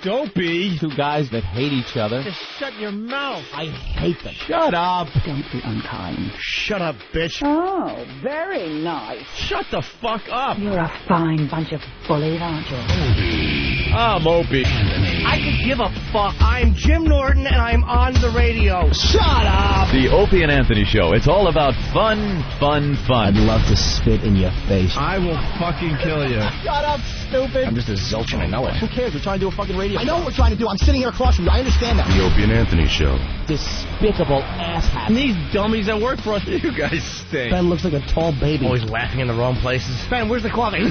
Dopey. Two guys that hate each other. Just shut your mouth. I hate them. Shut up. Don't be unkind. Shut up, bitch. Oh, very nice. Shut the fuck up. You're a fine bunch of bullies, aren't you? I'm Opie. I could give a fuck. I'm Jim Norton, and I'm on the radio. Shut up. The Opie and Anthony Show. It's all about fun, fun, fun. I'd love to spit in your face. I will fucking kill you. Shut up, stupid. I'm just a zilch and I know it. Who cares? We're trying to do a fucking radio. I know what we're trying to do. I'm sitting here across from you. I understand that. The Opie and Anthony Show. Despicable asshat. And these dummies that work for us. You guys stink. Ben looks like a tall baby. Always laughing in the wrong places. Ben, where's the coffee?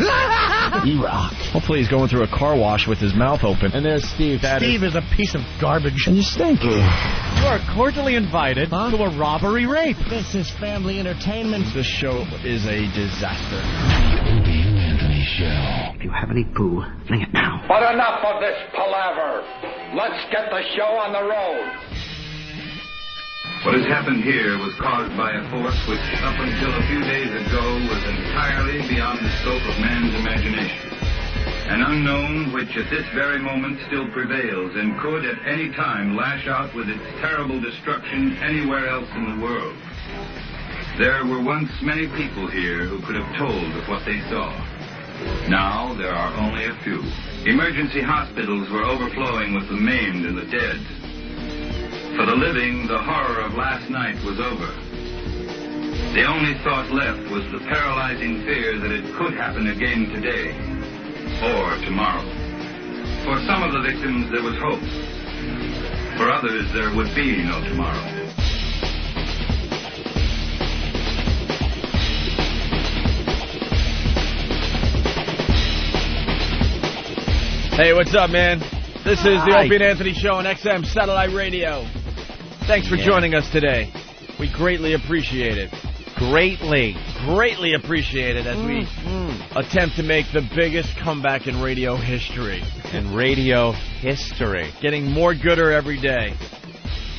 You rock. Hopefully he's going through a car wash with his mouth open. And there's Steve. Steve is a piece of garbage. And you stink. You are cordially invited to a robbery rape. This is family entertainment. This show is a disaster. The Opie and Anthony Show. If you have any poo, fling it now. But enough of this palaver. Let's get the show on the road. What has happened here was caused by a force which, up until a few days ago, was entirely beyond the scope of man's imagination. An unknown which at this very moment still prevails and could at any time lash out with its terrible destruction anywhere else in the world. There were once many people here who could have told of what they saw. Now there are only a few. Emergency hospitals were overflowing with the maimed and the dead. For the living, the horror of last night was over. The only thought left was the paralyzing fear that it could happen again today. Or tomorrow. For some of the victims, there was hope. For others, there would be no tomorrow. Hey, what's up, man? This is the Opie and Anthony Show on XM Satellite Radio. Thanks for joining us today. We greatly appreciate it. Greatly appreciate it as we attempt to make the biggest comeback in radio history. Getting more gooder every day.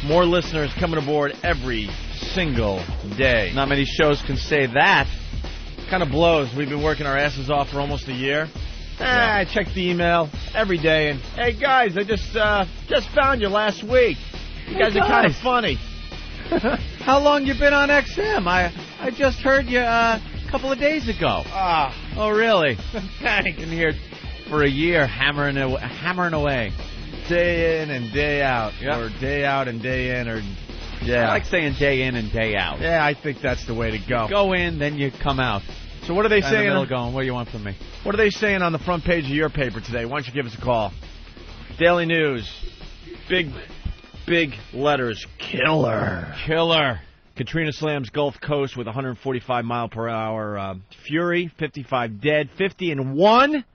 More listeners coming aboard every single day. Not many shows can say that. Kind of blows. We've been working our asses off for almost a year. I checked the email every day, and hey guys, I just found you last week. You guys are kind of funny. How long you been on XM? I just heard you a couple of days ago. Oh, really? Thanks. Been here for a year, hammering away. Day in and day out, or day out and day in, or I like saying day in and day out. Yeah, I think that's the way to go. Go in, then you come out. So what are they saying? Going, what do you want from me? What are they saying on the front page of your paper today? Why don't you give us a call? Daily News. Big letters. Killer. Katrina slams Gulf Coast with 145 mile per hour fury. 55 dead. 50 in one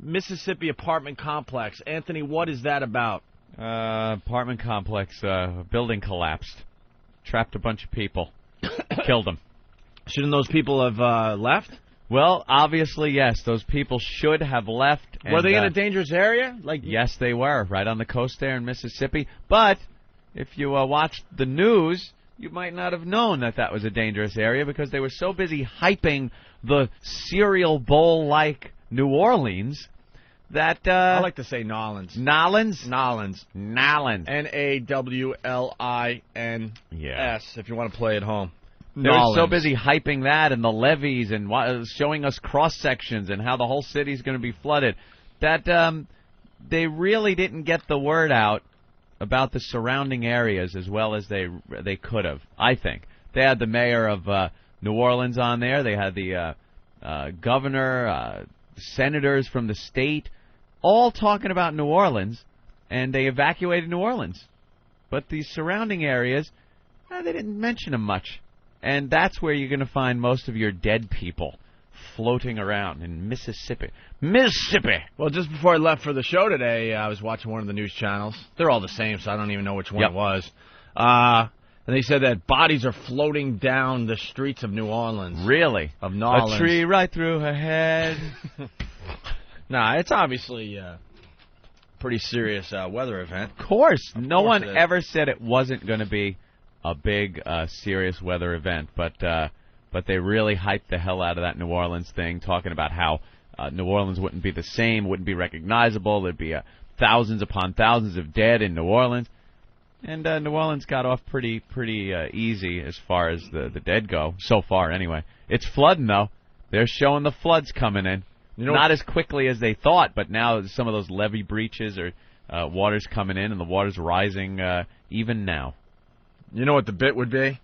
Mississippi apartment complex. Anthony, what is that about? Apartment complex. Building collapsed. Trapped a bunch of people. Killed them. Shouldn't those people have left? Well, obviously, yes. Those people should have left. Were they in a dangerous area? Yes, they were, right on the coast there in Mississippi. But if you watched the news, you might not have known that was a dangerous area because they were so busy hyping the cereal bowl-like New Orleans that... I like to say Nolans. Nolans? Nolans. N-A-W-L-I-N-S, if you want to play at home. They were so busy hyping that and the levees and showing us cross-sections and how the whole city's going to be flooded that they really didn't get the word out about the surrounding areas as well as they could have, I think. They had the mayor of New Orleans on there. They had the governor, senators from the state, all talking about New Orleans, and they evacuated New Orleans. But the surrounding areas, they didn't mention them much. And that's where you're going to find most of your dead people floating around in Mississippi. Well, just before I left for the show today, I was watching one of the news channels. They're all the same, so I don't even know which one it was. And they said that bodies are floating down the streets of New Orleans. Really? Of New Orleans. A tree right through her head. Nah, it's obviously a pretty serious weather event. Of course. No one ever said it wasn't going to be a big, serious weather event, but they really hyped the hell out of that New Orleans thing, talking about how New Orleans wouldn't be the same, wouldn't be recognizable. There'd be a thousands upon thousands of dead in New Orleans. And New Orleans got off pretty easy as far as the dead go, so far anyway. It's flooding, though. They're showing the floods coming in. Not as quickly as they thought, but now some of those levee breaches or water's coming in, and the water's rising even now. You know what the bit would be?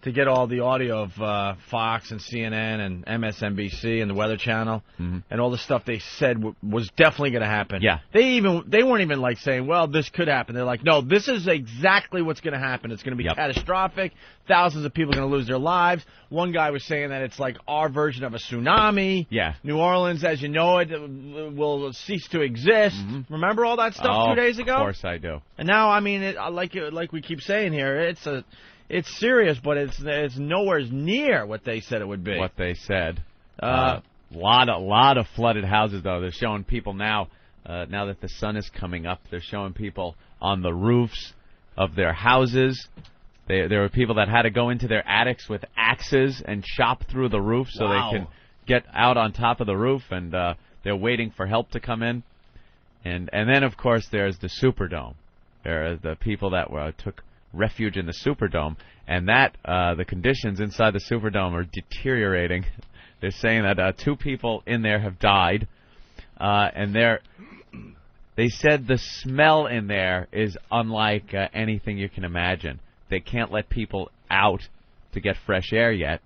To get all the audio of Fox and CNN and MSNBC and the Weather Channel and all the stuff they said was definitely going to happen. Yeah. They weren't even like saying, well, this could happen. They're like, no, this is exactly what's going to happen. It's going to be catastrophic. Thousands of people are going to lose their lives. One guy was saying that it's like our version of a tsunami. Yeah. New Orleans, as you know it, will cease to exist. Remember all that stuff 2 days ago? Of course I do. And now, I mean, like we keep saying here, it's serious, but it's nowhere near what they said it would be. What they said. Lot of flooded houses, though. They're showing people now that the sun is coming up, they're showing people on the roofs of their houses. There were people that had to go into their attics with axes and chop through the roof so they can get out on top of the roof, and they're waiting for help to come in. And then, of course, there's the Superdome. There are the people that took refuge in the Superdome, and that the conditions inside the Superdome are deteriorating. They're saying that 2 people in there have died, and they said the smell in there is unlike anything you can imagine. They can't let people out to get fresh air yet,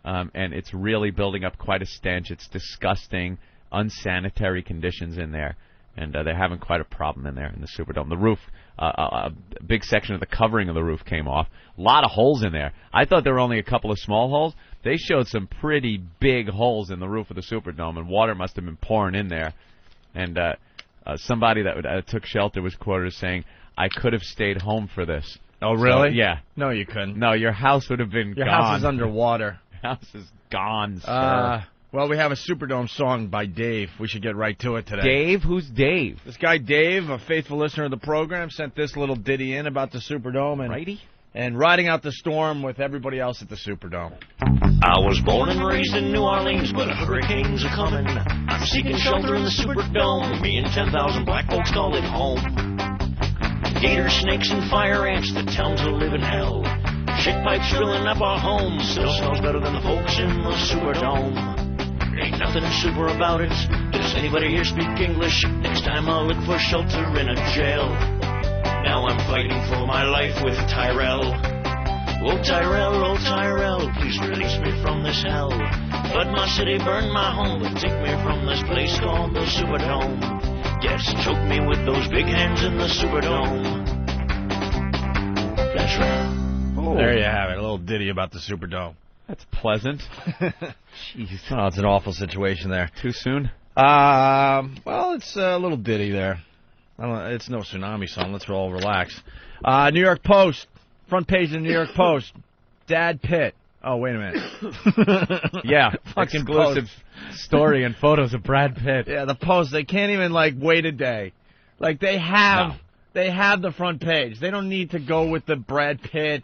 and it's really building up quite a stench. It's disgusting, unsanitary conditions in there. And they're having quite a problem in there in the Superdome. The roof, a big section of the covering of the roof came off. A lot of holes in there. I thought there were only a couple of small holes. They showed some pretty big holes in the roof of the Superdome, and water must have been pouring in there. And somebody that took shelter was quoted as saying, "I could have stayed home for this." Oh, really? So, yeah. No, you couldn't. No, your house would have been gone. Your house is underwater. Your house is gone, sir. Well, we have a Superdome song by Dave. We should get right to it today. Dave? Who's Dave? This guy Dave, a faithful listener of the program, sent this little ditty in about the Superdome and riding out the storm with everybody else at the Superdome. I was born and raised in New Orleans, but hurricanes are coming. I'm seeking shelter in the Superdome. Me and 10,000 black folks call it home. Gators, snakes, and fire ants, the town's a living hell. Shit pipes filling up our homes, still smells better than the folks in the Superdome. Ain't nothing super about it. Does anybody here speak English? Next time I'll look for shelter in a jail. Now I'm fighting for my life with Tyrell. Oh Tyrell, please release me from this hell. Flood my city, burn my home, but take me from this place called the Superdome. Yes, choke me with those big hands in the Superdome. That's right. Oh. There you have it, a little ditty about the Superdome. That's pleasant. Jeez. Oh, it's an awful situation there. Too soon? Well, it's a little ditty there. It's no tsunami song. Let's all relax. New York Post. Front page of the New York Post. Dad Pitt. Oh, wait a minute. Yeah, exclusive story and photos of Brad Pitt. Yeah, the Post. They can't even, wait a day. They have the front page. They don't need to go with the Brad Pitt,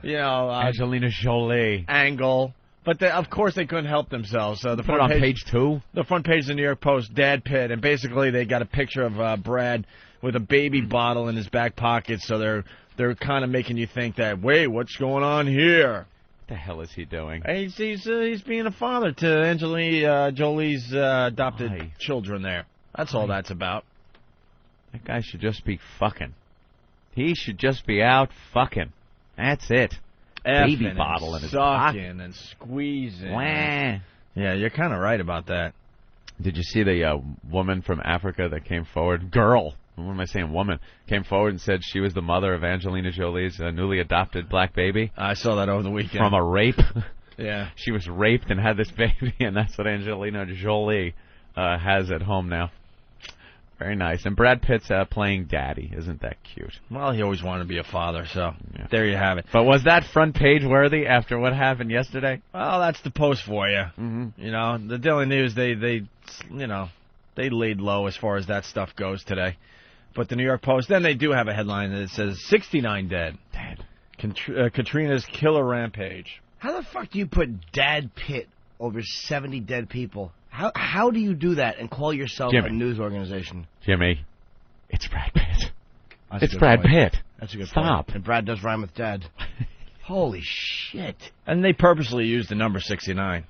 Angelina Jolie angle. But of course they couldn't help themselves. So the put it on page 2. The front page of the New York Post, Dad Pitt, and basically they got a picture of Brad with a baby bottle in his back pocket. So they're kind of making you think that, wait, what's going on here? What the hell is he doing? He's being a father to Angelina Jolie's adopted children. There. That's all that's about. That guy should just be fucking. He should just be out fucking. That's it. Baby bottle in his pocket. Sucking and squeezing. Wah. Yeah, you're kind of right about that. Did you see the woman from Africa that came forward? Girl. What am I saying? Woman. Came forward and said she was the mother of Angelina Jolie's newly adopted black baby. I saw that over the weekend. From a rape. Yeah. She was raped and had this baby, and that's what Angelina Jolie has at home now. Very nice. And Brad Pitt's playing daddy. Isn't that cute? Well, he always wanted to be a father, so there you have it. But was that front page worthy after what happened yesterday? Well, that's the Post for you. Mm-hmm. The Daily News, they laid low as far as that stuff goes today. But the New York Post, then they do have a headline that says 69 dead. Katrina's killer rampage. How the fuck do you put Dad Pitt over 70 dead people? How do you do that and call yourself a news organization? Jimmy, It's Brad Pitt. That's It's Brad Pitt. That's a good Stop. point. And Brad does rhyme with dad. Holy shit. And they purposely used the number 69.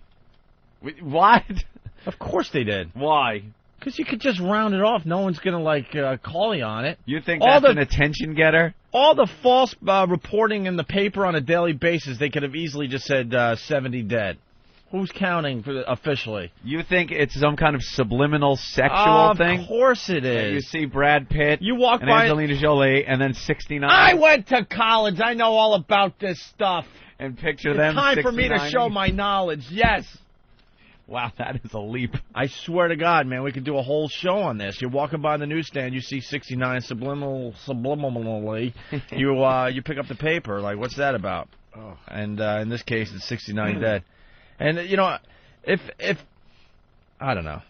What? Of course they did. Why? Because you could just round it off. No one's going to, call you on it. You think All that's the- an attention getter? All the false reporting in the paper on a daily basis, they could have easily just said 70 dead. Who's counting officially? You think it's some kind of subliminal sexual thing? Of course it That you is. see Brad Pitt You walk and by... Angelina Jolie and then 69 I went to college. I know all about this stuff. and picture It's them time for me to 69ing. show my knowledge. Yes. Wow, that is a leap. I swear to God, man, we could do a whole show on this. You're walking by the newsstand, you see 69 subliminally. You pick up the paper, like, what's that about? Oh. And in this case, it's 69 dead. And if I don't know,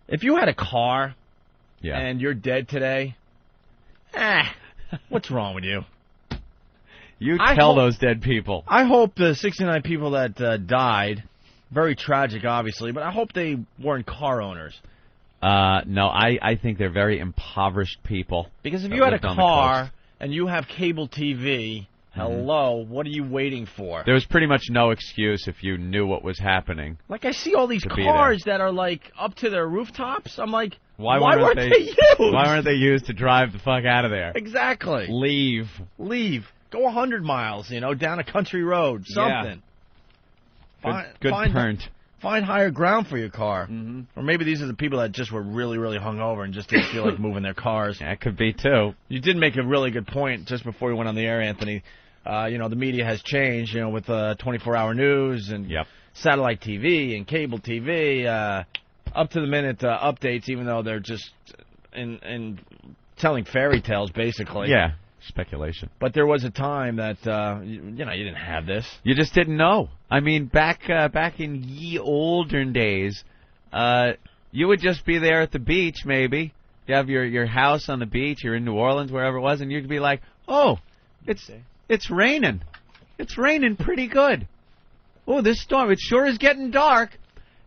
if you had a car Yeah. and you're dead today, what's wrong with you? You I tell hope- those dead people. I hope the 69 people that died, very tragic, obviously, but I hope they weren't car owners. No, I think they're very impoverished people. Because if that you had a lived on the car coast. and you have cable TV, hello, what are you waiting for? There was pretty much no excuse if you knew what was happening. Like, I see all these To be cars that are, like, up to their rooftops. I'm like, Why weren't weren't they they used? Why weren't they used to drive the fuck out of there? Exactly. Leave. Go 100 miles, down a country road, something. Good turn. Find higher ground for your car. Mm-hmm. Or maybe these are the people that just were really, really hungover and just didn't feel like moving their cars. That could be too. You did make a really good point just before we went on the air, Anthony. The media has changed, with 24-hour news and satellite TV and cable TV, up-to-the-minute updates, even though they're just in telling fairy tales, basically. Yeah, speculation. But there was a time that, you didn't have this. You just didn't know. I mean, back in ye olden days, you would just be there at the beach, maybe. You have your house on the beach, you're in New Orleans, wherever it was, and you'd be like, oh, it's raining. It's raining pretty good. Oh, this storm, it sure is getting dark.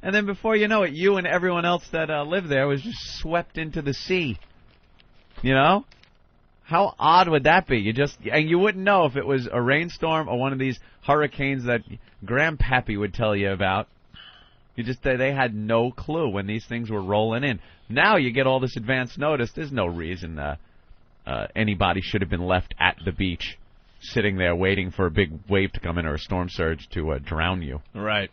And then before you know it, you and everyone else that lived there was just swept into the sea. You know? How odd would that be? And you wouldn't know if it was a rainstorm or one of these hurricanes that Grandpappy would tell you about. They had no clue when these things were rolling in. Now you get all this advance notice. There's no reason anybody should have been left at the beach, sitting there waiting for a big wave to come in or a storm surge to drown you. Right.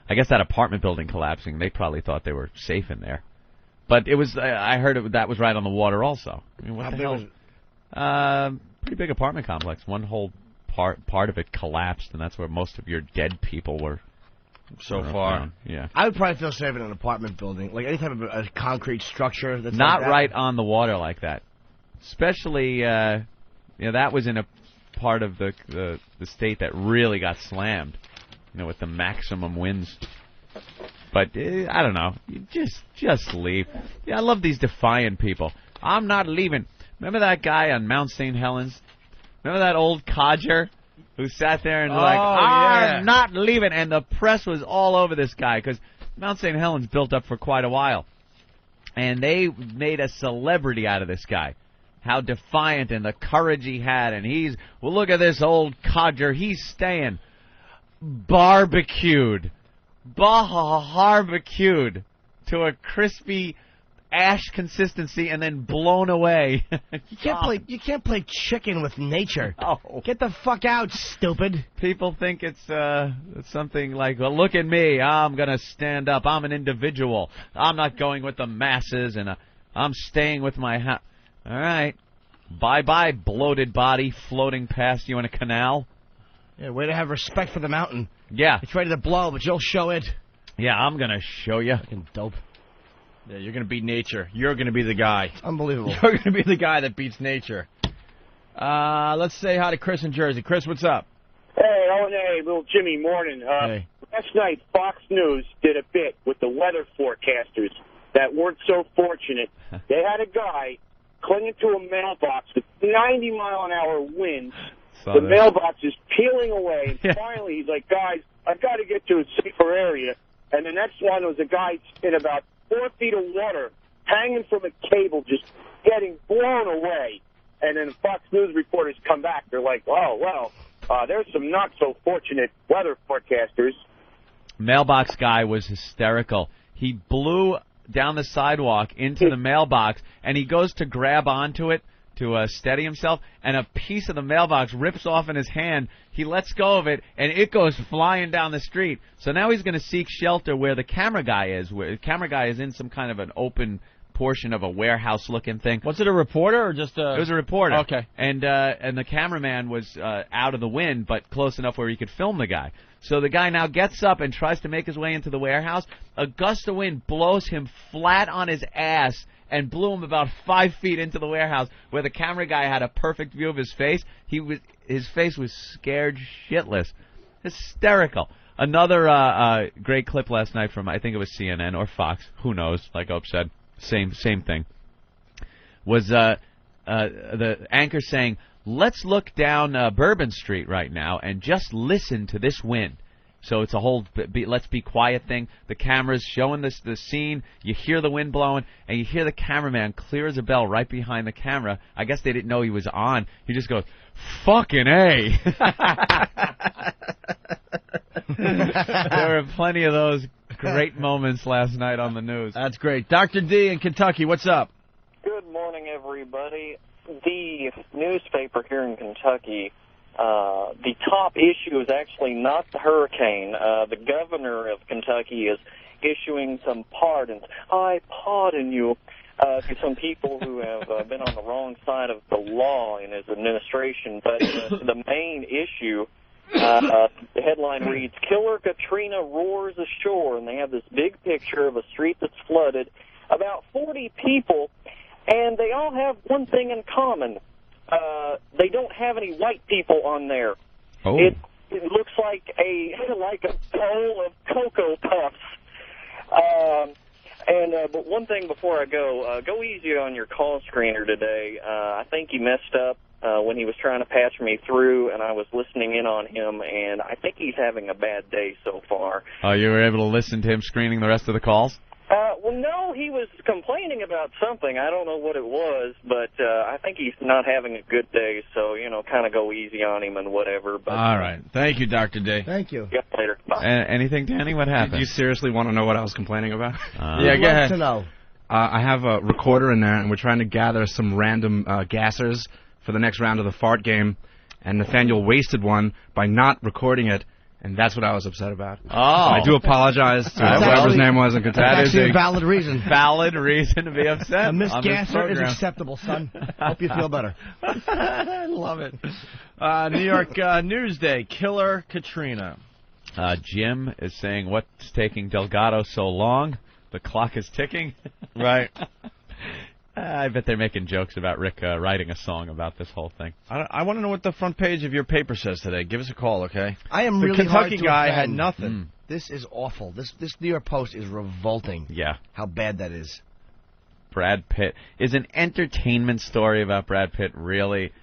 I guess that apartment building collapsing, they probably thought they were safe in there. But it was. I heard that was right on the water also. I mean, what the hell? Pretty big apartment complex. One whole part of it collapsed, and that's where most of your dead people were. So far, around. Yeah. I would probably feel safe in an apartment building, like any type of a concrete structure. That's Not like that. right on the water like that. Especially, that was in a part of the state that really got slammed. With the maximum winds. But I don't know. You just leave. Yeah, I love these defiant people. I'm not leaving. Remember that guy on Mount St. Helens? Remember that old codger who sat there and I'm not leaving? And the press was all over this guy because Mount St. Helens built up for quite a while. And they made a celebrity out of this guy. How defiant and the courage he had. And look at this old codger. He's staying. Barbecued to a crispy ash consistency and then blown away. You can't play chicken with nature. Oh. Get the fuck out, stupid. People think it's something like, well, look at me, I'm gonna stand up, I'm an individual, I'm not going with the masses, and I'm staying with my house. All right, bye bloated body floating past you in a canal. Yeah, way to have respect for the mountain. Yeah. It's ready to blow, but you'll show it. Yeah, I'm going to show you. Fucking dope. Yeah, you're going to beat nature. You're going to be the guy. Unbelievable. You're going to be the guy that beats nature. Let's say hi to Chris in Jersey. Chris, what's up? Hey, little Jimmy, morning. Hey. Last night, Fox News did a bit with the weather forecasters that weren't so fortunate. They had a guy clinging to a mailbox with 90-mile-an-hour winds. The mailbox is peeling away, and finally he's like, guys, I've got to get to a safer area. And the next one was a guy in about 4 feet of water hanging from a cable, just getting blown away. And then Fox News reporters come back. They're like, oh, well, there's some not-so-fortunate weather forecasters. Mailbox guy was hysterical. He blew down the sidewalk into the mailbox, and he goes to grab onto it to steady himself, and a piece of the mailbox rips off in his hand. He lets go of it, and it goes flying down the street. So now he's going to seek shelter where the camera guy is. Where the camera guy is in some kind of an open portion of a warehouse-looking thing. Was it a reporter or just a... It was a reporter. Okay. And the cameraman was out of the wind, but close enough where he could film the guy. So the guy now gets up and tries to make his way into the warehouse. A gust of wind blows him flat on his ass and blew him about 5 feet into the warehouse, where the camera guy had a perfect view of his face. His face was scared shitless. Hysterical. Another great clip last night from, I think it was CNN or Fox, who knows, like Ope said, same thing, was the anchor saying, let's look down Bourbon Street right now and just listen to this wind. So it's a whole let's be quiet thing. The camera's showing the scene. You hear the wind blowing, and you hear the cameraman clear as a bell right behind the camera. I guess they didn't know he was on. He just goes, fucking A. There were plenty of those great moments last night on the news. That's great. Dr. D in Kentucky, what's up? Good morning, everybody. The newspaper here in Kentucky, the top issue is actually not the hurricane. The governor of Kentucky is issuing some pardons. I pardon you to some people who have been on the wrong side of the law in his administration. But the main issue, the headline reads, Killer Katrina roars ashore, and they have this big picture of a street that's flooded. About 40 people, and they all have one thing in common. They don't have any white people on there. Oh. It looks like a bowl of Cocoa Puffs. But one thing before I go easy on your call screener today. I think he messed up when he was trying to patch me through, and I was listening in on him, and I think he's having a bad day so far. Oh, you were able to listen to him screening the rest of the calls? Well, no, he was complaining about something. I don't know what it was, but I think he's not having a good day, so, kind of go easy on him and whatever. But, all right. Thank you, Dr. D. Thank you. Yeah, later. Bye. Anything, Danny? What happened? Do you seriously want to know what I was complaining about? Yeah, go ahead. To know. I have a recorder in there, and we're trying to gather some random gassers for the next round of the fart game, and Nathaniel wasted one by not recording it. And that's what I was upset about. Oh. I do apologize to whoever's name was in Kentucky. That's actually a valid reason. Valid reason to be upset. A misgasser is acceptable, son. Hope you feel better. I love it. New York Newsday, Killer Katrina. Jim is saying, what's taking Delgado so long? The clock is ticking. Right. I bet they're making jokes about Rick writing a song about this whole thing. I want to know what the front page of your paper says today. Give us a call, okay? I am the really Kentucky hard to guy offend. had nothing. This is awful. This New York Post is revolting. Yeah. How bad that is. Brad Pitt. Is an entertainment story about Brad Pitt really...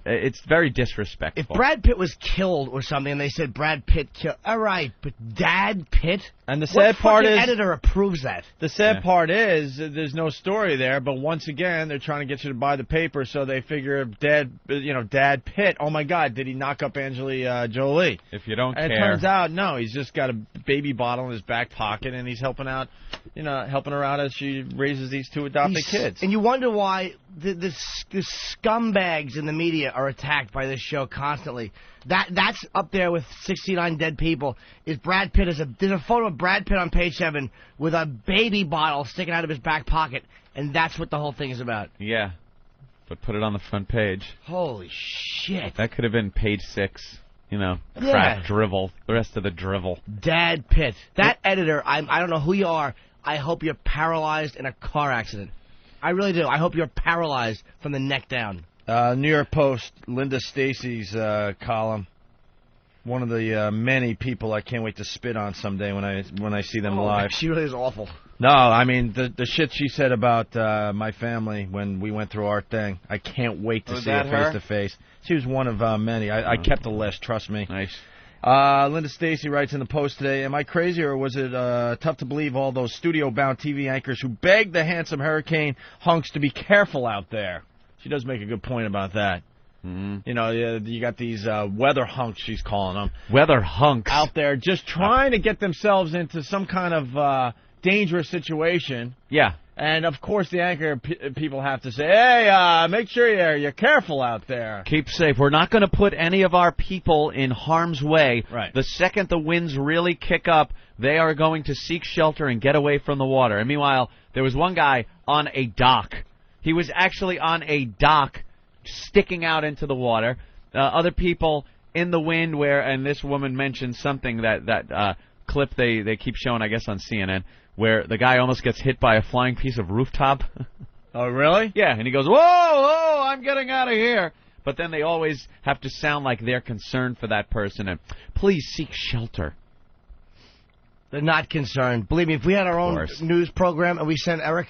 it's very disrespectful. If Brad Pitt was killed or something and they said Brad Pitt killed... All right, but Dad Pitt? And the sad part is... What editor approves that? The sad part is there's no story there, but once again, they're trying to get you to buy the paper, so they figure Dad Pitt, oh my God, did he knock up Angelina Jolie? If you don't and care... it turns out, no, he's just got a baby bottle in his back pocket, and he's helping her out as she raises these two adopted kids. And you wonder why the scumbags in the media are attacked by this show constantly. That's up there with 69 dead people. Is Brad Pitt? There's a photo of Brad Pitt on page 7 with a baby bottle sticking out of his back pocket, and that's what the whole thing is about. Yeah, but put it on the front page. Holy shit! That could have been page 6. Crap drivel. The rest of the drivel. Dad Pitt. That editor. I don't know who you are. I hope you're paralyzed in a car accident. I really do. I hope you're paralyzed from the neck down. New York Post, Linda Stacy's column. One of the many people I can't wait to spit on someday when I see them live. She really is awful. No, I mean the shit she said about my family when we went through our thing. I can't wait to see her face to face. She was one of many. I kept the list. Trust me. Nice. Linda Stacy writes in the Post today, am I crazy or was it tough to believe all those studio-bound TV anchors who begged the handsome hurricane hunks to be careful out there? She does make a good point about that. Mm-hmm. You know, you got these weather hunks, she's calling them. Weather hunks. Out there just trying to get themselves into some kind of dangerous situation. Yeah. And, of course, the anchor people have to say, hey, make sure you're careful out there. Keep safe. We're not going to put any of our people in harm's way. Right. The second the winds really kick up, they are going to seek shelter and get away from the water. And meanwhile, there was one guy on a dock. He was actually on a dock sticking out into the water. Other people in the wind and this woman mentioned something that clip they keep showing, I guess, on CNN, where the guy almost gets hit by a flying piece of rooftop. Oh, really? Yeah, and he goes, whoa, I'm getting out of here. But then they always have to sound like they're concerned for that person and please seek shelter. They're not concerned. Believe me, if we had our own news program and we sent Eric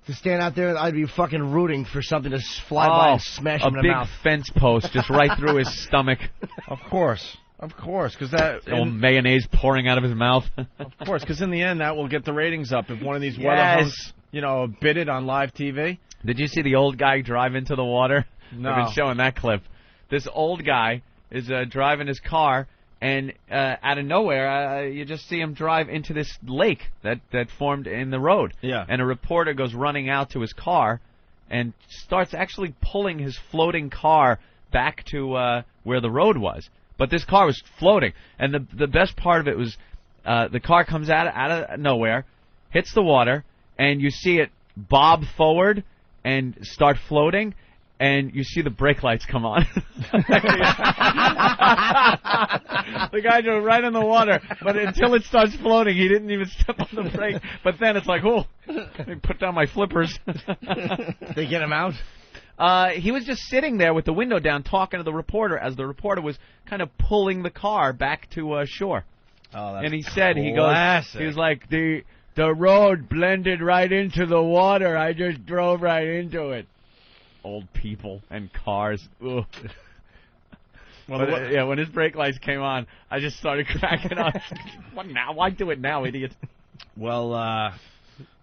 to stand out there, I'd be fucking rooting for something to fly by and smash him in the mouth. A big fence post just right through his stomach. Of course, because that old mayonnaise pouring out of his mouth. Of course, because in the end that will get the ratings up if one of these weather hunks, bid it on live TV. Did you see the old guy drive into the water? No. I've been showing that clip. This old guy is driving his car, and out of nowhere, you just see him drive into this lake that formed in the road. Yeah. And a reporter goes running out to his car and starts actually pulling his floating car back to where the road was. But this car was floating, and the best part of it was the car comes out of nowhere, hits the water, and you see it bob forward and start floating, and you see the brake lights come on. The guy drove right in the water, but until it starts floating, he didn't even step on the brake. But then it's like, oh, let me put down my flippers. They get him out? He was just sitting there with the window down talking to the reporter as the reporter was kind of pulling the car back to shore. Oh, that's and he said, he classic. was like, the road blended right into the water. I just drove right into it. Old people and cars. Ugh. Well, when his brake lights came on, I just started cracking up. What now? Why do it now, idiot? Well,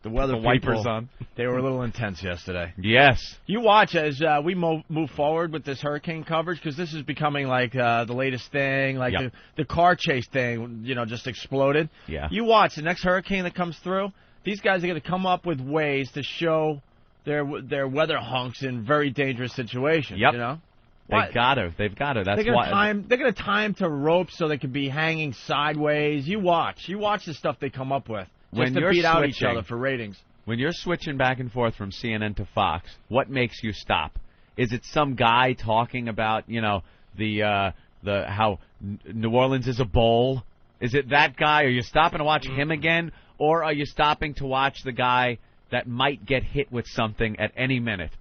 the weather wipers on. They were a little intense yesterday. Yes. You watch as we move forward with this hurricane coverage, because this is becoming like the latest thing, like the car chase thing, just exploded. Yeah. You watch the next hurricane that comes through. These guys are going to come up with ways to show their weather hunks in very dangerous situations. Yep. They've got to. That's why they're going to tie them to ropes so they can be hanging sideways. You watch the stuff they come up with just to beat out each other for ratings. When you're switching back and forth from CNN to Fox, what makes you stop? Is it some guy talking about the how New Orleans is a bowl? Is it that guy? Are you stopping to watch him again, or are you stopping to watch the guy that might get hit with something at any minute?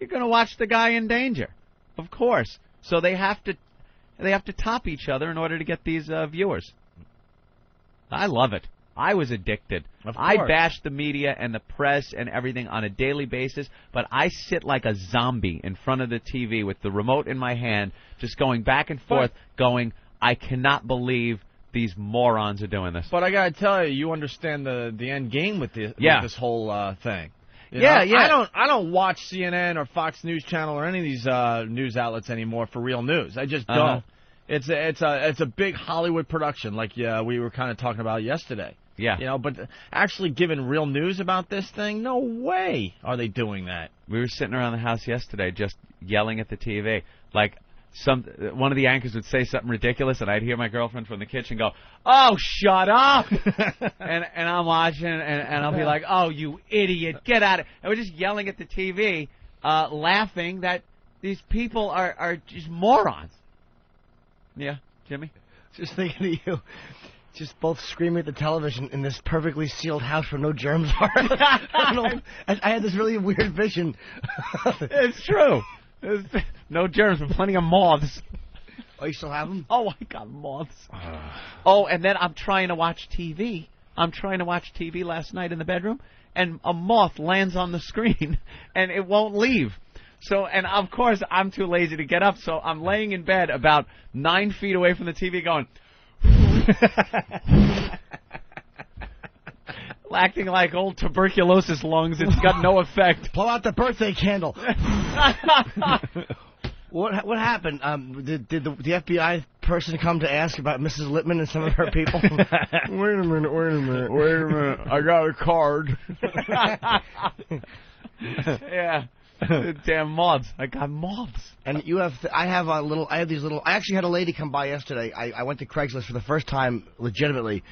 You're going to watch the guy in danger, of course. So they have to top each other in order to get these viewers. I love it. I was addicted. I bash the media and the press and everything on a daily basis, but I sit like a zombie in front of the TV with the remote in my hand, just going back and forth, going, I cannot believe these morons are doing this. But I got to tell you understand the end game with this whole thing. Yeah. I don't watch CNN or Fox News Channel or any of these news outlets anymore for real news. I just don't. It's a big Hollywood production, like we were kind of talking about yesterday. Yeah. But actually giving real news about this thing, no way are they doing that. We were sitting around the house yesterday just yelling at the TV. Like, one of the anchors would say something ridiculous, and I'd hear my girlfriend from the kitchen go, "Oh, shut up!" and I'm watching, and I'll be like, "Oh, you idiot, get out of it!" And we're just yelling at the TV, laughing that these people are just morons. Yeah, Jimmy? Just thinking of you. Just both screaming at the television in this perfectly sealed house where no germs are. I don't know. I had this really weird vision. It's true. No germs, but plenty of moths. Oh, you still have them? Oh, I got moths. Oh, and then I'm trying to watch TV. Last night in the bedroom, and a moth lands on the screen, and it won't leave. So, and of course, I'm too lazy to get up, so I'm laying in bed about 9 feet away from the TV going, Acting like old tuberculosis lungs, it's got no effect. Pull out the birthday candle. What happened? Did the FBI person come to ask about Mrs. Littman and some of her people? Wait a minute. I got a card. Yeah. Damn moths. I got moths. And you have, I have these little, I actually had a lady come by yesterday. I went to Craigslist for the first time legitimately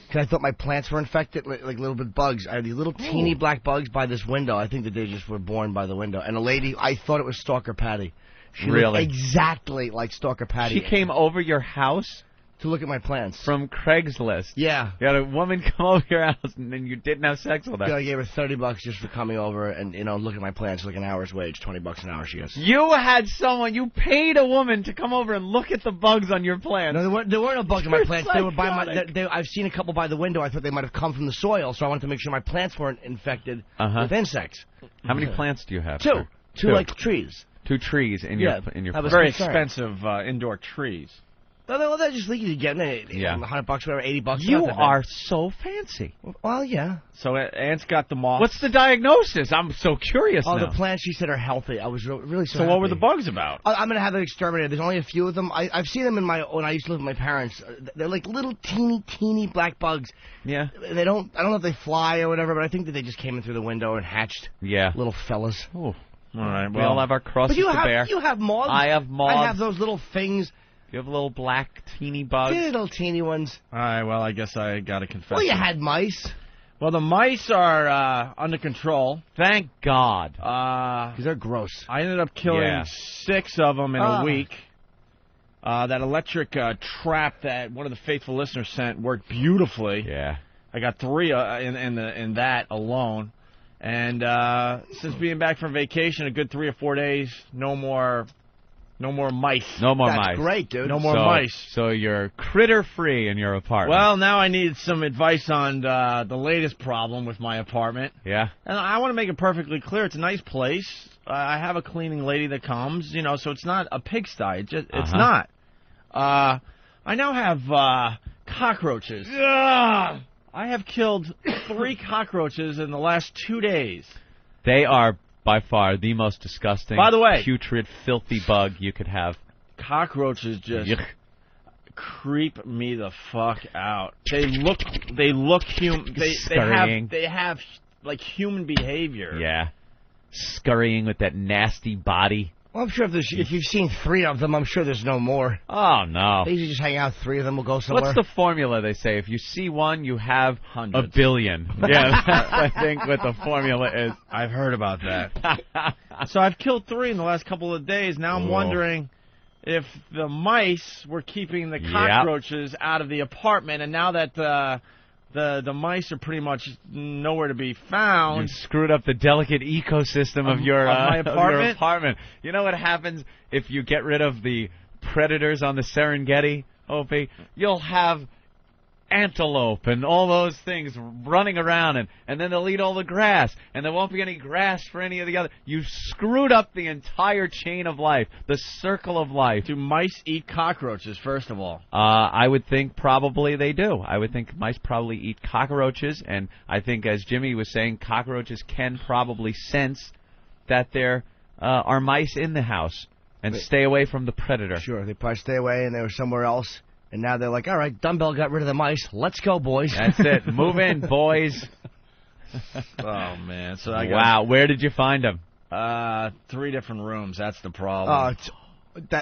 because I thought my plants were infected, like little bit bugs. I had these little teeny black bugs by this window. I think that they just were born by the window. And a lady, I thought it was Stalker Patty. She really? looked exactly like Stalker Patty. She came over your house? To look at my plants. From Craigslist? Yeah. You had a woman come over your house and then you didn't have sex with her? Yeah, I gave her $30 just for coming over and, look at my plants, like an hour's wage, $20 an hour she gets. You had you paid a woman to come over and look at the bugs on your plants. No, there weren't no bugs on my plants. They were by I've seen a couple by the window. I thought they might have come from the soil, so I wanted to make sure my plants weren't infected with insects. How many plants do you have? Two. Two like trees. 2 trees in your very expensive indoor trees. No, they're just leaky to get. $100, whatever, $80. You are so fancy. Well, yeah. So Aunt's got them off. What's the diagnosis? I'm so curious now. The plants, she said, are healthy. I was really so So happy. what were the bugs about? I'm going to have them exterminated. There's only a few of them. I've seen them when I used to live with my parents. They're like little teeny black bugs. Yeah. I don't know if they fly or whatever, but I think that they just came in through the window and hatched. Yeah. Little fellas. Ooh. All right. We all have our crosses to bear. You have moths. I have moths. I have those little things. You have little black teeny bugs. Little teeny ones. All right. Well, I guess I got to confess. Well, you had mice. Well, the mice are under control. Thank God. Because they're gross. I ended up killing 6 of them in a week. That electric trap that one of the faithful listeners sent worked beautifully. Yeah. I got 3 in that alone. And since being back from vacation, a good 3 or 4 days, no more mice. No more mice. That's great, dude. No more mice. So you're critter-free in your apartment. Well, now I need some advice on the latest problem with my apartment. Yeah. And I want to make it perfectly clear. It's a nice place. I have a cleaning lady that comes, so it's not a pigsty. It's not. I now have cockroaches. Ugh! I have killed 3 cockroaches in the last 2 days. They are by far the most disgusting, by the way, putrid, filthy bug you could have. Cockroaches just creep me the fuck out. They look human. They have like human behavior. Yeah, scurrying with that nasty body. Well, I'm sure if you've seen 3 of them, I'm sure there's no more. Oh, no. They usually just hang out. 3 of them will go somewhere. What's the formula, they say? If you see one, you have hundreds. 1 billion. Yeah, that's, I think, what the formula is. I've heard about that. So I've killed 3 in the last couple of days. Now I'm wondering if the mice were keeping the cockroaches out of the apartment, and now that the mice are pretty much nowhere to be found. You screwed up the delicate ecosystem of my apartment. You know what happens if you get rid of the predators on the Serengeti, Opie? You'll have antelope and all those things running around, and then they'll eat all the grass, and there won't be any grass for any of the other. You screwed up the entire chain of life, the circle of life. Do mice eat cockroaches, first of all? I would think probably they do. I would think mice probably eat cockroaches, and I think, as Jimmy was saying, cockroaches can probably sense that there are mice in the house and stay away from the predator. Sure, they probably stay away and they were somewhere else. And now they're like, all right, Dumbbell got rid of the mice. Let's go, boys. That's it. Move in, boys. Oh, man. So wow. Where did you find them? 3 different rooms. That's the problem.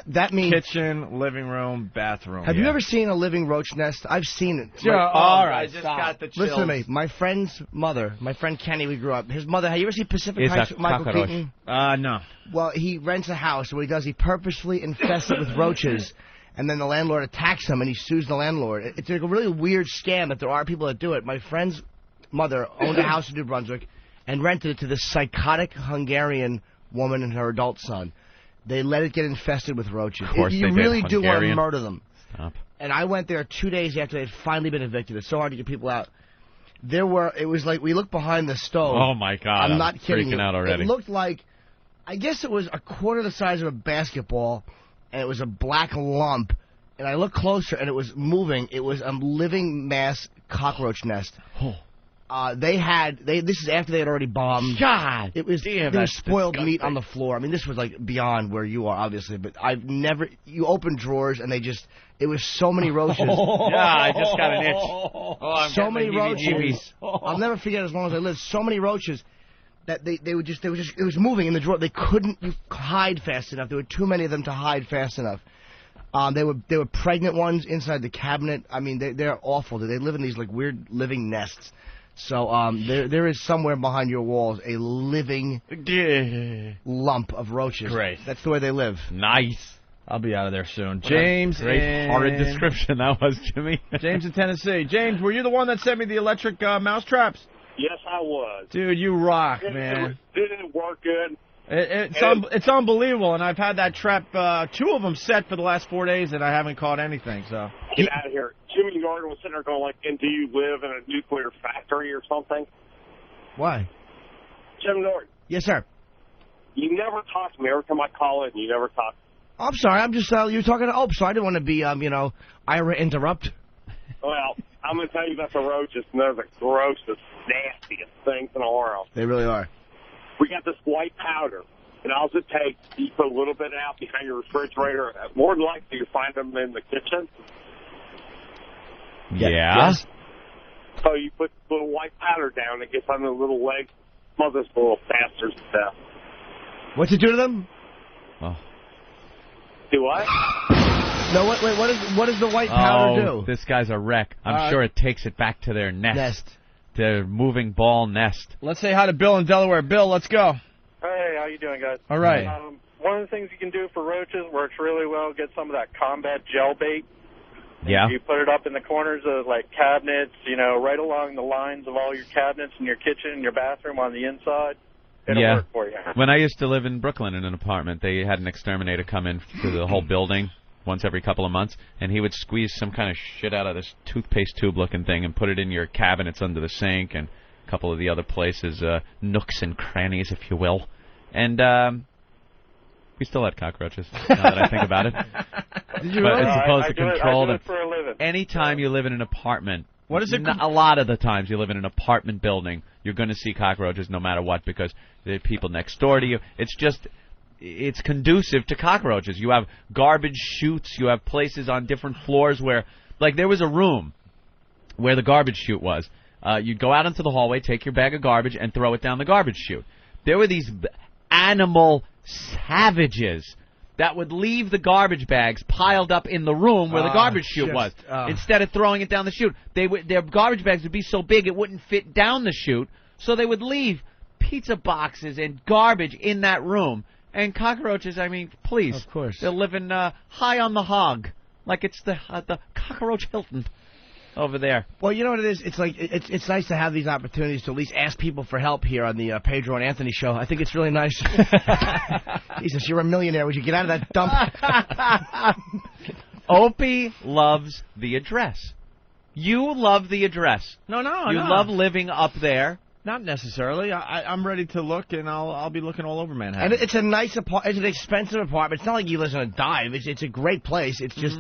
That means kitchen, living room, bathroom. Have you ever seen a living roach nest? I've seen it. All right. I just got the chills. Listen to me. My friend's mother, my friend Kenny, we grew up. His mother, have you ever seen Pacific Heights with Michael Keaton? No. Well, he rents a house. What he does, he purposely infests it with roaches. And then the landlord attacks him, and he sues the landlord. It's like a really weird scam that there are people that do it. My friend's mother owned a house in New Brunswick and rented it to this psychotic Hungarian woman and her adult son. They let it get infested with roaches. Of course you they really did. do want to Hungarian. murder them. Stop. And I went there 2 days after they'd finally been evicted. It's so hard to get people out. It was like we looked behind the stove. Oh, my God. I'm not kidding you. Freaking out already. It looked like, I guess it was a quarter the size of a basketball, and it was a black lump, and I looked closer, and it was moving. It was a living mass cockroach nest. This is after they had already bombed. God, it was damn, there was that's spoiled disgusting. meat on the floor. I mean, this was like beyond where you are, obviously. But I've never. You open drawers and it was so many roaches. Yeah, I just got an itch. I'm So getting many the roaches. heebie-jeebies. I'll never forget as long as I live. So many roaches that it was moving in the drawer. They couldn't hide fast enough. There were too many of them to hide fast enough. They were pregnant ones inside the cabinet. I mean, they're awful. They live in these like weird living nests. So there is somewhere behind your walls a living lump of roaches. Great. That's the way they live. Nice. I'll be out of there soon. James, Great horrid description that was, Jimmy. James in Tennessee. James, were you the one that sent me the electric mouse traps? Yes, I was. Dude, you rock, man. Didn't work good. It's unbelievable, and I've had that trap, 2 of them set for the last 4 days, and I haven't caught anything. So Get out of here. Jimmy Norton was sitting there going like, and do you live in a nuclear factory or something? Why? Jim Norton, Yes, sir. you never talk to me. Every time I call in, you never talk. I'm sorry. I'm just you're talking to so I didn't want to be Ira interrupt. Well, I'm going to tell you about the roaches, and they're the grossest, nastiest things in the world. They really are. We got this white powder, and all it takes, you put a little bit out behind your refrigerator. More than likely, you find them in the kitchen. Yeah. Yes. So you put a little white powder down, it gets on the little legs, smothers the little bastards to death. What's it do to them? Oh. Do what? No, wait, what does the white powder do? This guy's a wreck. I'm sure it takes it back to their nest. Their moving ball nest. let's say hi to Bill in Delaware. Bill, let's go. Hey, how you doing, guys? All right. One of the things you can do for roaches works really well. Get some of that combat gel bait. Yeah. You put it up in the corners of like cabinets, right along the lines of all your cabinets in your kitchen and your bathroom on the inside. It'll work for you. When I used to live in Brooklyn in an apartment, they had an exterminator come in through the whole building once every couple of months, and he would squeeze some kind of shit out of this toothpaste tube-looking thing and put it in your cabinets under the sink and a couple of the other places, nooks and crannies, if you will. And we still had cockroaches, now that I think about it. Did you But really? it's supposed to control I do them. it for a living. Anytime you live in an apartment, What is it? a lot of the times you live in an apartment building, you're going to see cockroaches no matter what because there are people next door to you. It's conducive to cockroaches. You have garbage chutes. You have places on different floors where, like, there was a room where the garbage chute was. You'd go out into the hallway, take your bag of garbage, and throw it down the garbage chute. There were these animal savages that would leave the garbage bags piled up in the room where the garbage chute was. Instead of throwing it down the chute, their garbage bags would be so big it wouldn't fit down the chute, so they would leave pizza boxes and garbage in that room. And cockroaches, I mean, please. Of course. They're living high on the hog, like it's the cockroach Hilton over there. Well, you know what it is? It's like it's nice to have these opportunities to at least ask people for help here on the Pedro and Anthony show. I think it's really nice. Jesus, you're a millionaire. Would you get out of that dump? Opie loves the address. You love the address. No. You love living up there. Not necessarily. I'm ready to look, and I'll be looking all over Manhattan. And it's a nice apartment. It's an expensive apartment. It's not like you live on a dive. It's a great place. It's just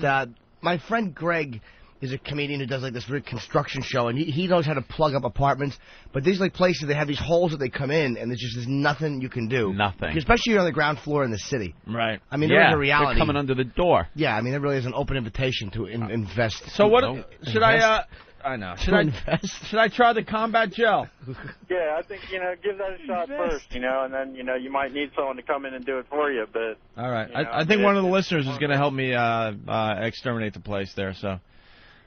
my friend Greg is a comedian who does like this weird construction show, and he knows how to plug up apartments. But these like places, they have these holes that they come in, and there's nothing you can do. Nothing. Especially you're on the ground floor in the city. Right. I mean, there is a reality. They're coming under the door. Yeah, I mean, there really is an open invitation to invest. So what should invest? I know. Should I try the combat gel? Yeah, I think, give that a shot first, and then, you might need someone to come in and do it for you, but... All right. I think one of the listeners is going to help me exterminate the place there, so...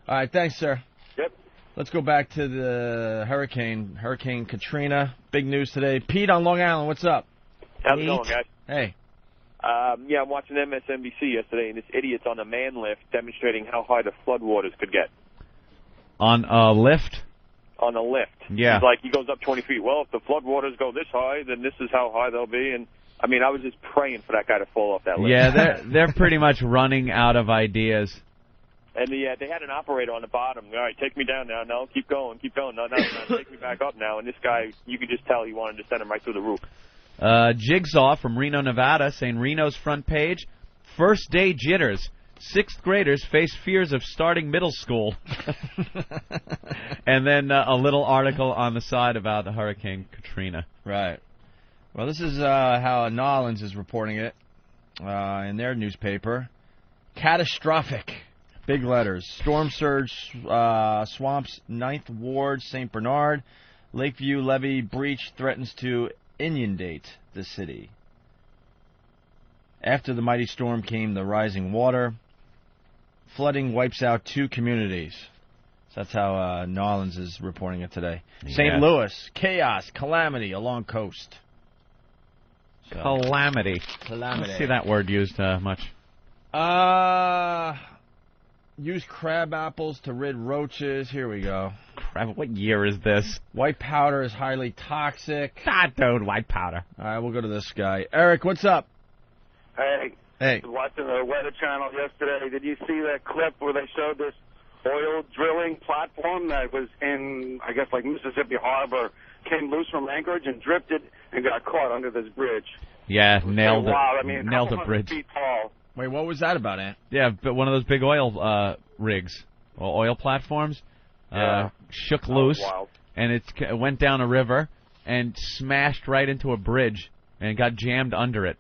All right, thanks, sir. Yep. Let's go back to the Hurricane Katrina. Big news today. Pete on Long Island, what's up? How's it going, guys? Hey. Yeah, I'm watching MSNBC yesterday, and this idiot's on a man lift demonstrating how high the floodwaters could get. On a lift? On a lift. Yeah. He goes up 20 feet. Well, if the floodwaters go this high, then this is how high they'll be. And, I mean, I was just praying for that guy to fall off that lift. Yeah, they're pretty much running out of ideas. And they had an operator on the bottom. All right, take me down now. No, keep going. No, take me back up now. And this guy, you could just tell he wanted to send him right through the roof. Jigsaw from Reno, Nevada, saying Reno's front page, first day jitters. Sixth graders face fears of starting middle school. And then a little article on the side about Hurricane Katrina. Right. Well, this is how Nolans is reporting it in their newspaper. Catastrophic. Big letters. Storm surge swamps 9th Ward, St. Bernard. Lakeview levee breach threatens to inundate the city. After the mighty storm came the rising water. Flooding wipes out 2 communities. So that's how Nolans is reporting it today. Yeah. St. Louis, chaos, calamity along coast. So. Calamity. I don't see that word used much. Use crab apples to rid roaches. Here we go. Crap, what year is this? White powder is highly toxic. Dude, white powder. All right, we'll go to this guy. Eric, what's up? Hey. Hey. I was watching the Weather Channel yesterday. Did you see that clip where they showed this oil drilling platform that was in, I guess, like Mississippi Harbor, came loose from Anchorage and drifted and got caught under this bridge? Yeah, nailed it. Wow, I mean, nailed the 100 bridge. feet tall. Wait, what was that about, Ant? Yeah, but one of those big oil rigs, or oil platforms, shook loose, and it went down a river and smashed right into a bridge and got jammed under it.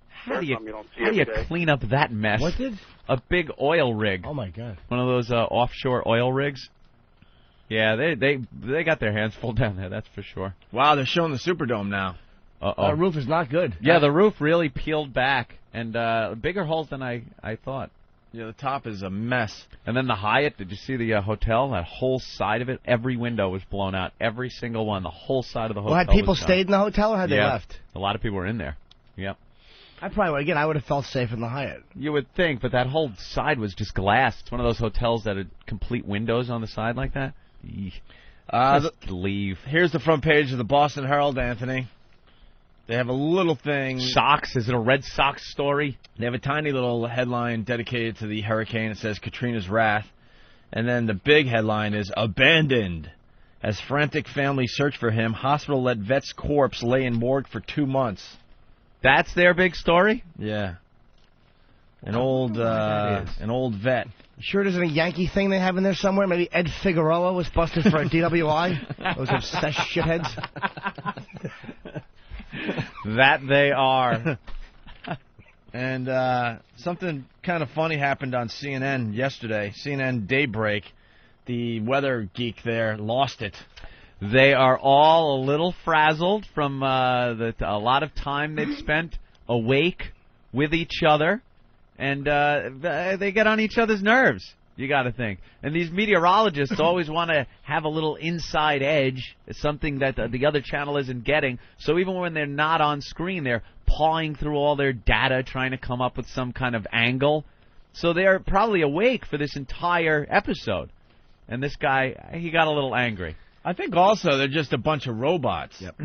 How do you clean up that mess? What did? A big oil rig. Oh, my God. One of those offshore oil rigs. Yeah, they got their hands full down there, that's for sure. Wow, they're showing the Superdome now. Uh-oh. The roof is not good. Yeah, the roof really peeled back, and bigger holes than I thought. Yeah, the top is a mess. And then the Hyatt, did you see the hotel? That whole side of it, every window was blown out. Every single one, the whole side of the hotel. Well, had people was stayed in the hotel or had they left? A lot of people were in there. Yep. I would have felt safe in the Hyatt. You would think, but that whole side was just glass. It's one of those hotels that had complete windows on the side like that. Just leave. Here's the front page of the Boston Herald, Anthony. They have a little thing. Sox? Is it a Red Sox story? They have a tiny little headline dedicated to the hurricane. It says Katrina's wrath. And then the big headline is abandoned. As frantic families search for him, hospital let vet's corpse lay in morgue for 2 months. That's their big story? Yeah. An old vet. Sure it isn't a Yankee thing they have in there somewhere? Maybe Ed Figueroa was busted for a DWI? Those obsessed shitheads. That they are. And something kind of funny happened on CNN yesterday. CNN Daybreak. The weather geek there lost it. They are all a little frazzled from a lot of time they've spent awake with each other, and they get on each other's nerves. You got to think. And these meteorologists always want to have a little inside edge, something that the other channel isn't getting. So even when they're not on screen, they're pawing through all their data, trying to come up with some kind of angle. So they're probably awake for this entire episode. And this guy, he got a little angry. I think also they're just a bunch of robots. Yep.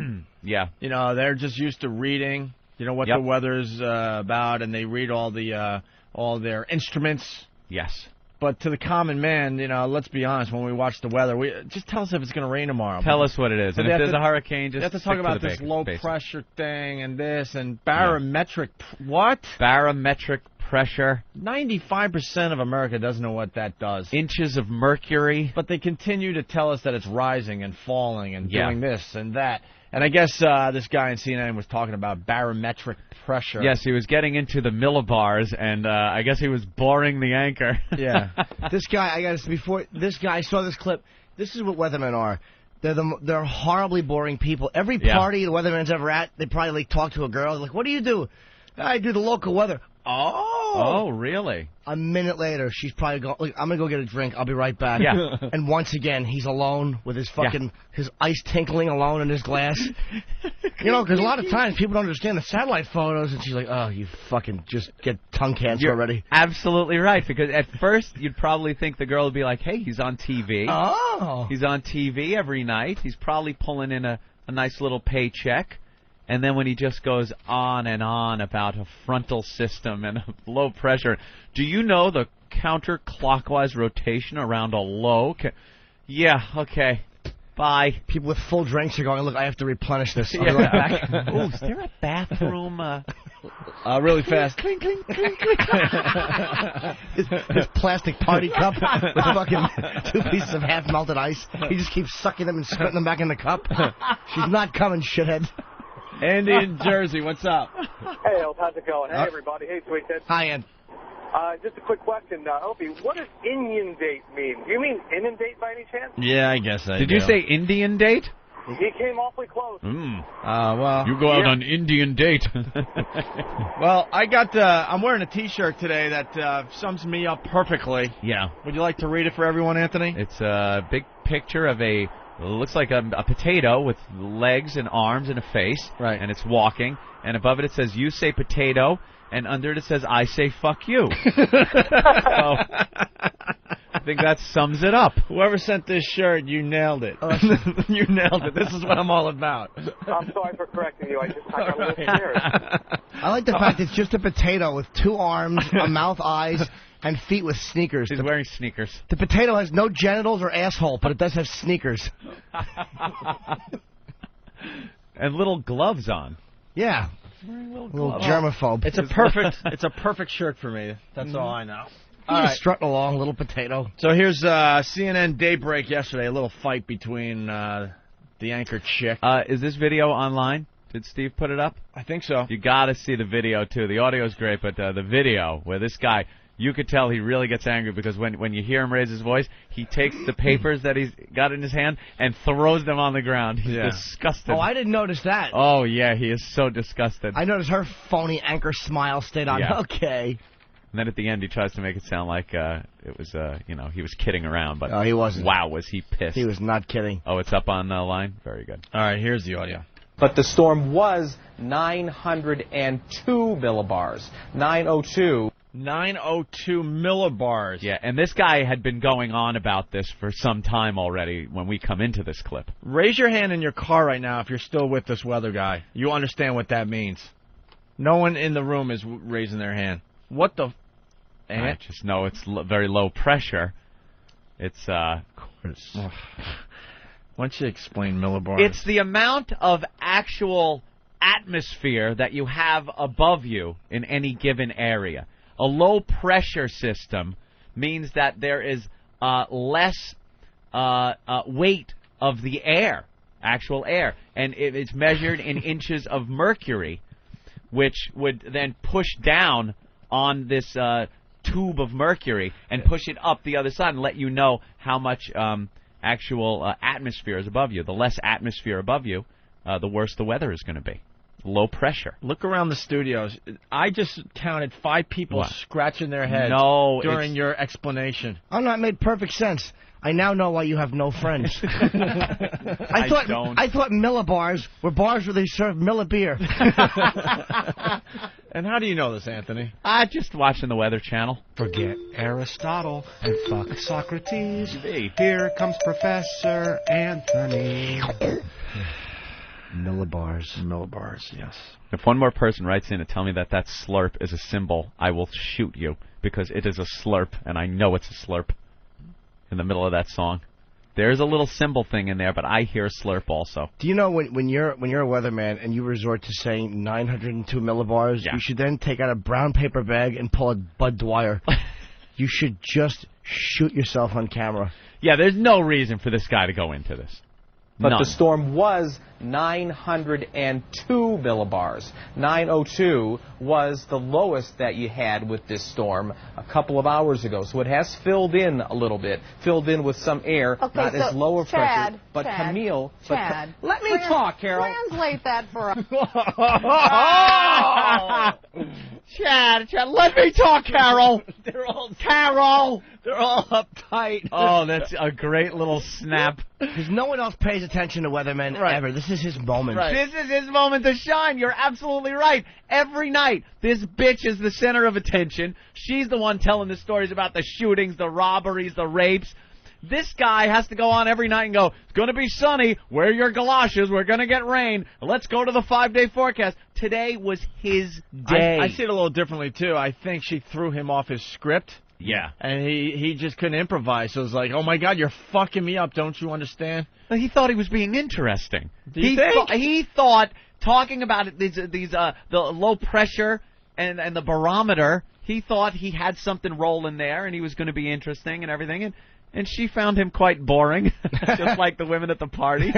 Yeah. You know, they're just used to reading, what the weather's about, and they read all their instruments. Yes. But to the common man, let's be honest, when we watch the weather, just tell us if it's going to rain tomorrow. Tell us what it is. And if there's a hurricane, just have to talk about this low pressure thing and this and barometric what? Barometric pressure. 95% of America doesn't know what that does. Inches of mercury. But they continue to tell us that it's rising and falling and doing this and that. And I guess this guy in CNN was talking about barometric pressure. Yes, he was getting into the millibars, and I guess he was boring the anchor. Yeah. This guy, I saw this clip. This is what weathermen are. They're horribly boring people. Every party the weatherman's ever at, they probably talk to a girl. They're like, what do you do? I do the local weather. Oh, really? A minute later, she's probably going, look, I'm going to go get a drink. I'll be right back. Yeah. And once again, he's alone with his his ice tinkling alone in his glass. Because a lot of times people don't understand the satellite photos, and she's like, oh, you fucking just get tongue cancer already. Absolutely right, because at first you'd probably think the girl would be like, hey, he's on TV. Oh. He's on TV every night. He's probably pulling in a nice little paycheck. And then when he just goes on and on about a frontal system and low pressure, do you know the counterclockwise rotation around a low? Yeah, okay. Bye. People with full drinks are going, look, I have to replenish this. I'll be right back. Oh, is there a bathroom Really fast. Clink, clink, clink, clink. His plastic party cup with fucking 2 pieces of half-melted ice. He just keeps sucking them and spitting them back in the cup. She's not coming, shithead. Andy in Jersey, what's up? Hey, Els, how's it going? Hey, everybody. Hey, Sweethead. Hi, Ann. Just a quick question. Opie, what does inundate mean? Do you mean inundate by any chance? Yeah, I guess I Did you say Indian date? He came awfully close. Well, You go out on Indian date. well, I'm wearing a T-shirt today that sums me up perfectly. Yeah. Would you like to read it for everyone, Anthony? It's a big picture of looks like a potato with legs and arms and a face. Right. And it's walking. And above it says, "You say potato." And under it says, "I say fuck you." So, I think that sums it up. Whoever sent this shirt, you nailed it. You nailed it. This is what I'm all about. I'm sorry for correcting you. I got a little scared. I like the fact it's just a potato with 2 arms, a mouth, eyes, and feet with sneakers. He's wearing sneakers. The potato has no genitals or asshole, but it does have sneakers. And little gloves on. Yeah. Little germaphobe. It's a perfect shirt for me. That's all I know. All right. Strutting along, little potato. So here's CNN Daybreak yesterday. A little fight between the anchor chick. Is this video online? Did Steve put it up? I think so. You got to see the video too. The audio's great, but the video where this guy, you could tell he really gets angry because when you hear him raise his voice, he takes the papers that he's got in his hand and throws them on the ground. He's disgusted. Oh, I didn't notice that. Oh, yeah, he is so disgusted. I noticed her phony anchor smile stayed on. Yeah. Okay. And then at the end, he tries to make it sound like it was, he was kidding around. But he wasn't. Wow, was he pissed. He was not kidding. Oh, it's up on the line? Very good. All right, here's the audio. But the storm was 902 millibars. 902. 902 millibars. Yeah, and this guy had been going on about this for some time already when we come into this clip. Raise your hand in your car right now if you're still with this weather guy. You understand what that means. No one in the room is raising their hand. What the... I just know it's very low pressure. It's, Why don't you explain millibars? It's the amount of actual atmosphere that you have above you in any given area. A low-pressure system means that there is less weight of the air, actual air, and it's measured in inches of mercury, which would then push down on this tube of mercury and push it up the other side and let you know how much actual atmosphere is above you. The less atmosphere above you, the worse the weather is going to be. Low pressure. Look around the studios. I just counted 5 people scratching their heads during your explanation. Oh, no, it made perfect sense. I now know why you have no friends. I thought millibars were bars where they serve beer. And how do you know this, Anthony? Just watching the Weather Channel. Forget Aristotle and fuck Socrates. Here comes Professor Anthony. Millibars, yes. If one more person writes in and tell me that slurp is a symbol, I will shoot you because it is a slurp, and I know it's a slurp in the middle of that song. There's a little symbol thing in there, but I hear slurp also. Do you know when you're a weatherman and you resort to saying 902 millibars, you should then take out a brown paper bag and pull a Bud Dwyer. You should just shoot yourself on camera. Yeah, there's no reason for this guy to go into this. But the storm was 902 millibars. 902 was the lowest that you had with this storm a couple of hours ago. So it has filled in a little bit, filled in with some air, not as low of pressure. But Camille, let me talk, Carol. Translate that for us. Chad, let me talk, Carol. They're all uptight. Oh, that's a great little snap. Because no one else pays attention to weathermen ever. This is his moment. This is his moment to shine. You're absolutely right. Every night, this bitch is the center of attention. She's the one telling the stories about the shootings, the robberies, the rapes. This guy has to go on every night and go, it's going to be sunny, wear your galoshes, we're going to get rain, let's go to the 5-day forecast. Today was his day. I see it a little differently, too. I think she threw him off his script. Yeah. And he just couldn't improvise. So it was like, oh, my God, you're fucking me up. Don't you understand? Well, he thought he was being interesting. Do you think? He thought talking about it, the low pressure and the barometer. He thought he had something rolling there, and he was going to be interesting and everything. And she found him quite boring, just like the women at the party.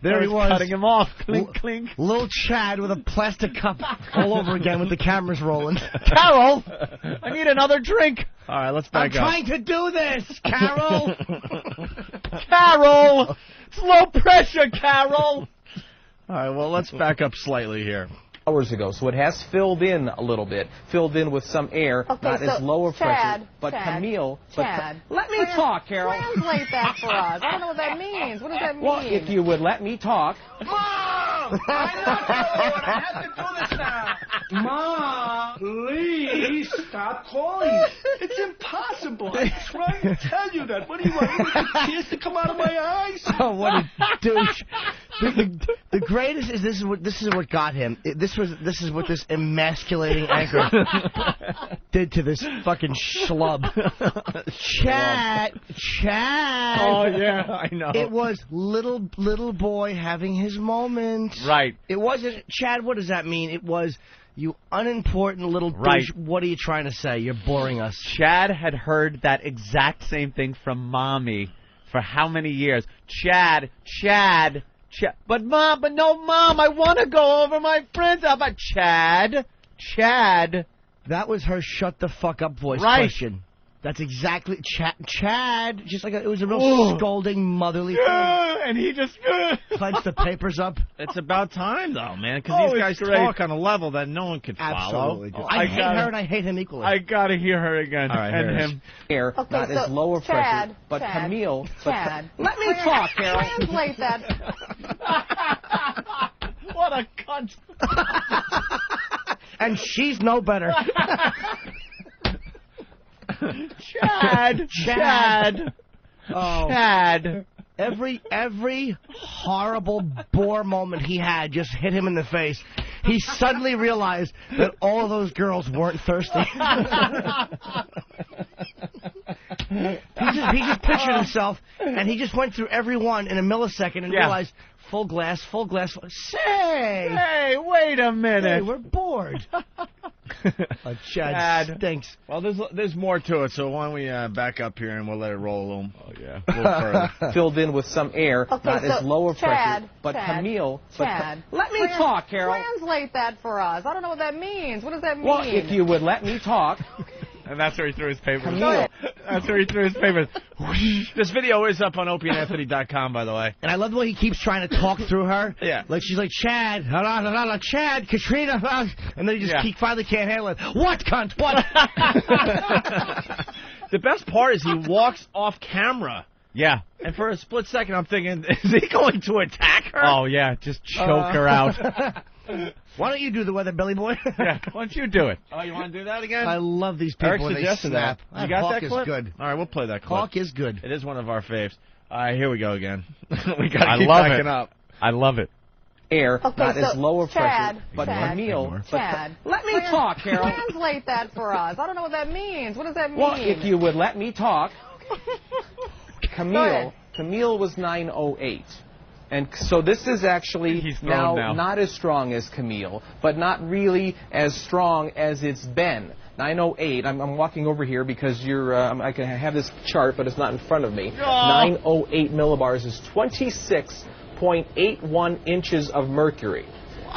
There he was, cutting him off. Clink, clink. Little Chad with a plastic cup all over again with the cameras rolling. Carol, I need another drink. All right, let's back I'm trying to do this, Carol. Carol, it's low pressure, Carol. All right, well, let's back up slightly here. Hours ago, so it has filled in a little bit, filled in with some air, Okay, not so as lower Chad, pressure, but Chad, Camille. Chad, Let me talk, Carol. Translate that for us. I don't know what that means. What does that mean? Well, if you would let me talk. Mom! I have to do this now. Mom, please stop calling. It's impossible. I'm trying to tell you that. What do you want? The tears to come out of my eyes? Oh, what a douche! The greatest is this is what got him. This is what this emasculating anchor did to this fucking schlub. Chad. Oh yeah, I know. It was little boy having his moment. Right. It wasn't Chad. What does that mean? It was you unimportant little douche. Right. What are you trying to say? You're boring us. Chad had heard that exact same thing from Mommy for how many years? Chad. But Mom, I want to go over my friends. How about Chad? That was her shut the fuck up voice question. That's exactly Chad. Just like it was a real scolding, motherly thing. And he just clenched the papers up. It's about time, though, man, because these guys talk on a level that no one could follow. Absolutely. I hate her and I hate him equally. I gotta hear her again. All right, and him. Air, Okay, not so as lower Chad, pressure, but Chad, Camille. Chad. Let me talk, Carol. Translate that. What a cunt. And she's no better. Chad. Oh. Chad. Every horrible bore moment he had just hit him in the face. He suddenly realized that all of those girls weren't thirsty. He just pictured himself, and he just went through every one in a millisecond and realized, full glass. Hey, wait a minute. Hey, we're bored. Chad stinks. Well, there's more to it, so why don't we back up here and we'll let it roll a little. Oh, yeah. A little further. Filled in with some air, Okay, not so as lower Chad, pressure, but Chad, Camille. Chad. Let me talk, Carol. Translate that for us. I don't know what that means. What does that mean? Well, if you would let me talk. And that's where he threw his papers. Camille. That's where he threw his papers. This video is up on OpieandAnthony.com, by the way. And I love the way he keeps trying to talk through her. Yeah. Like she's like, Chad, Chad, Katrina, and then he just finally can't handle it. What, cunt? What? The best part is he walks off camera. Yeah. And for a split second, I'm thinking, is he going to attack her? Oh, yeah, just choke her out. Why don't you do the weather, Billy Boy? Yeah, why don't you do it? Oh, you want to do that again? I love these people Eric when they suggested snap. that. You got Hawk that is clip? good. All right, we'll play that clip. Hawk is good. It is one of our faves. All right, here we go again. We got to I keep love backing it. up. I love it. Air, Okay, not as so lower Chad, pressure, but Chad, Camille. Chad. Let me talk, Carol. Translate that for us. I don't know what that means. What does that mean? Well, if you would let me talk. Camille was 908. And so this is actually now not as strong as Camille, but not really as strong as it's been. 908, I'm walking over here because I can have this chart, but it's not in front of me. 908 millibars is 26.81 inches of mercury.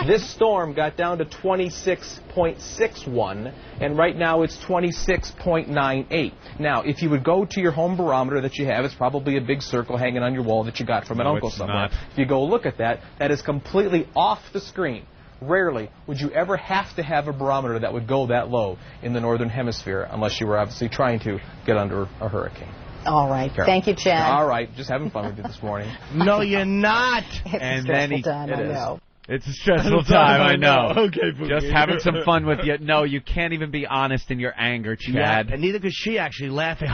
This storm got down to 26.61, and right now it's 26.98. Now, if you would go to your home barometer that you have, it's probably a big circle hanging on your wall that you got from an uncle somewhere. If you go look at that, that is completely off the screen. Rarely would you ever have to have a barometer that would go that low in the northern hemisphere, unless you were obviously trying to get under a hurricane. All right. Carol. Thank you, Chad. All right. Just having fun with you this morning. No, you're not. It's a And stressful then time, I know. It's a stressful time, I know. Okay, Pookie. Just having some fun with you. No, you can't even be honest in your anger, Chad. Yeah, and neither could she actually laughing.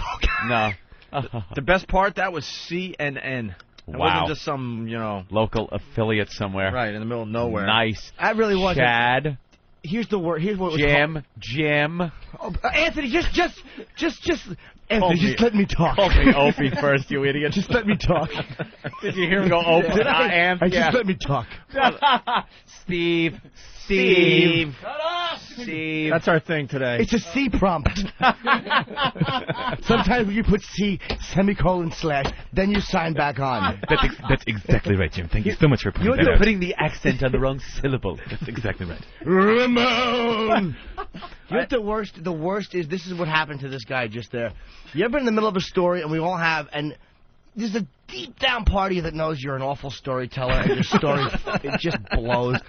No. The best part, that was CNN. It wasn't just some, local affiliate somewhere. Right, in the middle of nowhere. Nice. That really was. Chad. Here's the word. Here's what it was Jim. Oh, Anthony, just Anthony, just let me talk. Call me Opie first, you idiot. Just let me talk. Did you hear him go Opie? Just let me talk. Steve. That's our thing today. It's a C prompt. Sometimes you put C, semicolon, / then you sign back on. That's exactly right, Jim. Thank you so much for putting that You're out. putting the accent on the wrong syllable. That's exactly right. Ramon! You know what the worst is, this is what happened to this guy just there. You ever been in the middle of a story, and we all have, and there's a deep down part of you that knows you're an awful storyteller, and your story, it just blows.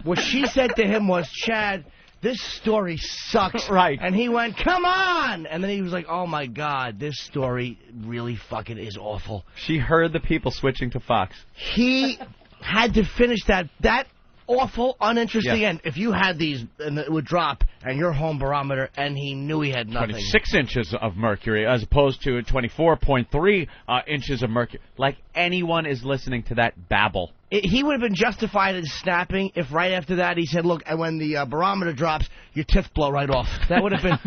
What she said to him was, Chad, this story sucks. Right. And he went, come on! And then he was like, oh my God, this story really fucking is awful. She heard the people switching to Fox. He had to finish that awful, uninteresting end. If you had these, and it would drop, and your home barometer, and he knew he had nothing. 26 inches of mercury as opposed to 24.3 inches of mercury. Like anyone is listening to that babble. He would have been justified in snapping if right after that he said, look, and when the barometer drops, your teeth blow right off. That would have been,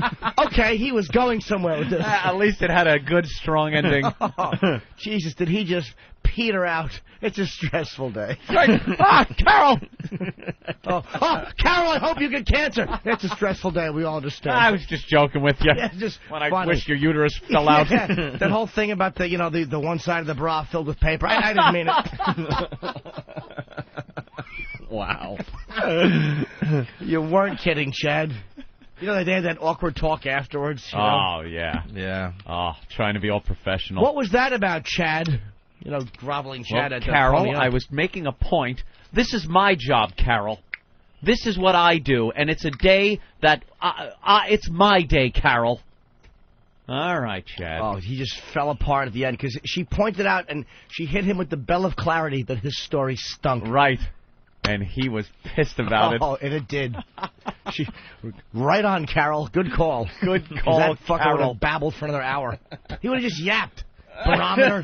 okay, he was going somewhere with this. At least it had a good, strong ending. Oh, Jesus, did he just peter out? It's a stressful day. Carol! Carol, I hope you get cancer. It's a stressful day, we all understand. I was just joking with you. Yeah, just when I funny. wished your uterus fell out. Yeah, that whole thing about the one side of the bra filled with paper. I didn't mean it. Wow. You weren't kidding, Chad. You know, they had that awkward talk afterwards. You know? Oh, yeah. Yeah. Oh, trying to be all professional. What was that about, Chad? You know, groveling Chad well, at Carol, I was making a point. This is my job, Carol. This is what I do, and it's a day that... it's my day, Carol. All right, Chad. Oh, he just fell apart at the end because she pointed out and she hit him with the bell of clarity that his story stunk. Right. And he was pissed about it. Oh, and it did. Right on, Carol. Good call. Good call, that fucker would Carol. have babbled for another hour. He would have just yapped. Barometer.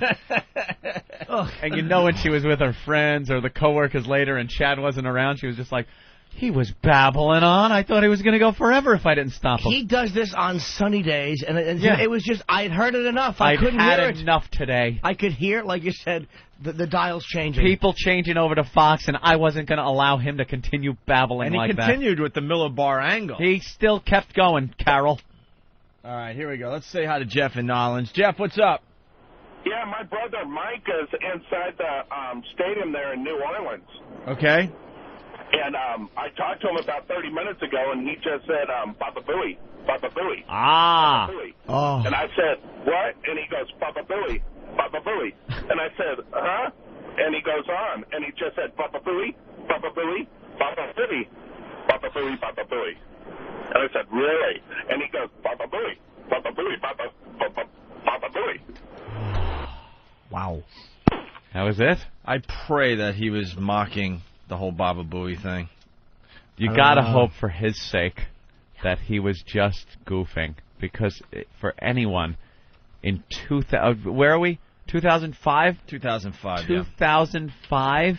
And you know when she was with her friends or the coworkers later and Chad wasn't around, she was just like, he was babbling on. I thought he was going to go forever if I didn't stop him. He does this on sunny days, and Yeah. it was just, I'd heard it enough. I I'd couldn't had hear it. enough today. I could hear, like you said, the dial's changing. People changing over to Fox, and I wasn't going to allow him to continue babbling And he like that. continued with the Miller Bar angle. He still kept going, Carol. All right, here we go. Let's say hi to Jeff in Nolens. Jeff, what's up? Yeah, my brother Mike is inside the stadium there in New Orleans. Okay. And I talked to him about 30 minutes ago, and he just said, Papa Booey, Papa Booey. Ah. Papa Booey. Oh. And I said, what? And he goes, Papa Booey, Papa Booey. And I said, huh? And he goes on, and he just said, Papa Booey, Papa Booey, Papa Booey, Papa Booey, Papa Booey. And I said, really? And he goes, Papa Booey, Papa Booey, Papa Booey. Wow. That was it? I pray that he was mocking the whole Baba Booey thing. You got to hope for his sake that he was just goofing. Because for anyone in 2000... Where are we? 2005? 2005, yeah. 2005?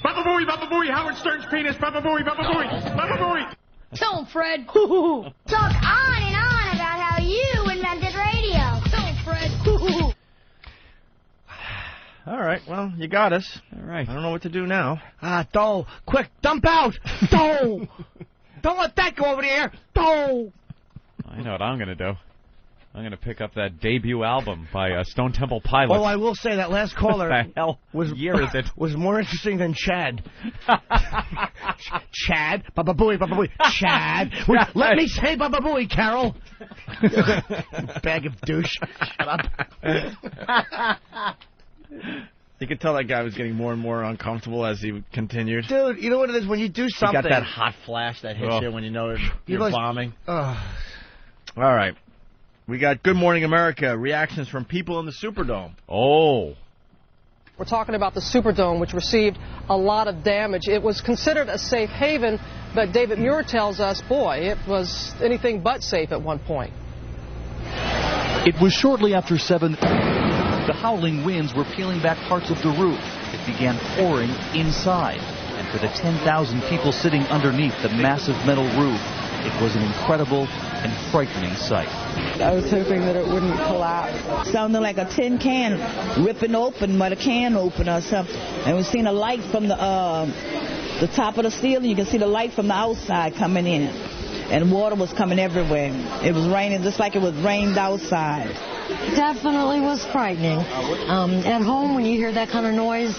Baba Booey, Howard Stern's penis, Baba Booey, Baba Booey, Baba Booey. Kill him, Fred. Talk on and on about how you invented radio. Kill him, Fred. All right, well, you got us. All right. I don't know what to do now. Doe. Quick, dump out. Doe. Don't let that go over the air. Doe. I know what I'm going to do. I'm going to pick up that debut album by Stone Temple Pilots. Oh, I will say that last caller What the hell year is it? was more interesting than Chad. Chad, Baba Booey, Chad. Let me say Baba Booey, Carol. Bag of douche. Shut up. You could tell that guy was getting more and more uncomfortable as he continued. Dude, you know what it is? When you do something... You got that hot flash that hits you when you know you're bombing. Ugh. All right. We got Good Morning America reactions from people in the Superdome. Oh. We're talking about the Superdome, which received a lot of damage. It was considered a safe haven, but David Muir tells us, boy, it was anything but safe at one point. It was shortly after 7. The howling winds were peeling back parts of the roof. It began pouring inside. And for the 10,000 people sitting underneath the massive metal roof, it was an incredible and frightening sight. I was hoping that it wouldn't collapse. Sounded like a tin can ripping open by the can opener or something. And we've seen a light from the top of the ceiling. You can see the light from the outside coming in. And water was coming everywhere. It was raining just like it was rained outside. Definitely was frightening. At home, when you hear that kind of noise,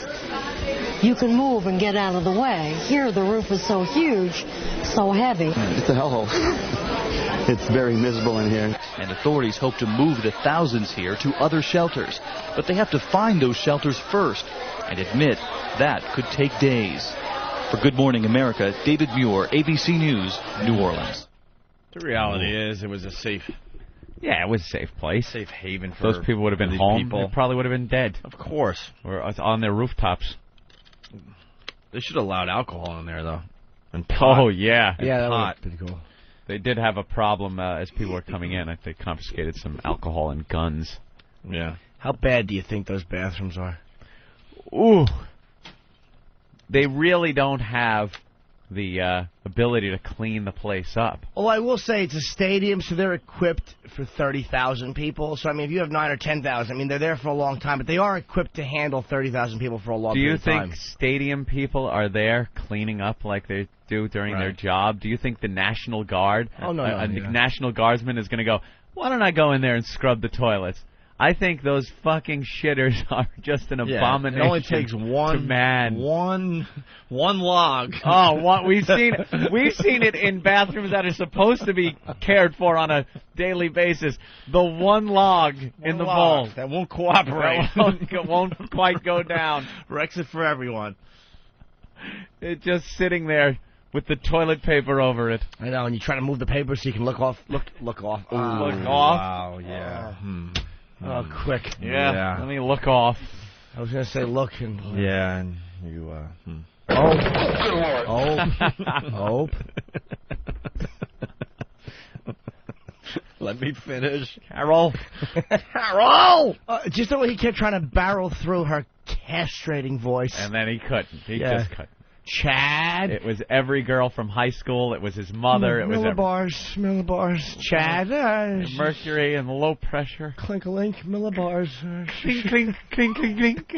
you can move and get out of the way. Here, the roof is so huge, so heavy. It's a hellhole. It's very miserable in here. And authorities hope to move the thousands here to other shelters. But they have to find those shelters first and admit that could take days. For Good Morning America, David Muir, ABC News, New Orleans. The reality is it was a safe... Yeah, it was a safe place. Safe haven for those people would have been these home. people. They probably would have been dead. Of course. Or on their rooftops. They should have allowed alcohol in there, though. And pot. Oh, yeah. And that pot. was pretty cool. They did have a problem as people were coming in. I think they confiscated some alcohol and guns. Yeah. How bad do you think those bathrooms are? Ooh. They really don't have the ability to clean the place up. Well, I will say it's a stadium, so they're equipped for 30,000 people. So, I mean, if you have 9 or 10,000, I mean, they're there for a long time, but they are equipped to handle 30,000 people for a long period of time. Do you think stadium people are there cleaning up like they do during their job? Do you think the National Guard, a National Guardsman is going to go, why don't I go in there and scrub the toilets? I think those fucking shitters are just an abomination. It only takes one log. Oh, we've seen it in bathrooms that are supposed to be cared for on a daily basis. The one log in the bowl that won't cooperate. That won't quite go down. Wrecks it for everyone. It's just sitting there with the toilet paper over it. I know, and you try to move the paper so you can look off. Look off. Look off. Wow, yeah. Oh, quick. Yeah. Let me look off. I was going to say look. And yeah, and you... Oh. Let me finish. Carol. Carol! Just the way he kept trying to barrel through her castrating voice. And then he couldn't. He just couldn't. Chad. It was every girl from high school. It was his mother. It was millibars. Chad. Mercury and low pressure. Clink-a-link, millibars. Clink, clink, clink, clink, clink.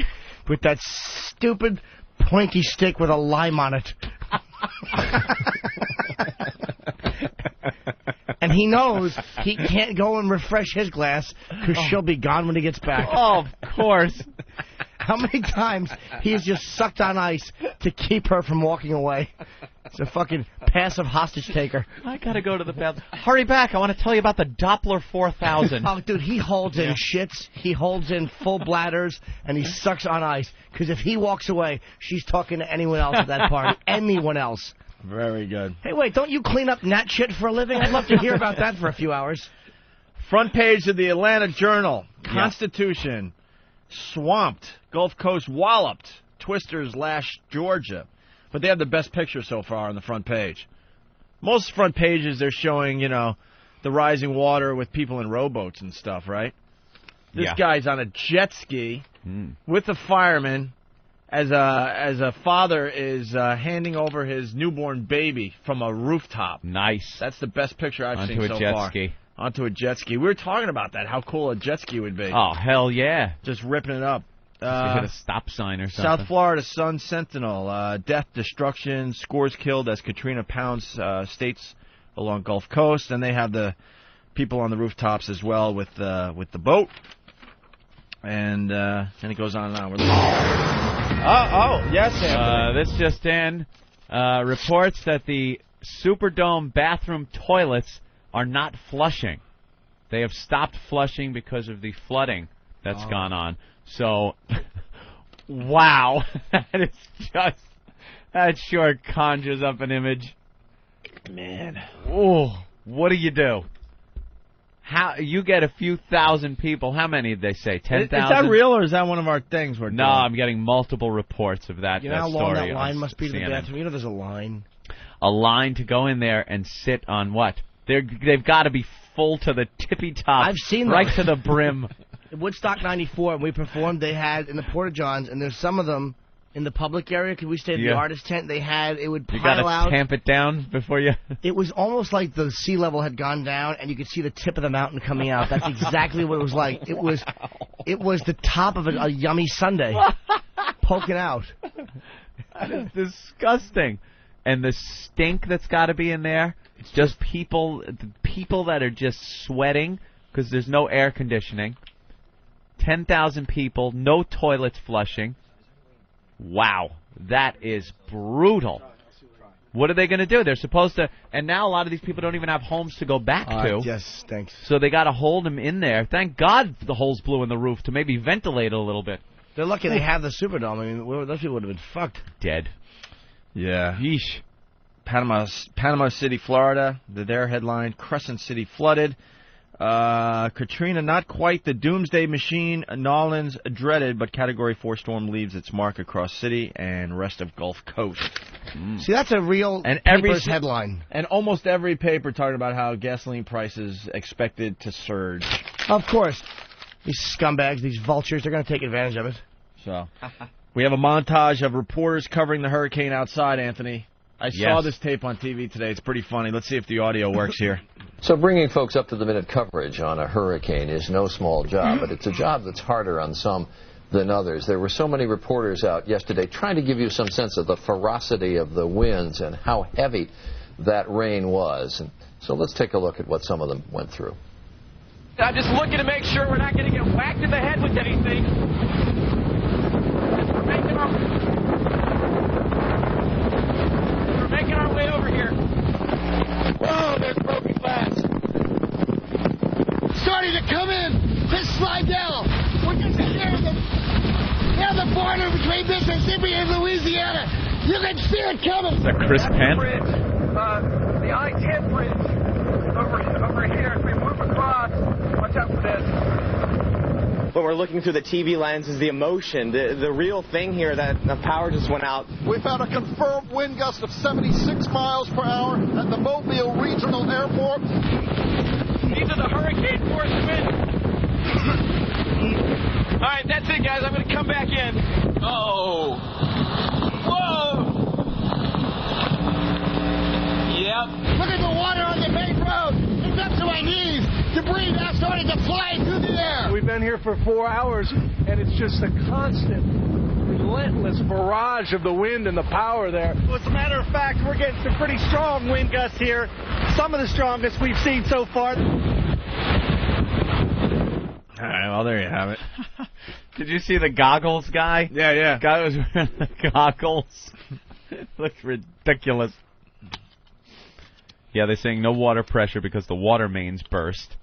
With that stupid pointy stick with a lime on it. And he knows he can't go and refresh his glass because she'll be gone when he gets back. Oh, of course. How many times he has just sucked on ice to keep her from walking away? It's a fucking passive hostage taker. I gotta go to the bathroom. Hurry back! I want to tell you about the Doppler 4000. Oh, dude, he holds in shits, he holds in full bladders, and he sucks on ice. Because if he walks away, she's talking to anyone else at that party. Anyone else. Very good. Hey, wait, don't you clean up nat shit for a living? I'd love to hear about that for a few hours. Front page of the Atlanta Journal. Constitution. Swamped. Gulf Coast walloped. Twisters lash Georgia. But they have the best picture so far on the front page. Most front pages, they're showing, the rising water with people in rowboats and stuff, right? This guy's on a jet ski with a fireman as a father is handing over his newborn baby from a rooftop. Nice. That's the best picture I've seen so far. Onto a jet ski. Onto a jet ski. We were talking about that, how cool a jet ski would be. Oh, hell yeah. Just ripping it up. Hit a stop sign or something. South Florida Sun Sentinel. Death, destruction, scores killed as Katrina pounds states along Gulf Coast. And they have the people on the rooftops as well with the boat. And it goes on and on. Yes, Anthony. This just in. Reports that the Superdome bathroom toilets are not flushing. They have stopped flushing because of the flooding that's gone on. So, wow. That sure conjures up an image. Man. Ooh, what do? How you get a few thousand people? How many did they say? 10,000? Is that real, or is that one of our things we're doing? No, I'm getting multiple reports of that. You know how long story that line must be to the CNN. bathroom? There's a line. A line to go in there and sit on what? They've got to be full to the tippy top. I've seen right them. to the brim. Woodstock 94, when we performed, they had in the Porta-Johns, and there's some of them in the public area, because we stayed at the Yeah. artist tent, it would You pile gotta out. tamp it down before you. It was almost like the sea level had gone down, and you could see the tip of the mountain coming out. That's exactly what it was like. It was the top of a yummy sundae poking out. That is disgusting. And the stink that's got to be in there. It's just people that are just sweating because there's no air conditioning. 10,000 people, no toilets flushing. Wow, that is brutal. What are they going to do? They're supposed to, and now a lot of these people don't even have homes to go back to. Yes, stinks. So they got to hold them in there. Thank God the holes blew in the roof to maybe ventilate it a little bit. They're lucky they have the Superdome. I mean, those people would have been fucked. Dead. Yeah. Yeesh. Panama City, Florida. Their headline, Crescent City flooded. Katrina, not quite the doomsday machine Nolans dreaded, but Category 4 storm leaves its mark across city and rest of Gulf Coast. See, that's a real paper's headline. And almost every paper talking about how gasoline prices expected to surge. Of course. These scumbags, these vultures, they're going to take advantage of it. So, we have a montage of reporters covering the hurricane outside, Anthony. I saw this tape on TV today. It's pretty funny. Let's see if the audio works here. So bringing folks up to the minute coverage on a hurricane is no small job, but it's a job that's harder on some than others. There were so many reporters out yesterday trying to give you some sense of the ferocity of the winds and how heavy that rain was. And so let's take a look at what some of them went through. I'm just looking to make sure we're not going to get whacked in the head with anything. We're making our way over here. Whoa, there's broken glass. Starting to come in. Just slide down. We're just near the border between Mississippi and Louisiana. You can see it coming. Is that Chris Penn? The I-10 bridge over here. If we move across, watch out for this. When we're looking through the TV lens is the emotion, the real thing here that the power just went out. We've had a confirmed wind gust of 76 miles per hour at the Mobile Regional Airport. These are the hurricane force winds. All right, that's it, guys. I'm going to come back in. Oh. Whoa. Yep. Look at the water on the main road. It's up to my knees. Debris now starting to fly through the air. We've been here for 4 hours, and it's just a constant, relentless barrage of the wind and the power there. Well, as a matter of fact, we're getting some pretty strong wind gusts here. Some of the strongest we've seen so far. All right, well, there you have it. Did you see the goggles guy? Yeah. Guy was wearing the goggles. It looks ridiculous. Yeah, they're saying no water pressure because the water mains burst.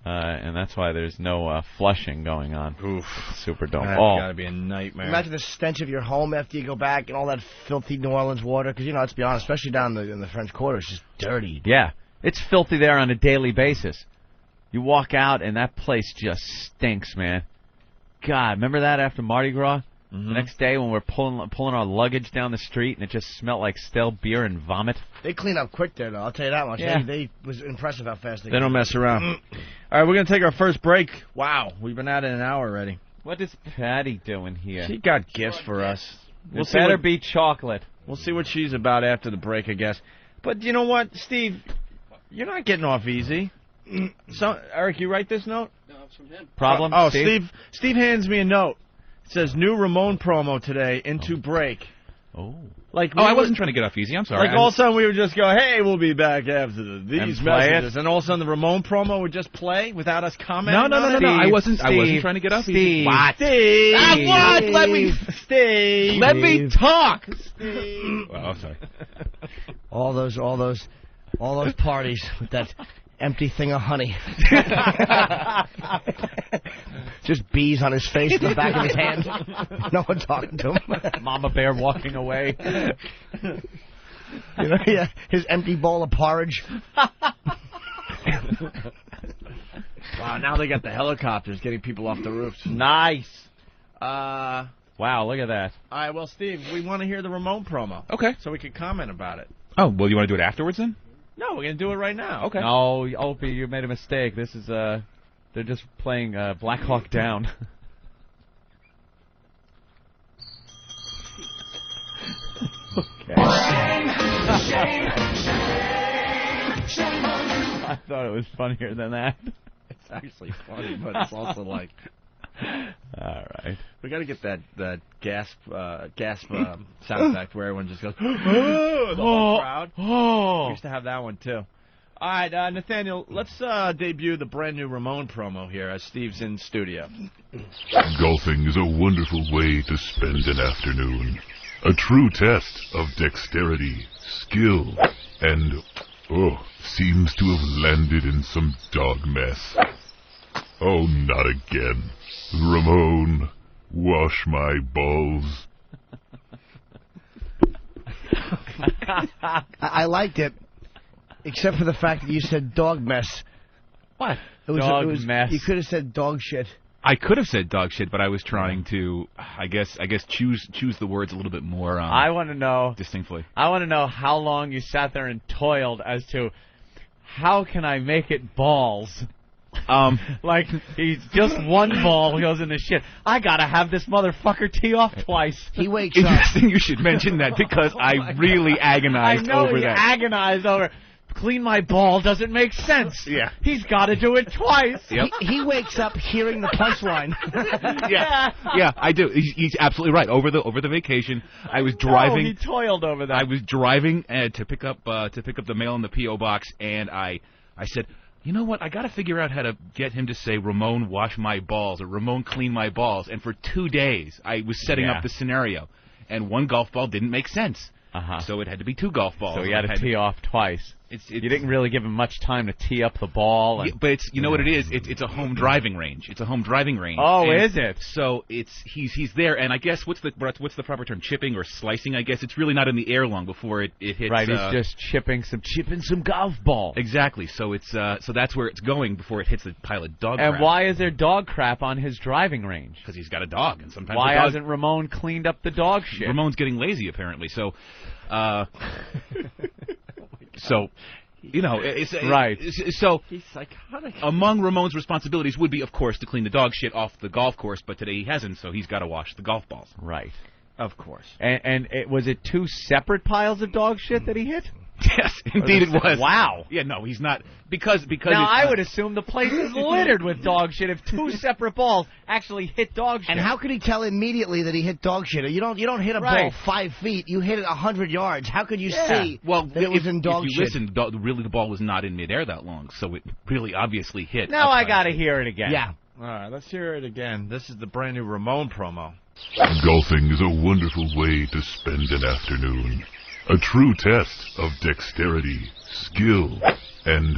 And that's why there's no flushing going on. Oof. Superdome. That's got to be a nightmare. Imagine the stench of your home after you go back and all that filthy New Orleans water. Because, let's be honest, especially down in the French Quarter, it's just dirty. Yeah, it's filthy there on a daily basis. You walk out and that place just stinks, man. God, remember that after Mardi Gras? Mm-hmm. The next day when we're pulling our luggage down the street and it just smelled like stale beer and vomit. They clean up quick there, though. I'll tell you that much. Yeah. They was impressive how fast They don't mess around. All right, we're going to take our first break. Wow, we've been at it an hour already. What is Patty doing here? She got gifts for us. We'll better be chocolate. We'll see what she's about after the break, I guess. But you know what, Steve? You're not getting off easy. So, Eric, you write this note? No, it's from him. Problem? Steve hands me a note. It says, new Ramon promo today, into break. Oh. I wasn't trying to get off easy. I'm sorry. Like, all of a sudden, we would just go, hey, we'll be back after these messages. And all of a sudden, the Ramon promo would just play without us commenting No. I wasn't trying to get off easy. What? Steve. What? Let me... Steve. Let me talk. Steve. Well, sorry. All those parties with that empty thing of honey. Just bees on his face in the back of his hand. No one talking to him. Mama Bear walking away. His empty bowl of porridge. Wow, now they got the helicopters getting people off the roofs. Nice. Wow, look at that. All right, well, Steve, we want to hear the Ramon promo. Okay. So we can comment about it. Oh, well, you want to do it afterwards then? No, we're going to do it right now. Okay. No, Opie, you made a mistake. This is, they're just playing Black Hawk Down. I thought it was funnier than that. It's actually funny, but it's also like... All right. We got to get that gasp sound effect where everyone just goes, the whole crowd. We used to have that one, too. All right, Nathaniel, let's debut the brand new Ramon promo here as Steve's in studio. Golfing is a wonderful way to spend an afternoon. A true test of dexterity, skill, and, seems to have landed in some dog mess. Oh, not again. Ramon, wash my balls. I liked it, except for the fact that you said dog mess. What? Dog mess. You could have said dog shit. I could have said dog shit, but I was trying to, I guess, choose the words a little bit more. I want to know distinctly. I want to know how long you sat there and toiled as to how can I make it balls. Like he's just one ball goes in the shit. I gotta have this motherfucker tee off twice. He wakes up. Interesting you should mention that because I really agonized over that. Agonized over. Clean my ball doesn't make sense. Yeah. He's got to do it twice. Yep. He wakes up hearing the punchline. Yeah, I do. He's absolutely right. Over the vacation, I was driving. He toiled over that. I was driving to pick up the mail in the P.O. box, and I said, you know what? I got to figure out how to get him to say, Ramon, wash my balls, or Ramon, clean my balls. And for 2 days, I was setting up the scenario, and one golf ball didn't make sense. So it had to be 2 golf balls. So he had to tee off twice. You didn't really give him much time to tee up the ball. And, but you know what it is? It's a home driving range. It's a home driving range. Oh, is it? So he's there, and I guess what's the proper term? Chipping or slicing? I guess it's really not in the air long before it hits. Right, he's just chipping some golf ball. Exactly. So it's so that's where it's going before it hits the pile of dog crap. And why is there dog crap on his driving range? Because he's got a dog, and sometimes why hasn't Ramon cleaned up the dog shit? Ramon's getting lazy apparently. So. So, you know, right. So he's psychotic. Among Ramon's responsibilities would be, of course, to clean the dog shit off the golf course, but today he hasn't, so he's got to wash the golf balls. Right. Of course. And was it 2 separate piles of dog shit that he hit? Yes, indeed it was. Wow. Yeah, no, he's not because. Now I would assume the place is littered with dog shit if 2 separate balls actually hit dog shit. And how could he tell immediately that he hit dog shit? You don't hit a ball 5 feet. You hit it 100 yards. How could you see? Well, that it was in dog shit? If you listen, really the ball was not in midair that long, so it really obviously hit. Now I got to hear it again. Yeah. All right, let's hear it again. This is the brand new Ramon promo. Golfing is a wonderful way to spend an afternoon. A true test of dexterity, skill, and,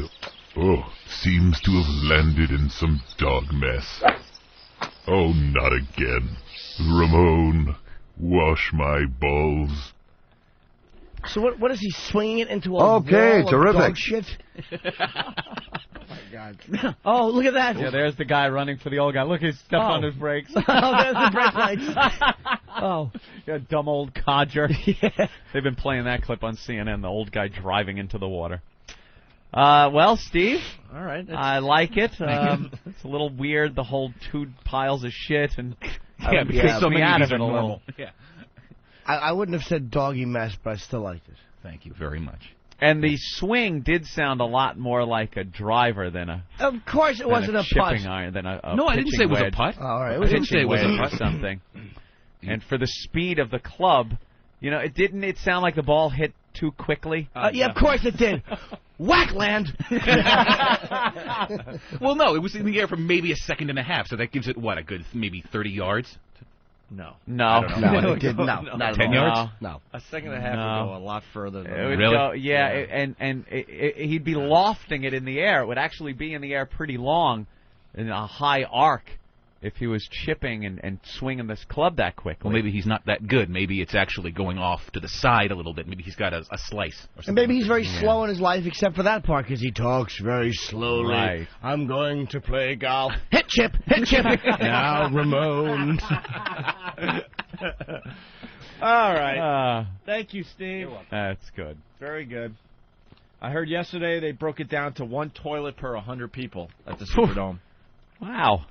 seems to have landed in some dog mess. Oh, not again. Ramon, wash my balls. So what is he swinging it into a wall of dog shit? Oh my God! Oh, look at that! Yeah, there's the guy running for the old guy. Look, he's stepped on his brakes. Oh, there's the brake lights. Oh, yeah, dumb old codger. Yeah. They've been playing that clip on CNN. The old guy driving into the water. Well, Steve. All right. I like it. It's a little weird, the whole 2 piles of shit, and because so many out of of these it are a normal. little. Yeah. I wouldn't have said doggy mess, but I still liked it. Thank you very much. And the swing did sound a lot more like a driver than a. Of course, it wasn't a putt. Chipping iron than a. No, I didn't say it was wedge. a putt. All right, I didn't say it was a putt. Or something. And for the speed of the club, you know, it didn't. It sound like the ball hit too quickly. Yeah, of course it did. Whackland. Well, no, it was in the air for maybe a second and a half, so that gives it what, a good maybe 30 yards. No. It did not at 10 all. yards? No. A second and a half would go a lot further than It would Really? go, and he'd be lofting it in the air. It would actually be in the air pretty long in a high arc if he was chipping and swinging this club that quickly. Well, maybe he's not that good. Maybe it's actually going off to the side a little bit. Maybe he's got a slice. Or And maybe he's very slow in his life, except for that part, because he talks very slowly. Right. I'm going to play golf. Hit chip, hit chip. Now, Ramon. All right. Thank you, Steve. That's good. Very good. I heard yesterday they broke it down to 1 toilet per 100 people at the Superdome. Wow.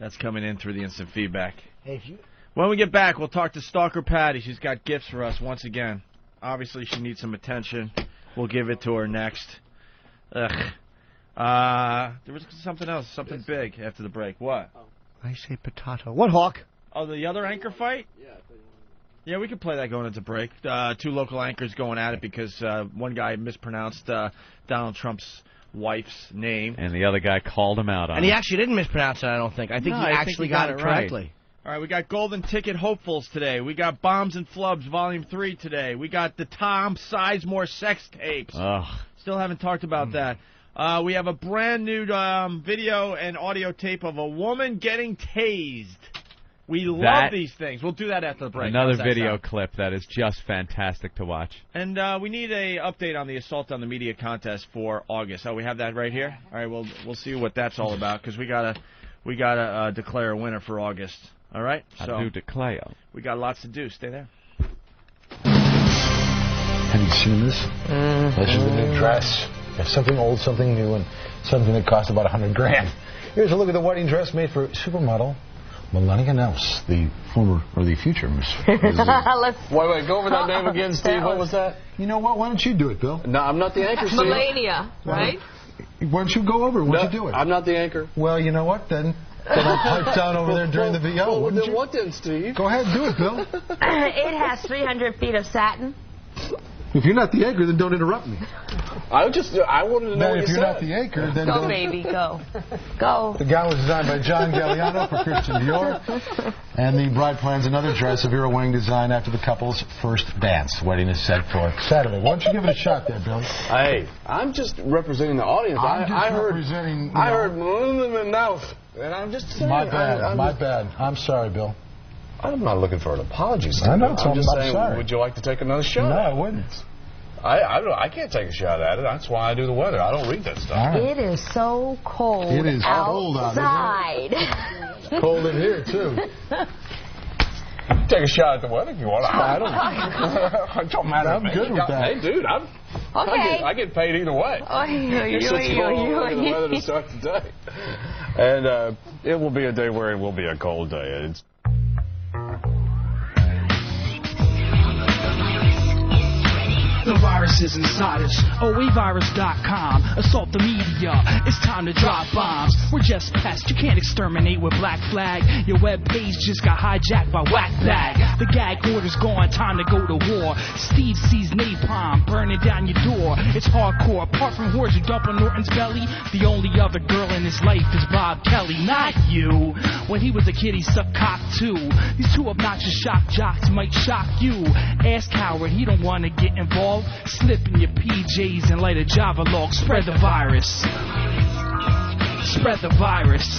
That's coming in through the instant feedback. Hey, When we get back, we'll talk to Stalker Patty. She's got gifts for us once again. Obviously, she needs some attention. We'll give it to her next. Ugh. There was something else, something big after the break. What? I say potato. What, Hawk? Oh, the other anchor fight? Yeah, we could play that going into break. Two local anchors going at it because one guy mispronounced Donald Trump's wife's name. And the other guy called him out on it. And he actually didn't mispronounce it, I don't think. I think he actually got it correctly. Right. All right, we got Golden Ticket hopefuls today. We got Bombs and Flubs Volume 3 today. We got the Tom Sizemore sex tapes. Ugh. Still haven't talked about that. We have a brand new video and audio tape of a woman getting tased. We love these things. We'll do that after the break. Another video clip that is just fantastic to watch. And we need a update on the Assault on the Media contest for August. Oh, we have that right here? All right, we'll see what that's all about because we gotta declare a winner for August. All right? I do declare. We got lots to do. Stay there. Have you seen this? This is the new dress. It's something old, something new, and something that costs about $100,000. Here's a look at the wedding dress made for supermodel Melania Knauss, the former or the future Miss. Wait, go over that name again, Steve. What was that? You know what? Why don't you do it, Bill? No, I'm not the anchor, Steve. Melania, right? Why don't you go over? Why don't you do it? I'm not the anchor. Well, you know what then? I'll pipe down over there during the VO, wouldn't you? What then, Steve? Go ahead, do it, Bill. It has 300 feet of satin. If you're not the anchor, then don't interrupt me. I wanted to know what you said. If you're not the anchor, then go, baby, go. Go. The gown was designed by John Galliano for Christian Dior. And the bride plans another dress of Vera Wang design after the couple's first dance. The wedding is set for Saturday. Why don't you give it a shot there, Bill? Hey, I'm just representing the audience. I heard Melania Knauss, and I'm just saying. My bad. I'm sorry, Bill. I'm not looking for an apology, Steve. I know, I'm just saying, sorry. Would you like to take another shot? No, I wouldn't. I can't take a shot at it. That's why I do the weather. I don't read that stuff. Right. It is so cold. It is cold outside. It's cold in here too. Take a shot at the weather if you want. I don't matter. I'm good with that. Hey, dude, I get paid either way. You're such a the weather to start the day. And it will be a day where it will be a cold day. It's The virus is inside us. OAvirus.com. Assault the media. It's time to drop bombs. We're just pests. You can't exterminate with Black Flag. Your web page just got hijacked by Whack Bag. The gag order's gone. Time to go to war. Steve sees napalm burning down your door. It's hardcore. Apart from whores who dump on Norton's belly, the only other girl in his life is Bob Kelly. Not you. When he was a kid, he sucked cock too. These two obnoxious shock jocks might shock you. Ass coward. He don't want to get involved. Slip in your PJs and light a Java log. Spread the virus. Spread the virus.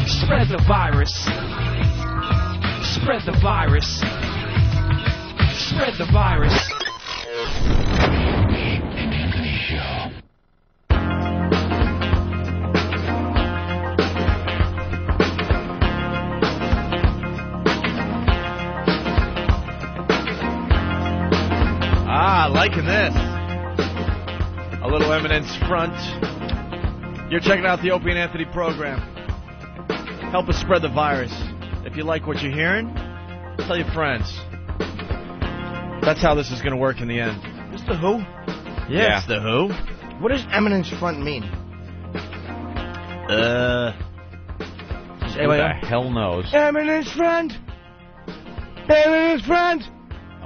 Spread the virus. Spread the virus. Spread the virus. Liking this. A little Eminence Front. You're checking out the Opie and Anthony program. Help us spread the virus. If you like what you're hearing, tell your friends. That's how this is going to work in the end. It's the Who? Yeah, it's the Who. What does Eminence Front mean? Who the hell knows? Eminence Front! Eminence Front!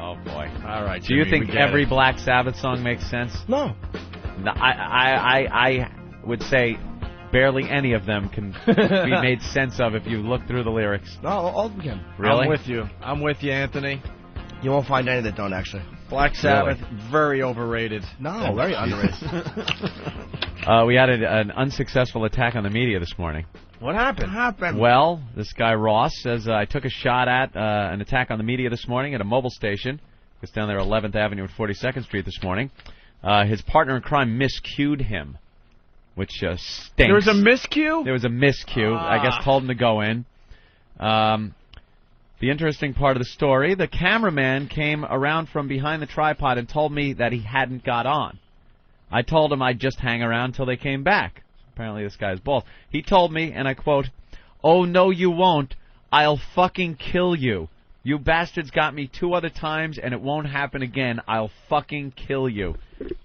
Oh, boy. All right, do you think every Black Sabbath song makes sense? No. I would say barely any of them can be made sense of if you look through the lyrics. No, all of them can. Really? I'm with you, Anthony. You won't find any that don't, actually. Black Sabbath, very overrated. No, very underrated. We had an unsuccessful attack on the media this morning. What happened? Well, this guy Ross says, I took a shot at an attack on the media this morning at a mobile station. It's down there 11th Avenue and 42nd Street this morning. His partner in crime miscued him, which stinks. There was a miscue? There was a miscue. I guess told him to go in. The interesting part of the story, the cameraman came around from behind the tripod and told me that he hadn't got on. I told him I'd just hang around till they came back. Apparently this guy's bold. He told me, and I quote, "Oh, no, you won't. I'll fucking kill you. You bastards got me 2 other times, and it won't happen again. I'll fucking kill you.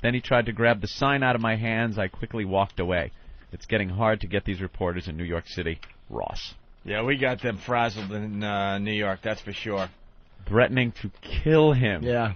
Then he tried to grab the sign out of my hands. I quickly walked away. It's getting hard to get these reporters in New York City. Ross. Yeah, we got them frazzled in New York, that's for sure. Threatening to kill him. Yeah.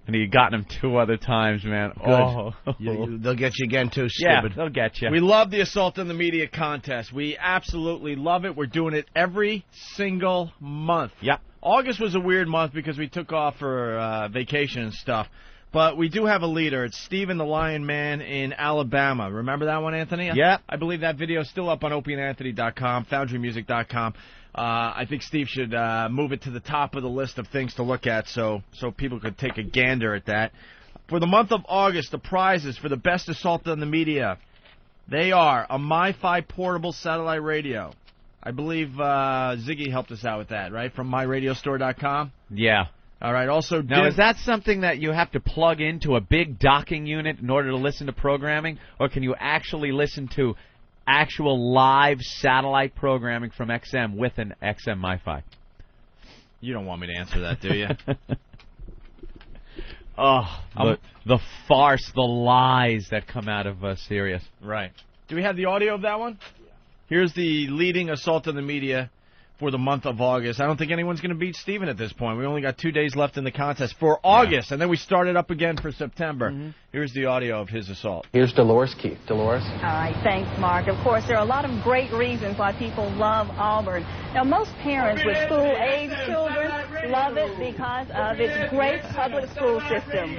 And he got him 2 other times, man. Good. Oh. They'll get you again, too, stupid. Yeah, they'll get you. We love the Assault on the Media contest. We absolutely love it. We're doing it every single month. Yep. August was a weird month because we took off for vacation and stuff. But we do have a leader. It's Stephen the Lion Man in Alabama. Remember that one, Anthony? Yeah. I believe that video is still up on opieandanthony.com, foundrymusic.com. I think Steve should move it to the top of the list of things to look at so people could take a gander at that. For the month of August, the prizes for the best assault on the media, they are a MiFi portable satellite radio. I believe Ziggy helped us out with that, right, from myradiostore.com? Yeah. All right, also... Now, is that something that you have to plug into a big docking unit in order to listen to programming, or can you actually listen to actual live satellite programming from XM with an XM MiFi? You don't want me to answer that, do you? The farce, the lies that come out of Sirius. Right. Do we have the audio of that one? Here's the leading assault on the media for the month of August. I don't think anyone's going to beat Steven at this point. We only got 2 days left in the contest for August, and then we start it up again for September. Here's the audio of his assault. Here's Dolores Keith. Dolores? All right, thanks, Mark. Of course, there are a lot of great reasons why people love Auburn. Now, most parents with school-age children love it because of its great public school system.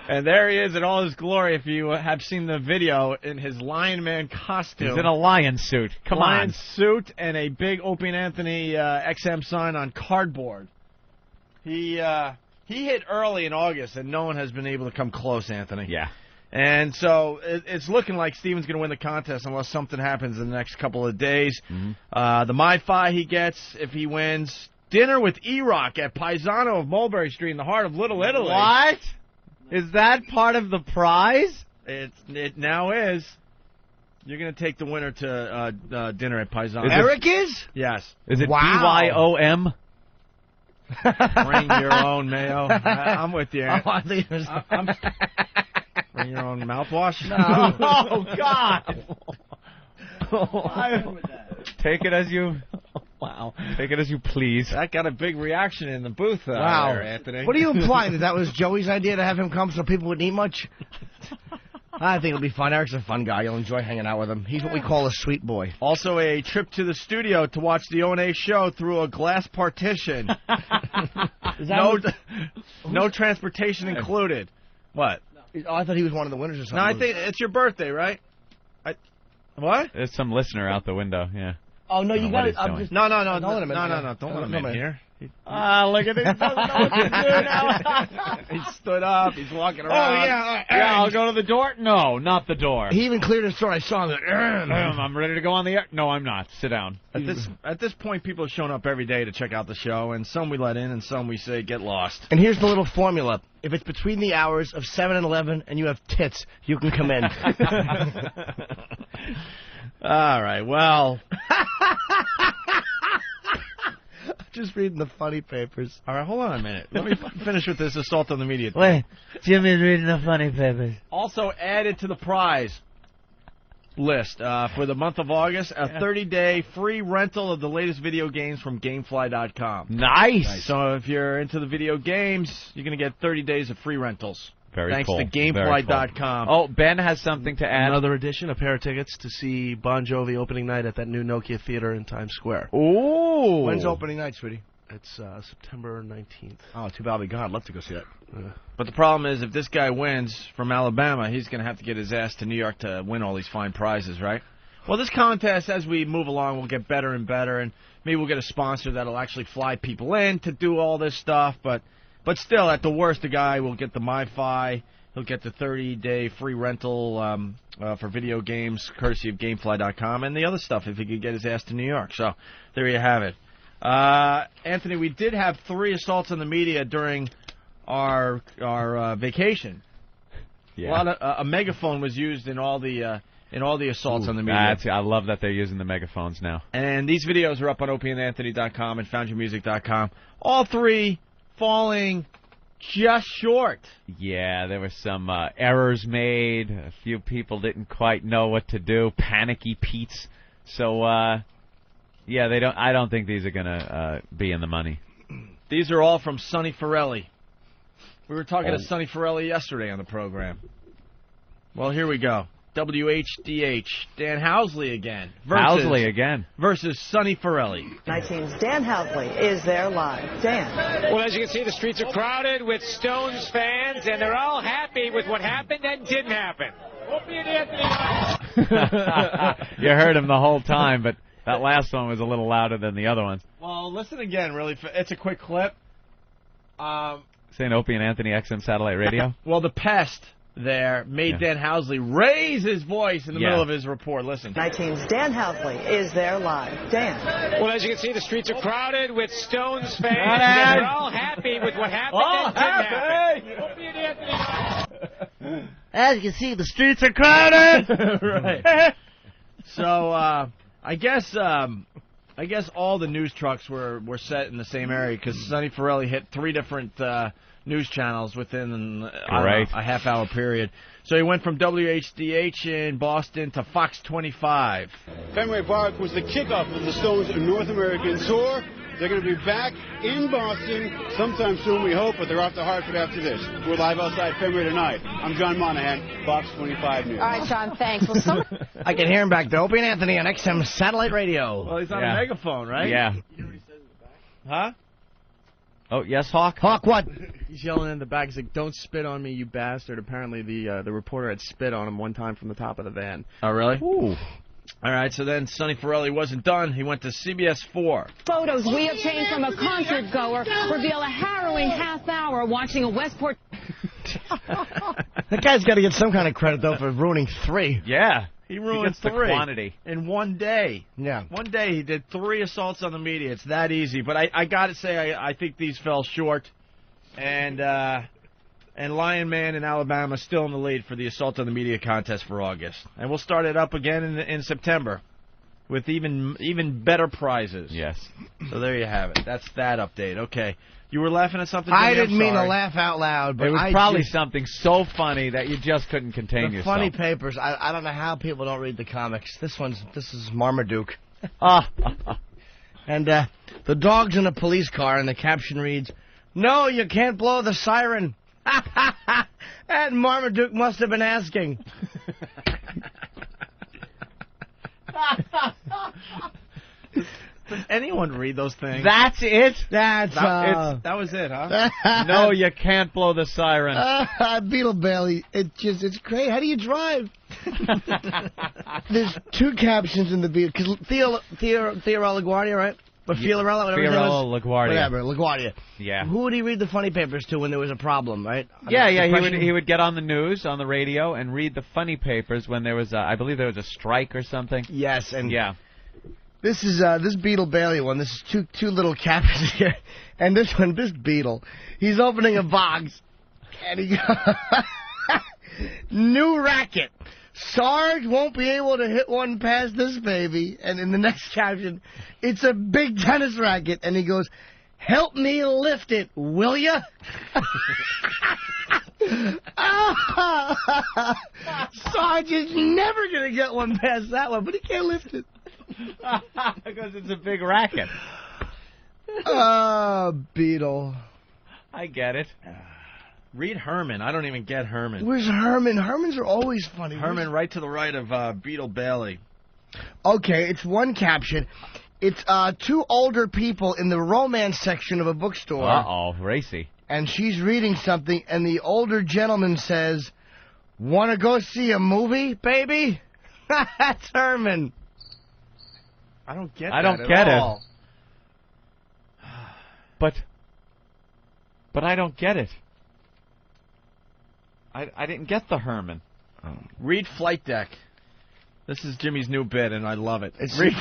And there he is in all his glory. If you have seen the video, in his Lion Man costume. He's in a lion suit. Come lion on. suit and a big Opie and Anthony XM sign on cardboard. He hit early in August, and no one has been able to come close, Anthony. Yeah. And so it's looking like Steven's going to win the contest unless something happens in the next couple of days. The MiFi he gets if he wins. Dinner with E-Rock at Paisano of Mulberry Street in the heart of Little Italy. What? Is that part of the prize? It now is. You're going to take the winner to dinner at Paisano. Eric is? Yes. Is it Wow. BYOM? Bring your own mayo. I'm with you. I think it was... Bring your own mouthwash? No. Oh, God. Take it as you... Wow. Take it as you please. That got a big reaction in the booth Wow. there, Anthony. What are you implying? That was Joey's idea to have him come so people wouldn't eat much? I think it'll be fun. Eric's a fun guy. You'll enjoy hanging out with him. He's what we call a sweet boy. Also, a trip to the studio to watch the O&A show through a glass partition. No transportation included. What? Oh, I thought he was one of the winners or something. No, I think it's your birthday, right? What? There's some listener out the window, yeah. Oh, no, you got it. No. Don't let him in here. Look at it. He doesn't know what to do now. He stood up. He's walking around. Oh, yeah. I'll go to the door. No, not the door. He even cleared his throat. I saw him. I'm ready to go on the air. No, I'm not. Sit down. At this point, people are showing up every day to check out the show, and some we let in, and some we say get lost. And here's the little formula. If it's between the hours of 7 and 11 and you have tits, you can come in. All right, well... Just reading the funny papers. All right, hold on a minute. Let me finish with this assault on the media thing. Wait, Jimmy's reading the funny papers. Also added to the prize list for the month of August, a 30-day free rental of the latest video games from Gamefly.com. Nice. So if you're into the video games, you're going to get 30 days of free rentals. Very Thanks cool. to Gamefly.com. Oh, Ben has something to add. Another edition, a pair of tickets to see Bon Jovi opening night at that new Nokia Theater in Times Square. Ooh. When's opening night, sweetie? It's September 19th. Oh, too bad we got. I'd love to go see that. But the problem is, if this guy wins from Alabama, he's going to have to get his ass to New York to win all these fine prizes, right? Well, this contest, as we move along, will get better and better, and maybe we'll get a sponsor that'll actually fly people in to do all this stuff, But still, at the worst, the guy will get the MiFi. He'll get the 30-day free rental for video games, courtesy of Gamefly.com, and the other stuff if he could get his ass to New York. So there you have it. Anthony, we did have 3 assaults on the media during our vacation. Yeah. A megaphone was used in all the in all the assaults on the media. I love that they're using the megaphones now. And these videos are up on opieandanthony.com and foundyourmusic.com. All three falling just short. Yeah, there were some errors made. A few people didn't quite know what to do. Panicky Pete's. So, yeah, they don't. I don't think these are going to be in the money. These are all from Sonny Forelli. We were talking to Sonny Forelli yesterday on the program. Well, here we go. WHDH, Dan Housley again. Versus Sonny Forelli. 19's Dan Housley is there live. Dan. Well, as you can see, the streets are crowded with Stones fans, and they're all happy with what happened and didn't happen. Opie and Anthony. You heard him the whole time, but that last one was a little louder than the other ones. Well, listen again, really. It's a quick clip. Saying Opie and Anthony XM Satellite Radio? Well, the pest there made Dan Housley raise his voice in the middle of his report. Listen. 19's Dan Housley is there live. Dan. Well, as you can see, the streets are crowded with Stones fans, and they're all happy with what happened and didn't happen. Opie and Anthony. As you can see, the streets are crowded. Right. So, I guess all the news trucks were set in the same area because Sonny Forelli hit 3 different news channels within a half-hour period. So he went from WHDH in Boston to Fox 25. Fenway Park was the kickoff of the Stones' North American tour. They're going to be back in Boston sometime soon, we hope, but they're off to Hartford after this. We're live outside Fenway tonight. I'm John Monahan, Fox 25 News. All right, John, thanks. Well, I can hear him back there. Opie and Anthony on XM Satellite Radio. Well, he's on a megaphone, right? Yeah. Huh? Oh, yes, Hawk? Hawk, what? He's yelling in the back. He's like, "Don't spit on me, you bastard." Apparently, the reporter had spit on him one time from the top of the van. Oh, really? Ooh. All right, so then Sonny Forelli wasn't done. He went to CBS 4. Photos we obtained from a concert goer reveal a harrowing half hour watching a Westport. That guy's got to get some kind of credit, though, for ruining 3. Yeah. He ruined gets 3 the quantity. in one day. Yeah. One day he did 3 assaults on the media. It's that easy. But I got to say, I think these fell short. And Lion Man in Alabama still in the lead for the assault on the media contest for August. And we'll start it up again in September with even better prizes. Yes. So there you have it. That's that update. Okay. You were laughing at something? I Jimmy? didn't mean to laugh out loud, but it was probably something so funny that you just couldn't contain yourself. Funny papers. I don't know how people don't read the comics. This is Marmaduke. And the dog's in a police car, and the caption reads, "No, you can't blow the siren." And Marmaduke must have been asking. Does anyone read those things? That's it? That was it, huh? No, you can't blow the siren. Beetle Bailey, it's great. How do you drive? There's 2 captions in the Beetle, because Fiorello LaGuardia, right? Or Fiorello, whatever his name is. Fiorello LaGuardia. Whatever, LaGuardia. Yeah. Who would he read the funny papers to when there was a problem, right? Yeah, he would get on the news, on the radio, and read the funny papers when there was, I believe there was a strike or something. Yes, and yeah. This is this Beetle Bailey one. This is two little captions here, and this Beetle, he's opening a box, and he goes, "New racket. Sarge won't be able to hit one past this baby." And in the next caption, it's a big tennis racket, and he goes, "Help me lift it, will ya?" Sarge is never gonna get one past that one, but he can't lift it. Because it's a big racket. Beetle. I get it. Read Herman. I don't even get Herman. Where's Herman? Hermans are always funny. Herman right to the right of Beetle Bailey. Okay, it's one caption. It's 2 older people in the romance section of a bookstore. Uh-oh, racy. And she's reading something, and the older gentleman says, "Want to go see a movie, baby?" That's Herman. I don't get I that don't get at it. all. But I don't get it. I didn't get the Herman. Read Flight Deck. This is Jimmy's new bit, and I love it.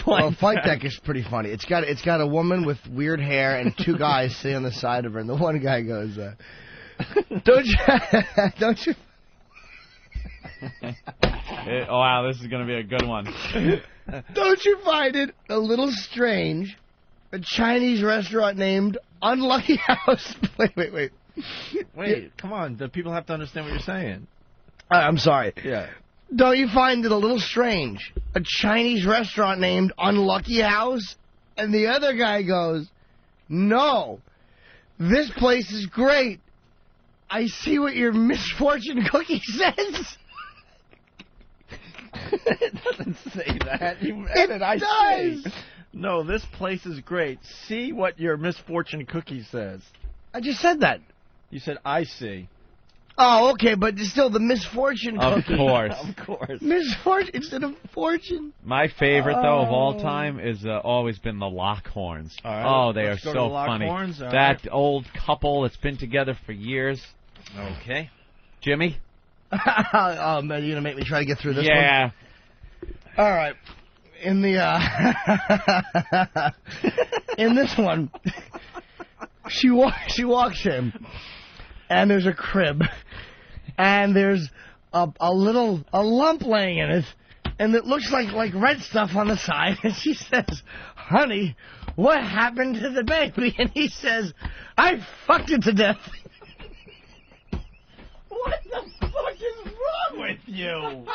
Flight Deck is pretty funny. It's got a woman with weird hair and 2 guys sitting on the side of her, and the one guy goes, "Don't you?" Wow, this is going to be a good one. Don't you find it a little strange? A Chinese restaurant named Unlucky House. Wait. Wait, come on. The people have to understand what you're saying. I'm sorry. Yeah. Don't you find it a little strange? A Chinese restaurant named Unlucky House? And the other guy goes, no, this place is great. I see what your misfortune cookie says. It doesn't say that. It does. No, this place is great. See what your misfortune cookie says. I just said that. You said, I see. Oh, okay, but still the misfortune cookie. Of course. Of course. Misfortune instead of fortune. My favorite, though, of all time is always been the Lockhorns. All right, oh, they are let's go so to the funny. Lockhorns. All That right. old couple that's been together for years. Okay. Jimmy? Oh, man, you're going to make me try to get through this one? Yeah. All right. In the, in this one, she walks in, and there's a crib, and there's a lump laying in it, and it looks like red stuff on the side, and she says, honey, what happened to the baby? And he says, I fucked it to death. What the fuck is wrong with you?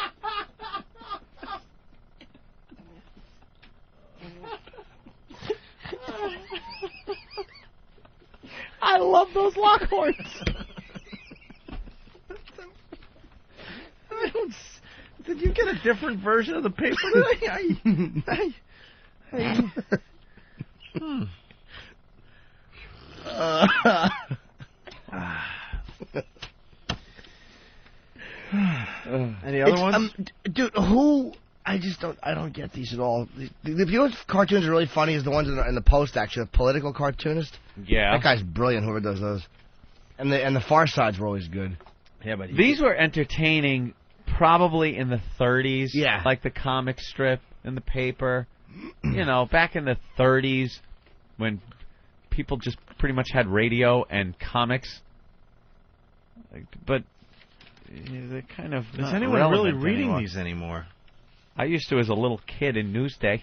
I love those Lockhorns. Did you get a different version of the paper today? Any other ones? Dude, who... I don't get these at all. You know what cartoons are really funny is the ones in the Post, actually, the political cartoonist. Yeah. That guy's brilliant, whoever does those. And the Far Sides were always good. Yeah, but These were entertaining probably in the 30s. Yeah. Like the comic strip in the paper. You know, back in the 30s when people just pretty much had radio and comics. But they're kind of Is not anyone really relevant reading anymore. these anymore? I used to as a little kid in Newsday.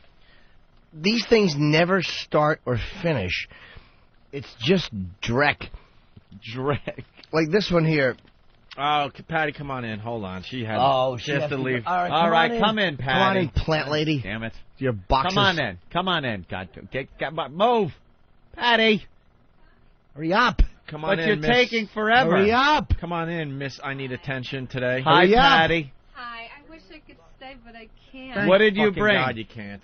These things never start or finish. It's just dreck. Dreck. Like this one here. Oh, Patty, come on in. Hold on. She has to leave. All right, come in, Patty. Come on in, plant lady. Damn it. Your boxes. Come on in. Move. Patty. Hurry up. Come on but in, you're miss. taking forever. Hurry up. Come on in, Miss. I need attention today. Hi, Hurry up. Patty. Hi, I wish I could stay, but I can't. What did you Fucking bring? God, you can't.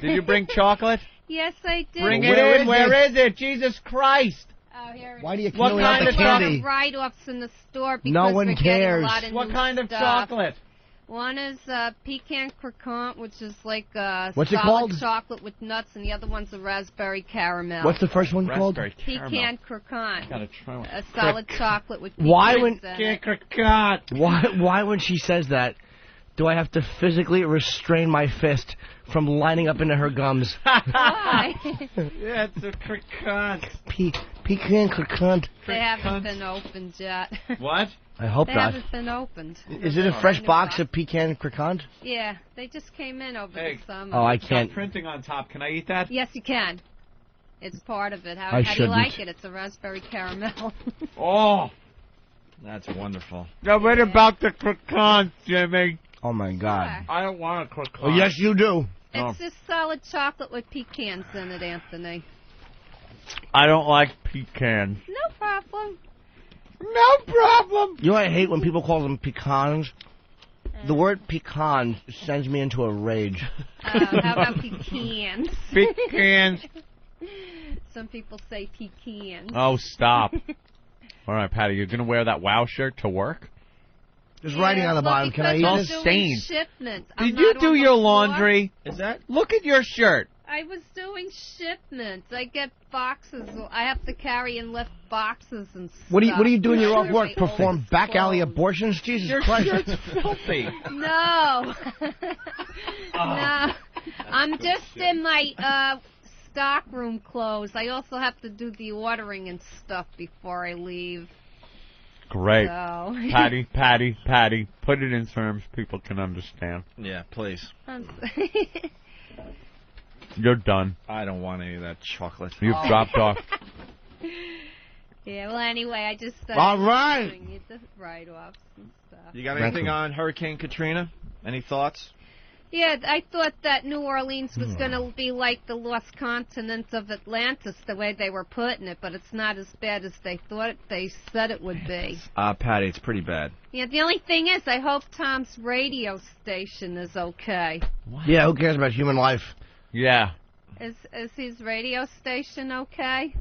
Did you bring chocolate? Yes, I did. Bring Where it in. is Where it? is it? Jesus Christ. Oh, here it Why do you is. What clean out kind the of candy? Write-offs in the store because No one we're getting cares. a lot of What new kind of stuff. chocolate? One is pecan croquant, which is like What's it solid called? chocolate with nuts, and the other one's a raspberry caramel. What's the first one called? Raspberry caramel. Pecan croquant. Gotta try one. A solid chocolate with pecans Why in it. Why when she says that, do I have to physically restrain my fist from lining up into her gums? Why? Yeah, it's a croquant. Pecan croquant. They haven't been opened yet. What? I hope They not. haven't been opened. Is it a fresh box of pecan croquant? Yeah, they just came in over the summer. Oh, I It's got can't. printing on top. Can I eat that? Yes, you can. It's part of it. How I do you shouldn't. like it? It's a raspberry caramel. Oh. That's wonderful. Now, what about the croquant, Jimmy? Oh my God. I don't want a croquant. Oh yes, you do. It's just solid chocolate with pecans in it, Anthony. I don't like pecan. No problem. No problem. You know what I hate when people call them pecans? The word pecan sends me into a rage. How about pecans? Pecans. Some people say pecans. Oh, stop. All right, Patty, you're going to wear that WOW shirt to work? There's writing on the bottom. Can I eat because this? I'm doing Stained. shipments. Did I'm you not do on the your floor. laundry? Is that? Look at your shirt. I was doing shipments. I get boxes. I have to carry and lift boxes and stuff. What are you doing? You're off Sure, work. my Perform old back alley clothes. abortions? Jesus Your Christ. shirt's filthy. No. No. I'm just in my stockroom clothes. I also have to do the ordering and stuff before I leave. Great. So. Patty. Put it in terms people can understand. Yeah, please. You're done. I don't want any of that chocolate. You've dropped off. Yeah, well, anyway, I just All right. doing you the write-offs and stuff. You got anything on Hurricane Katrina? Any thoughts? Yeah, I thought that New Orleans was going to be like the lost continent of Atlantis, the way they were putting it, but it's not as bad as they thought they said it would be. Patty, it's pretty bad. Yeah, the only thing is, I hope Tom's radio station is okay. Yeah, who cares about human life? Yeah. Is his radio station okay?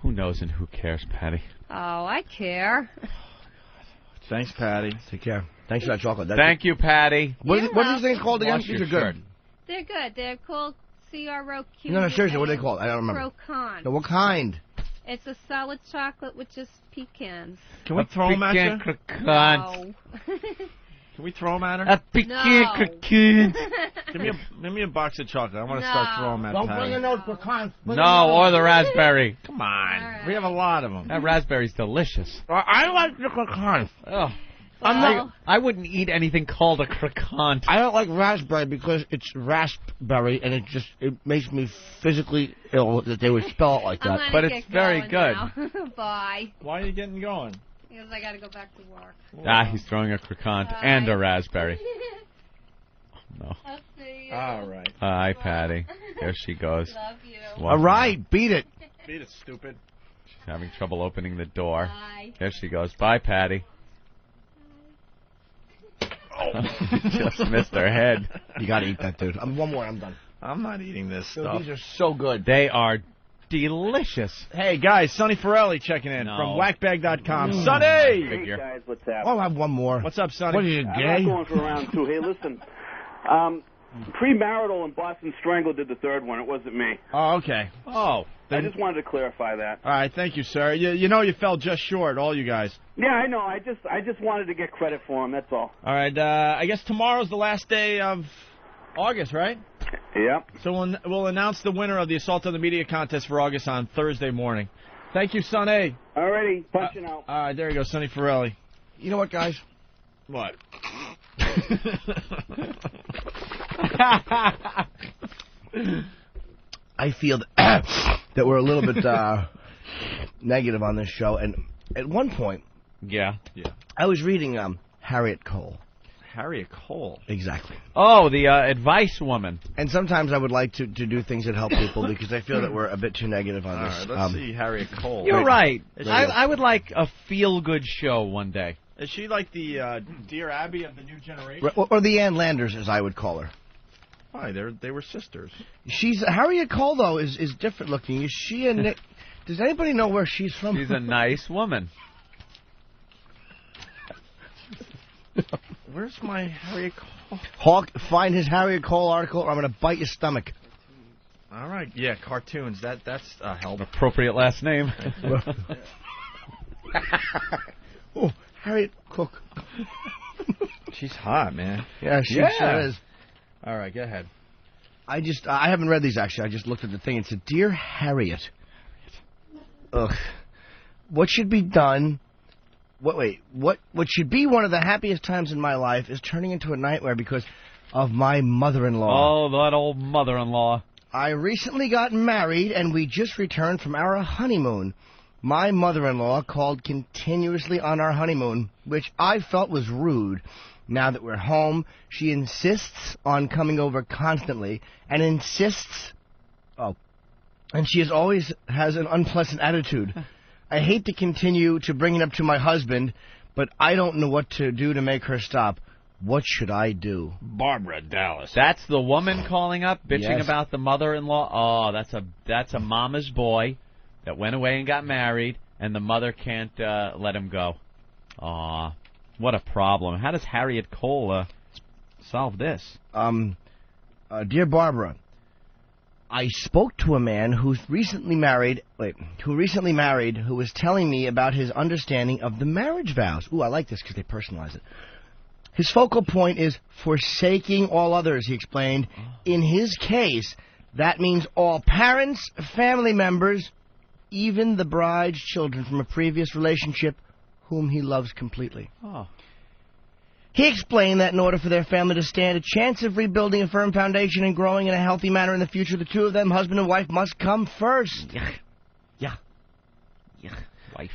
Who knows and who cares, Patty? Oh, I care. Thanks, Patty. Take care. Thanks for that chocolate. Thank you, Patty. What are these things called again? Wash These your are good. shirt. They're good. They're called CROQ. No, seriously, what are they called? I don't remember. Crocan. No, what kind? It's a solid chocolate with just pecans. Can we throw them at you? Croquant. No. Can we throw them at her? A pecan croquant. Give me a box of chocolate. I want to start throwing them at Don't Patty. bring in those pecans. No, or the raspberry. Come on. We have a lot of them. That raspberry's delicious. I like the pecans. Oh. I'm I wouldn't eat anything called a croquant. I don't like raspberry because it's raspberry, and it makes me physically ill that they would spell it like that. But it's very good. Bye. Why are you getting going? Because I got to go back to work. He's throwing a croquant and a raspberry. No. I'll see you. All right. Hi, Patty. There she goes. Love you. All right, beat it. Beat it, stupid. She's having trouble opening the door. Bye. There she goes. Bye, Patty. Just missed her head. You got to eat that, dude. One more, I'm done. I'm not eating this Dude, stuff. these are so good. They are delicious. Hey, guys, Sonny Forelli checking in from whackbag.com. Sonny! Hey, guys, what's happening? Oh, I have one more. What's up, Sonny? What are you, I'm gay? not going for round two. Hey, listen. Premarital and Boston Strangle did the third one. It wasn't me. Oh, okay. Oh. I just wanted to clarify that. All right, thank you, sir. You know you fell just short, all you guys. Yeah, I know. I just wanted to get credit for him. That's all. All right, I guess tomorrow's the last day of August, right? Yep. So we'll announce the winner of the Assault on the Media contest for August on Thursday morning. Thank you, Sonny. All righty, punching out. All right, there you go, Sonny Forelli. You know what, guys? What? I feel that, that we're a little bit negative on this show, and at one point, yeah, I was reading Harriet Cole. Harriet Cole. Exactly. Oh, the advice woman. And sometimes I would like to do things that help people because I feel that we're a bit too negative on this. All right, let's see Harriet Cole. You're right. I would like a feel-good show one day. Is she like the Dear Abby of the new generation? Or the Ann Landers, as I would call her. Why? They were sisters. She's Harriet Cole, though, is different looking. Is she a Nick? Does anybody know where she's from? She's a nice woman. Where's my Harriet Cole? Hawk, find his Harriet Cole article, or I'm going to bite your stomach. All right, yeah, cartoons. That's help. Appropriate last name. Oh, Harriet Cook. She's hot, man. Yeah, she sure is. All right, go ahead. I haven't read these, actually. I just looked at the thing. It said, Dear Harriet. Ugh. What should be done... What should be one of the happiest times in my life is turning into a nightmare because of my mother-in-law. Oh, that old mother-in-law. I recently got married, and we just returned from our honeymoon. My mother-in-law called continuously on our honeymoon, which I felt was rude. Now that we're home, she insists on coming over constantly, and insists... Oh. And she always has an unpleasant attitude. I hate to continue to bring it up to my husband, but I don't know what to do to make her stop. What should I do? Barbara Dallas. That's the woman calling up, bitching Yes. about the mother-in-law. Oh, that's a mama's boy that went away and got married, and the mother can't let him go. Aw, what a problem. How does Harriet Cole solve this? Dear Barbara, I spoke to a man who recently married, who was telling me about his understanding of the marriage vows. Ooh, I like this because they personalize it. His focal point is forsaking all others, he explained. In his case, that means all parents, family members, even the bride's children from a previous relationship whom he loves completely. Oh. He explained that in order for their family to stand a chance of rebuilding a firm foundation and growing in a healthy manner in the future, the two of them, husband and wife, must come first. Yeah. Wife.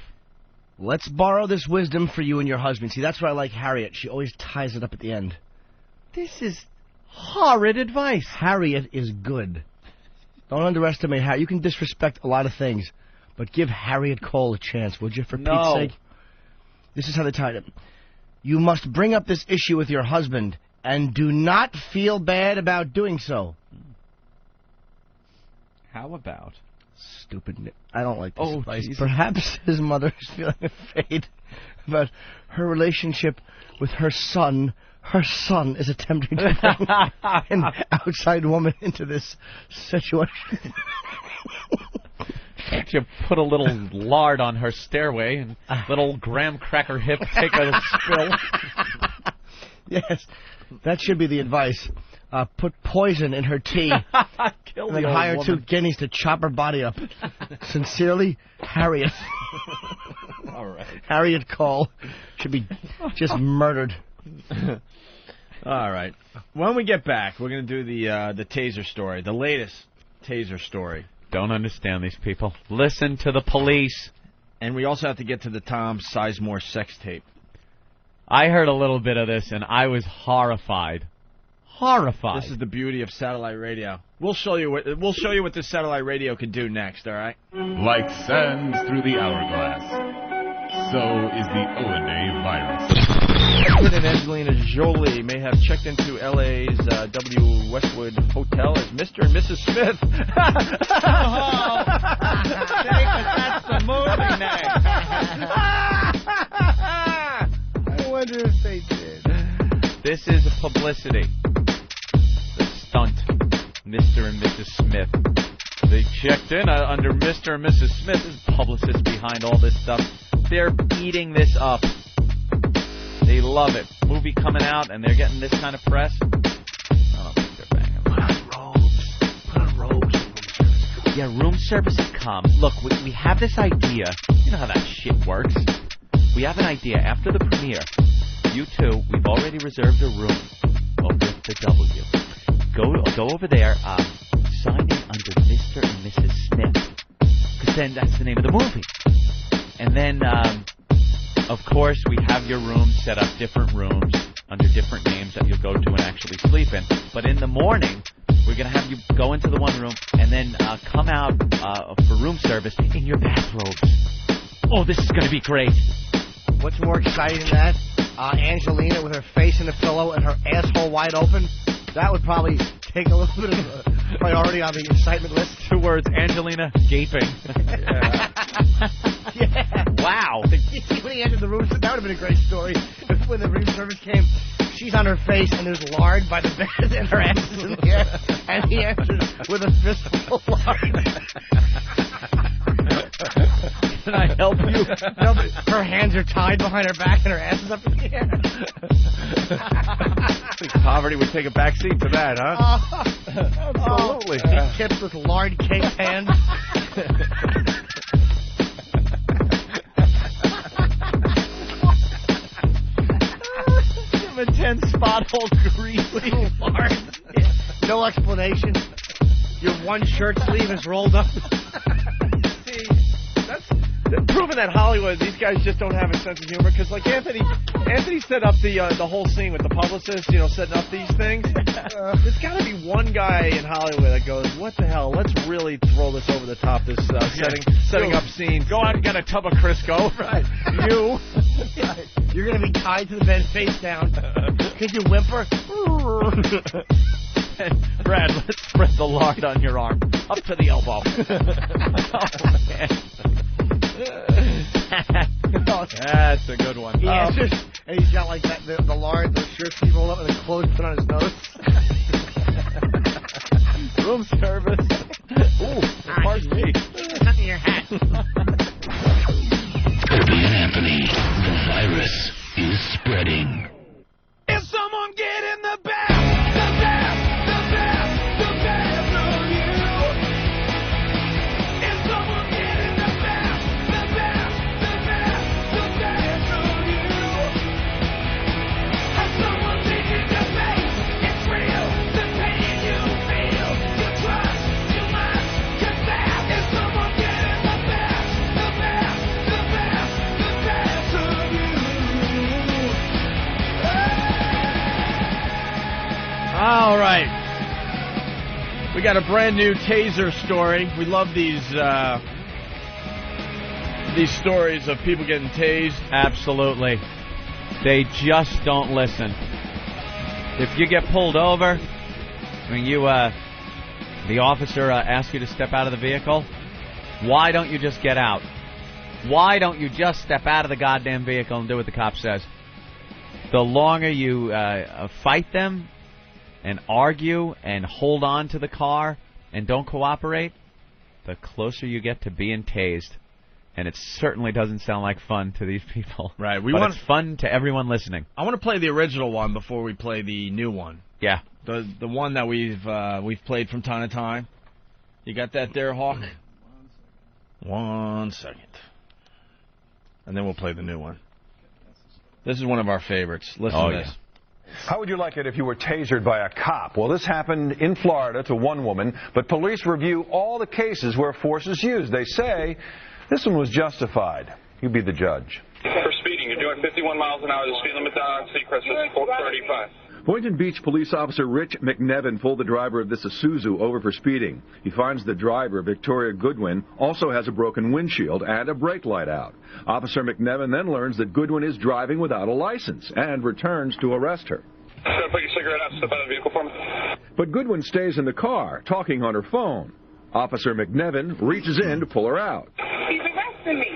Let's borrow this wisdom for you and your husband. See, that's why I like Harriet. She always ties it up at the end. This is horrid advice. Harriet is good. Don't underestimate Harriet. You can disrespect a lot of things, but give Harriet Cole a chance, would you, for Pete's sake? This is how they tied it. You must bring up this issue with your husband, and do not feel bad about doing so. How about? Stupid. I don't like this advice. Jesus. Perhaps his mother is feeling afraid about her relationship with her son. Her son is attempting to bring an outside woman into this situation. You put a little lard on her stairway and little graham cracker hip take a spill. Yes, that should be the advice. Put poison in her tea Kill and the then old hire woman. 2 guineas to chop her body up. Sincerely, Harriet. All right. Harriet Cole should be just murdered. All right. When we get back, we're going to do the taser story, the latest taser story. Don't understand these people. Listen to the police. And we also have to get to the Tom Sizemore sex tape. I heard a little bit of this, and I was horrified. Horrified. This is the beauty of satellite radio. We'll show you what this satellite radio can do next, all right? Like sands through the hourglass, so is the Owenay virus. Pitt and Angelina Jolie may have checked into L.A.'s W. Westwood Hotel as Mr. and Mrs. Smith. That's the movie name. I wonder if they did. This is publicity. The stunt. Mr. and Mrs. Smith. They checked in under Mr. and Mrs. Smith. There's publicists behind all this stuff. They're eating this up. They love it. Movie coming out, and they're getting this kind of press. I don't think they're banging. Put on robes. Yeah, room service has come. Look, we have this idea. You know how that shit works. We have an idea. After the premiere, you two, we've already reserved a room over at the W. Go over there, sign in under Mr. and Mrs. Smith. Because then that's the name of the movie. And then, of course, we have your room set up, different rooms, under different names that you'll go to and actually sleep in. But in the morning, we're going to have you go into the one room and then come out for room service in your bathrobes. Oh, this is going to be great. What's more exciting than that? Angelina with her face in the pillow and her asshole wide open. That would probably take a little bit of priority on the excitement list. 2 words, Angelina gaping. Yeah. Wow. You see when he entered the room, that would have been a great story. When the room service came, she's on her face and there's lard by the bed and her ass is in the air. And he enters with a fistful of lard. Can I help you? No, but her hands are tied behind her back and her ass is up in the air. I think poverty would take a back seat to that, huh? Absolutely. Tips with lard caked hands. Give him a 10-spot hole greasy lard. No explanation. Your one shirt sleeve is rolled up. See, that's proving that Hollywood, these guys just don't have a sense of humor. Because like Anthony set up the whole scene with the publicist, setting up these things. There's got to be one guy in Hollywood that goes, "What the hell? Let's really throw this over the top. This setting up scene. Go out and get a tub of Crisco." Right. You're gonna be tied to the bed face down. Could you whimper? Brad, let's spread the lard on your arm up to the elbow. That's a good one. He answers, and he's got like that the lard, the shirt sleeve rolled up, and the clothes put on his nose. Room service. Ooh, pardon me. Not in your hat. Opie and Anthony, the virus is spreading. If someone get in the best of you. If someone get in the best of you. got a brand new taser story. We love these stories of people getting tased. Absolutely. They just don't listen. If you get pulled over, when the officer asks you to step out of the vehicle, why don't you just get out? Why don't you just step out of the goddamn vehicle and do what the cop says? The longer you fight them and argue and hold on to the car and don't cooperate, the closer you get to being tased. And it certainly doesn't sound like fun to these people. Right. But it's fun to everyone listening. I want to play the original one before we play the new one. Yeah. The one that we've played from time to time. You got that there, Hawk? 1 second. And then we'll play the new one. This is one of our favorites. Listen to this. How would you like it if you were tasered by a cop? Well, this happened in Florida to one woman, but police review all the cases where force is used. They say this one was justified. You be the judge. For speeding, you're doing 51 miles an hour. The speed limit on Seacrest is 435. Boynton Beach Police Officer Rich McNevin pulled the driver of this Isuzu over for speeding. He finds the driver, Victoria Goodwin, also has a broken windshield and a brake light out. Officer McNevin then learns that Goodwin is driving without a license and returns to arrest her. Go put your cigarette out, step out of the vehicle for me. But Goodwin stays in the car, talking on her phone. Officer McNevin reaches in to pull her out. He's arresting me.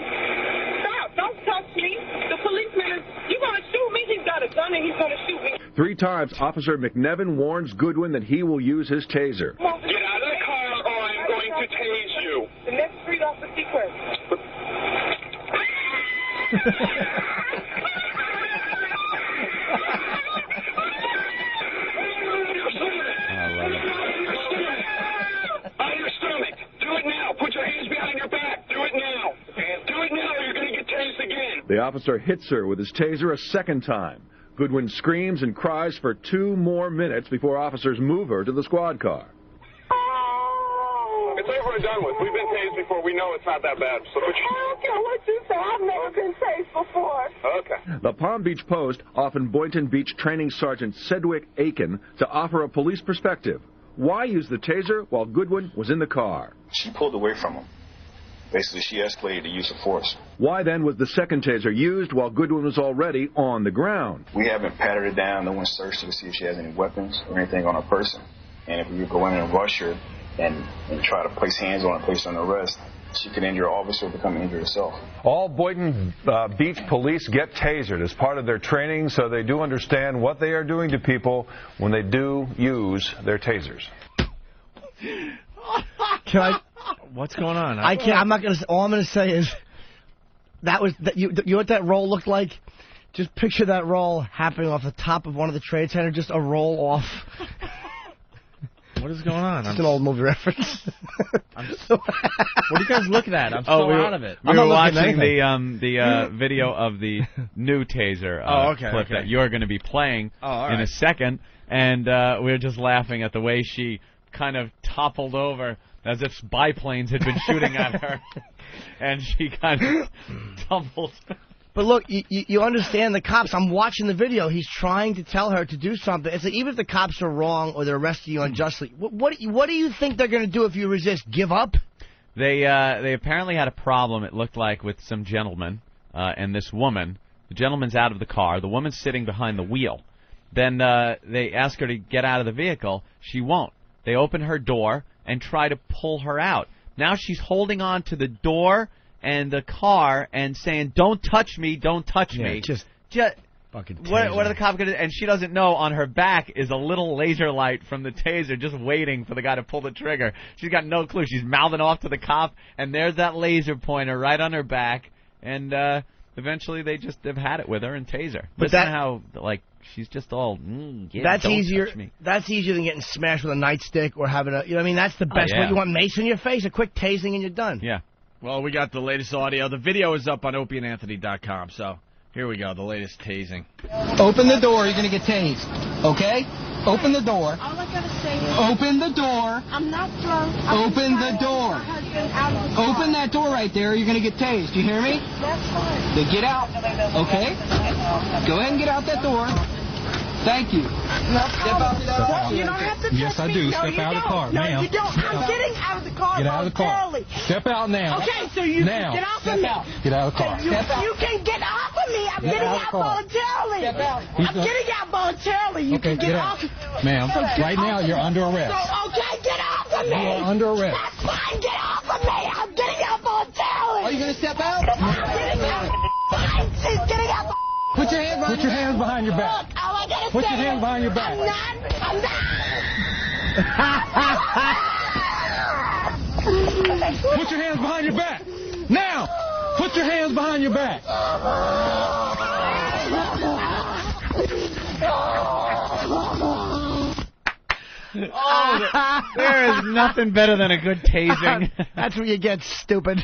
Stop, don't touch me. The policeman is, you're going to shoot me. He's got a gun and he's going to shoot me. 3 times, Officer McNevin warns Goodwin that he will use his taser. Get out of the car or I'm going to tase you. The next street off the Seacrest. On your stomach. Do it now. Put your hands behind your back. Do it now. Do it now or you're going to get tased again. The officer hits her with his taser a second time. Goodwin screams and cries for 2 more minutes before officers move her to the squad car. It's over and done with. We've been tased before. We know it's not that bad. So I don't care what you say. I've never been tased before. Okay. The Palm Beach Post offered Boynton Beach Training Sergeant Sedgwick Aiken to offer a police perspective. Why use the taser while Goodwin was in the car? She pulled away from him. Basically, she escalated the use of force. Why then was the second taser used while Goodwin was already on the ground? We haven't patted her down. No one searched her to see if she has any weapons or anything on her person. And if we would go in and rush her and try to place hands on her, place her on arrest, she could injure an officer or become injured herself. All Boynton Beach police get tasered as part of their training, so they do understand what they are doing to people when they do use their tasers. Can I? What's going on? I can't. I'm not gonna. All I'm gonna say is that was you know what that roll looked like. Just picture that roll happening off the top of one of the trade centers. Just a roll off. What is going on? It's an old movie reference. What are you guys looking at? I'm so out of it. We were watching the video of the new taser clip that you're going to be playing in a second, and we were just laughing at the way she kind of toppled over as if biplanes had been shooting at her, and she kind of tumbled. But look, you understand the cops. I'm watching the video. He's trying to tell her to do something. It's like even if the cops are wrong or they're arresting you unjustly, what do you think they're going to do if you resist? Give up? They apparently had a problem, it looked like, with some gentleman and this woman. The gentleman's out of the car. The woman's sitting behind the wheel. Then they ask her to get out of the vehicle. She won't. They open her door and try to pull her out. Now she's holding on to the door and the car and saying, "Don't touch me, don't touch me." Just fucking taser. What are the cops going to do? And she doesn't know on her back is a little laser light from the taser just waiting for the guy to pull the trigger. She's got no clue. She's mouthing off to the cop, and there's that laser pointer right on her back. And eventually they just have had it with her and taser. But that's how, like, she's just all, that's don't easier. touch me. That's easier than getting smashed with a nightstick or having a, you know what I mean? That's the best. yeah. What, you want mace in your face? A quick tasing and you're done. Yeah. Well, we got the latest audio. The video is up on opieandanthony.com, so here we go, the latest tasing. Open the door, you're going to get tased, okay? Open the door. All I gotta say is, Open the door. I'm not drunk. Open the door. Open that door right there, you're going to get tased. You hear me? That's fine. Then get out, okay? Go ahead and get out that door. Thank you. No problem. You don't have to touch Yes, I me. do. No, Step you out of the don't. car, No, ma'am. you don't. I'm getting out of the car Get out of the car. voluntarily. Step out now. Okay, so you now. can get off Step of me. out. Get out of the car. You can get off of me. I'm Get getting out of out the car. voluntarily. Step out. I'm getting out voluntarily. You Okay, can get get off. out. Ma'am, right now you're under arrest. Okay, get off of me. You are under arrest. That's fine. Get off of me. I'm getting out voluntarily. Are you going to step out? I'm getting out. Fine. She's getting out. Put your hands behind your back. Look, all I gotta Put say your hands is, behind your back. I'm not. Put your hands behind your back. Now. Put your hands behind your back. Oh, there is nothing better than a good tasing. That's what you get, stupid.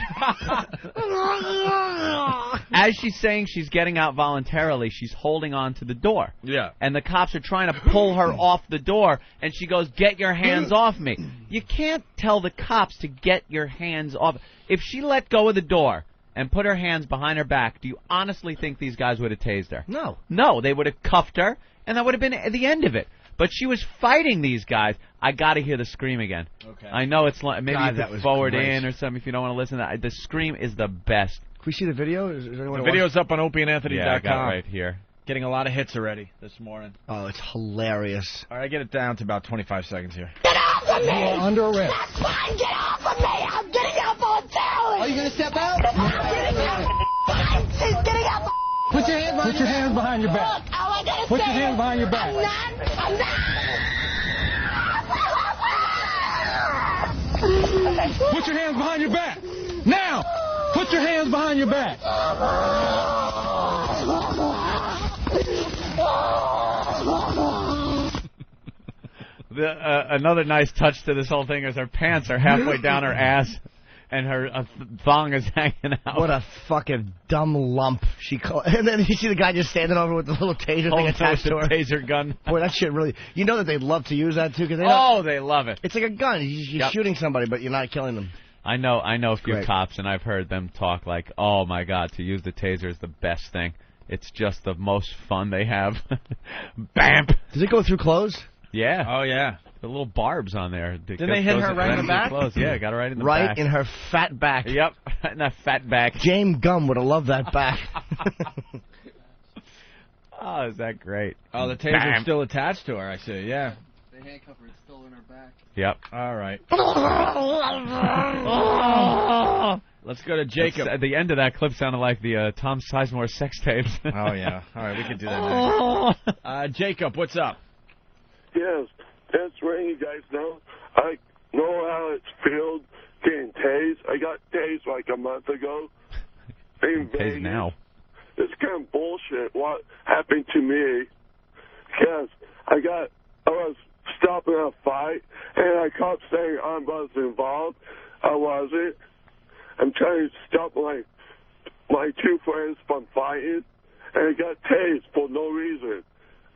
As she's saying she's getting out voluntarily, she's holding on to the door. Yeah. And the cops are trying to pull her off the door, and she goes, "Get your hands off me." You can't tell the cops to get your hands off. If she let go of the door and put her hands behind her back, do you honestly think these guys would have tased her? No. No, they would have cuffed her, and that would have been the end of it. But she was fighting these guys. I got to hear the scream again. Okay. I know it's like, maybe God, you that could was forward great. in or something if you don't want to listen to that. The scream is the best. Can we see the video? Is there anyone The who video's up on opieandanthony.com. Yeah, I got it right here. Getting a lot of hits already this morning. Oh, it's hilarious. All right, get it down to about 25 seconds here. Get off of me. You are under arrest. That's fine. Get off of me. I'm getting out voluntarily. Are you going to step out? I'm getting out. Fine. She's getting out. Put your hands behind your back. Look, all I gotta Put say your hands is, behind your back. I'm not. Put your hands behind your back. Now. Put your hands behind your back. Another nice touch to this whole thing is her pants are halfway down her ass, and her thong is hanging out. What a fucking dumb lump she called. And then you see the guy just standing over with the little taser thing attached to her. Taser gun. Boy, that shit really. You know that they'd love to use that too, because they they love it. It's like a gun. You're shooting somebody, but you're not killing them. I know a few Great. cops, and I've heard them talk like, "Oh my God, to use the taser is the best thing. It's just the most fun they have." Bam! Does it go through clothes? Yeah. Oh, yeah. The little barbs on there. Didn't they hit her right in the back? Clothes. Yeah, got her right in the back. Right in her fat back. Yep, in that fat back. James Gum would have loved that back. Oh, is that great? Oh, the taser's Bam. still attached to her, I see, yeah. The handcuff is still in her back. Yep. All right. Let's go to Jacob. At the end of that clip sounded like the Tom Sizemore sex tapes. Oh, yeah. All right, we can do that next. Jacob, what's up? Yes, that's right, you guys know. I know how it feels getting tased. I got tased like a month ago. In Tased Vegas. now. It's kind of bullshit what happened to me. Because I was stopping a fight, and I kept saying I was involved. I wasn't. I'm trying to stop my two friends from fighting, and I got tased for no reason.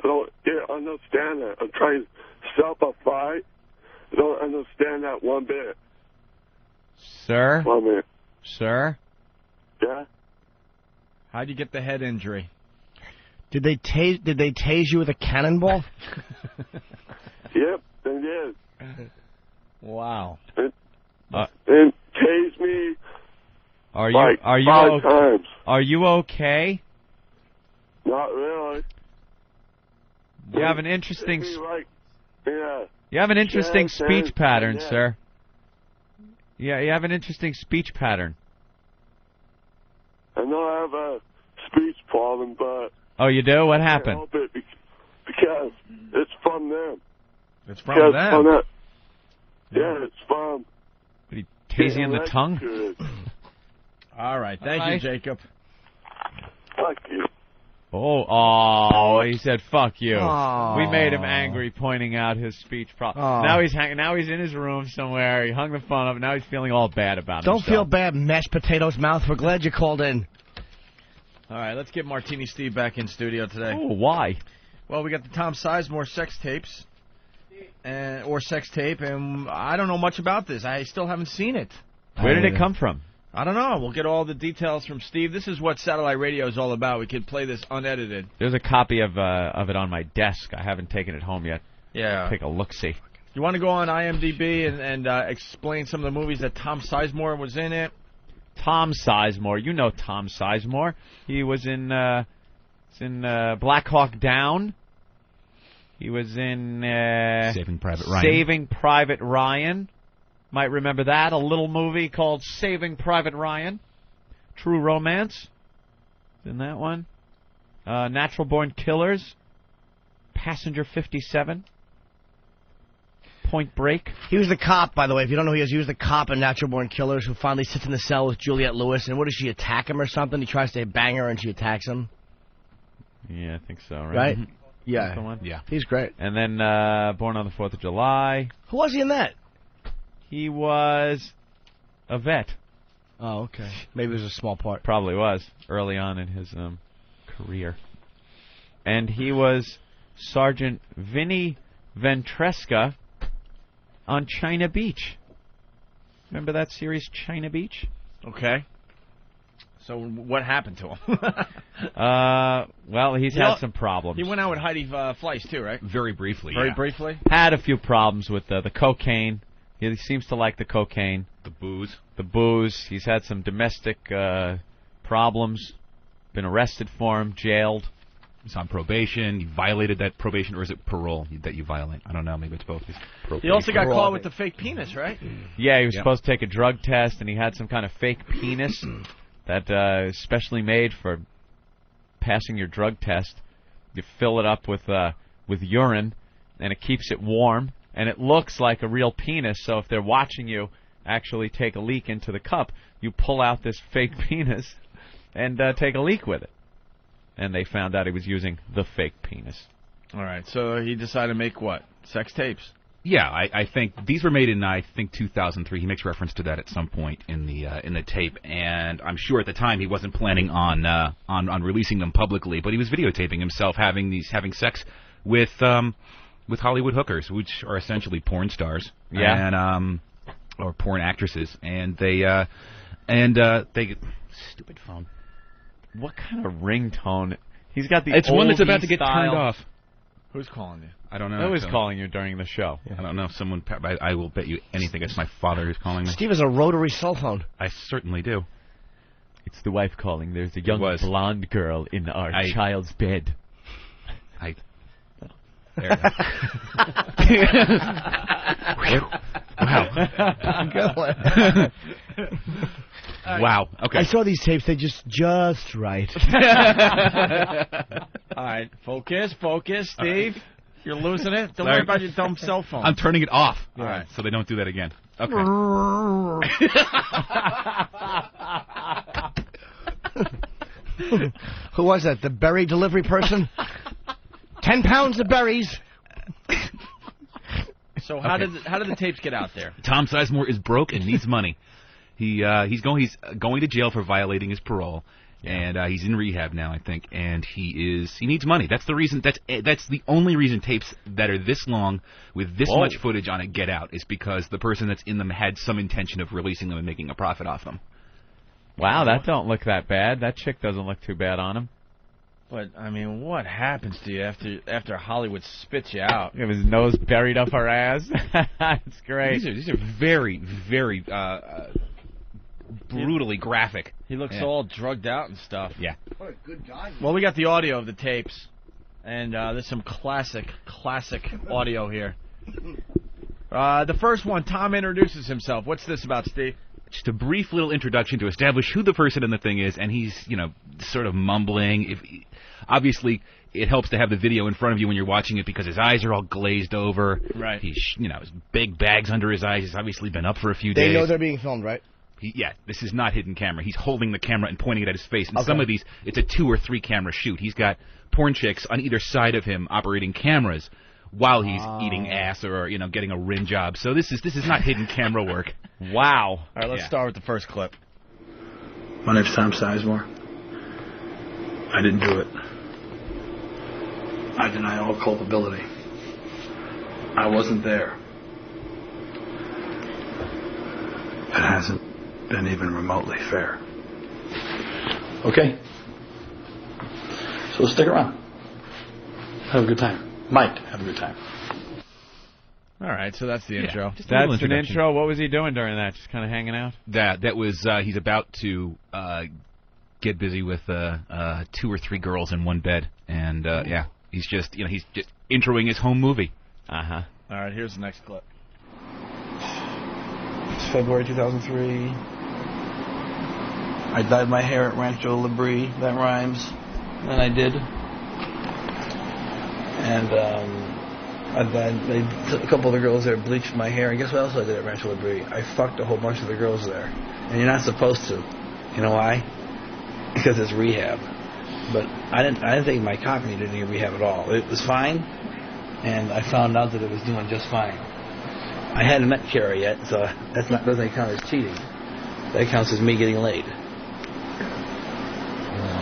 I don't understand that. I'm trying to stop a fight. I don't understand that one bit. Sir? 1 minute. Sir? Yeah? How'd you get the head injury? Did they tase you with a cannonball? Yep, they did. Wow. And tased me Are like you 5 times. Are you okay? Not really. You have an interesting Yeah. You have an interesting speech pattern, yeah. sir. Yeah, you have an interesting speech pattern. I know I have a speech problem, but Oh, you do? What I can't happened? help it because it's from them. It's from them? Yeah, it's from... Did he tase you in the tongue? All right. Thank you, Jacob. Fuck you. Oh, he said fuck you. Oh. We made him angry pointing out his speech problem. Oh. Now he's in his room somewhere. He hung the phone up. Now he's feeling all bad about Don't himself. feel bad, mashed potatoes mouth. We're glad you called in. All right, let's get Martini Steve back in studio today. Oh, why? Well, we got the Tom Sizemore sex tapes, or sex tape, and I don't know much about this. I still haven't seen it. Where did it come from? I don't know. We'll get all the details from Steve. This is what satellite radio is all about. We could play this unedited. There's a copy of it on my desk. I haven't taken it home yet. Yeah. Take a look-see. You want to go on IMDb and explain some of the movies that Tom Sizemore was in it? Tom Sizemore. You know Tom Sizemore. He was in Black Hawk Down. He was in Saving Private Ryan. Saving Private Ryan. Might remember that. A little movie called Saving Private Ryan. True Romance. In that one. Natural Born Killers. Passenger 57. Point Break. He was the cop, by the way. If you don't know who he was the cop in Natural Born Killers who finally sits in the cell with Juliette Lewis. And what does she attack him or something? He tries to bang her and she attacks him. Yeah, I think so, right? Right? Mm-hmm. Yeah. That's the one? Yeah. He's great. And then Born on the 4th of July. Who was he in that? He was a vet. Oh, okay. Maybe it was a small part. Probably was early on in his career. And he was Sergeant Vinny Ventresca on China Beach. Remember that series, China Beach? Okay. So what happened to him? Well, he's had some problems. He went out with Heidi Fleiss, too, right? Very briefly, Very briefly? Had a few problems with the cocaine. He seems to like the cocaine. The booze. The booze. He's had some domestic problems. Been arrested for him, jailed. He's on probation. You violated that probation, or is it parole that you violate? I don't know. Maybe it's both. He also got caught with the fake penis, right? Yeah, he was supposed to take a drug test, and he had some kind of fake penis that is specially made for passing your drug test. You fill it up with urine, and it keeps it warm, and it looks like a real penis. So if they're watching you actually take a leak into the cup, you pull out this fake penis and take a leak with it. And they found out he was using the fake penis. All right, so he decided to make what? Sex tapes? Yeah, I think these were made in 2003. He makes reference to that at some point in the tape, and I'm sure at the time he wasn't planning on releasing them publicly, but he was videotaping himself having sex with Hollywood hookers, which are essentially porn stars, and or porn actresses, and they stupid phone. What kind of ringtone? He's got the It's one that's about to get turned off. Who's calling you? I don't know. Who is calling you during the show? I don't know. Someone. I will bet you anything it's my father who's calling me. Steve has a rotary cell phone. I certainly do. It's the wife calling. There's a young blonde girl in our child's bed. There it is. Wow. Good one. Wow. Okay. I saw these tapes. They just right. All right. Focus, Steve. You're losing it. Don't worry about your dumb cell phone. I'm turning it off. All right. So they don't do that again. Okay. Who was that? The berry delivery person? 10 pounds of berries. So how did the tapes get out there? Tom Sizemore is broke and needs money. He's going to jail for violating his parole, and he's in rehab now, I think. And he needs money. That's the reason. That's the only reason tapes that are this long with this much footage on it get out is because the person that's in them had some intention of releasing them and making a profit off them. Wow, that don't look that bad. That chick doesn't look too bad on him. But I mean, what happens to you after Hollywood spits you out? You have his nose buried up her ass. It's great. These are very, very brutally graphic. He looks all drugged out and stuff. Yeah. What a good guy. Well, we got the audio of the tapes, and there's some classic audio here. The first one, Tom introduces himself. What's this about, Steve? Just a brief little introduction to establish who the person in the thing is, and he's, sort of mumbling. Obviously, it helps to have the video in front of you when you're watching it because his eyes are all glazed over. Right. He's, his big bags under his eyes. He's obviously been up for a few days. They know they're being filmed, right? Yeah, this is not hidden camera. He's holding the camera and pointing it at his face. And some of these, it's a 2 or 3 camera shoot. He's got porn chicks on either side of him operating cameras while he's eating ass or getting a rim job. So this is not hidden camera work. Wow. All right, let's start with the first clip. My name's Tom Sizemore. I didn't do it. I deny all culpability. I wasn't there. It hasn't been even remotely fair. Okay. So stick around. Have a good time. Might have a good time. All right, so that's the intro. just a little That's an introduction. intro. What was he doing during that? Just kind of hanging out? That was he's about to get busy with 2 or 3 girls in one bed, and he's just introing his home movie. Uh-huh. All right, here's the next clip. It's February 2003. I dyed my hair at Rancho Labrie. That rhymes. And I did. And a couple of the girls there bleached my hair. And guess what else I did at Rancho Labrie? I fucked a whole bunch of the girls there. And you're not supposed to. You know why? Because it's rehab. But I didn't think my cock needed any rehab at all. It was fine. And I found out that it was doing just fine. I hadn't met Kara yet, so doesn't count as cheating. That counts as me getting laid. Oh,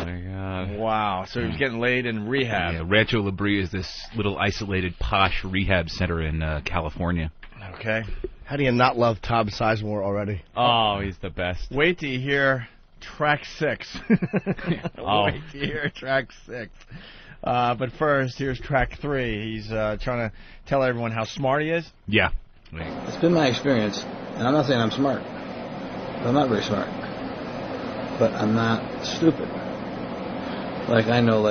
my God. Wow, so he was getting laid in rehab. Yeah, Rancho Labrie is this little isolated, posh rehab center in California. Okay. How do you not love Tom Sizemore already? Oh, he's the best. Wait till you hear track 6. Oh. Wait till you hear track 6. But first, here's track 3. He's trying to tell everyone how smart he is. Yeah. It's been my experience, and I'm not saying I'm smart. I'm not very smart. But I'm not stupid. Like, I know,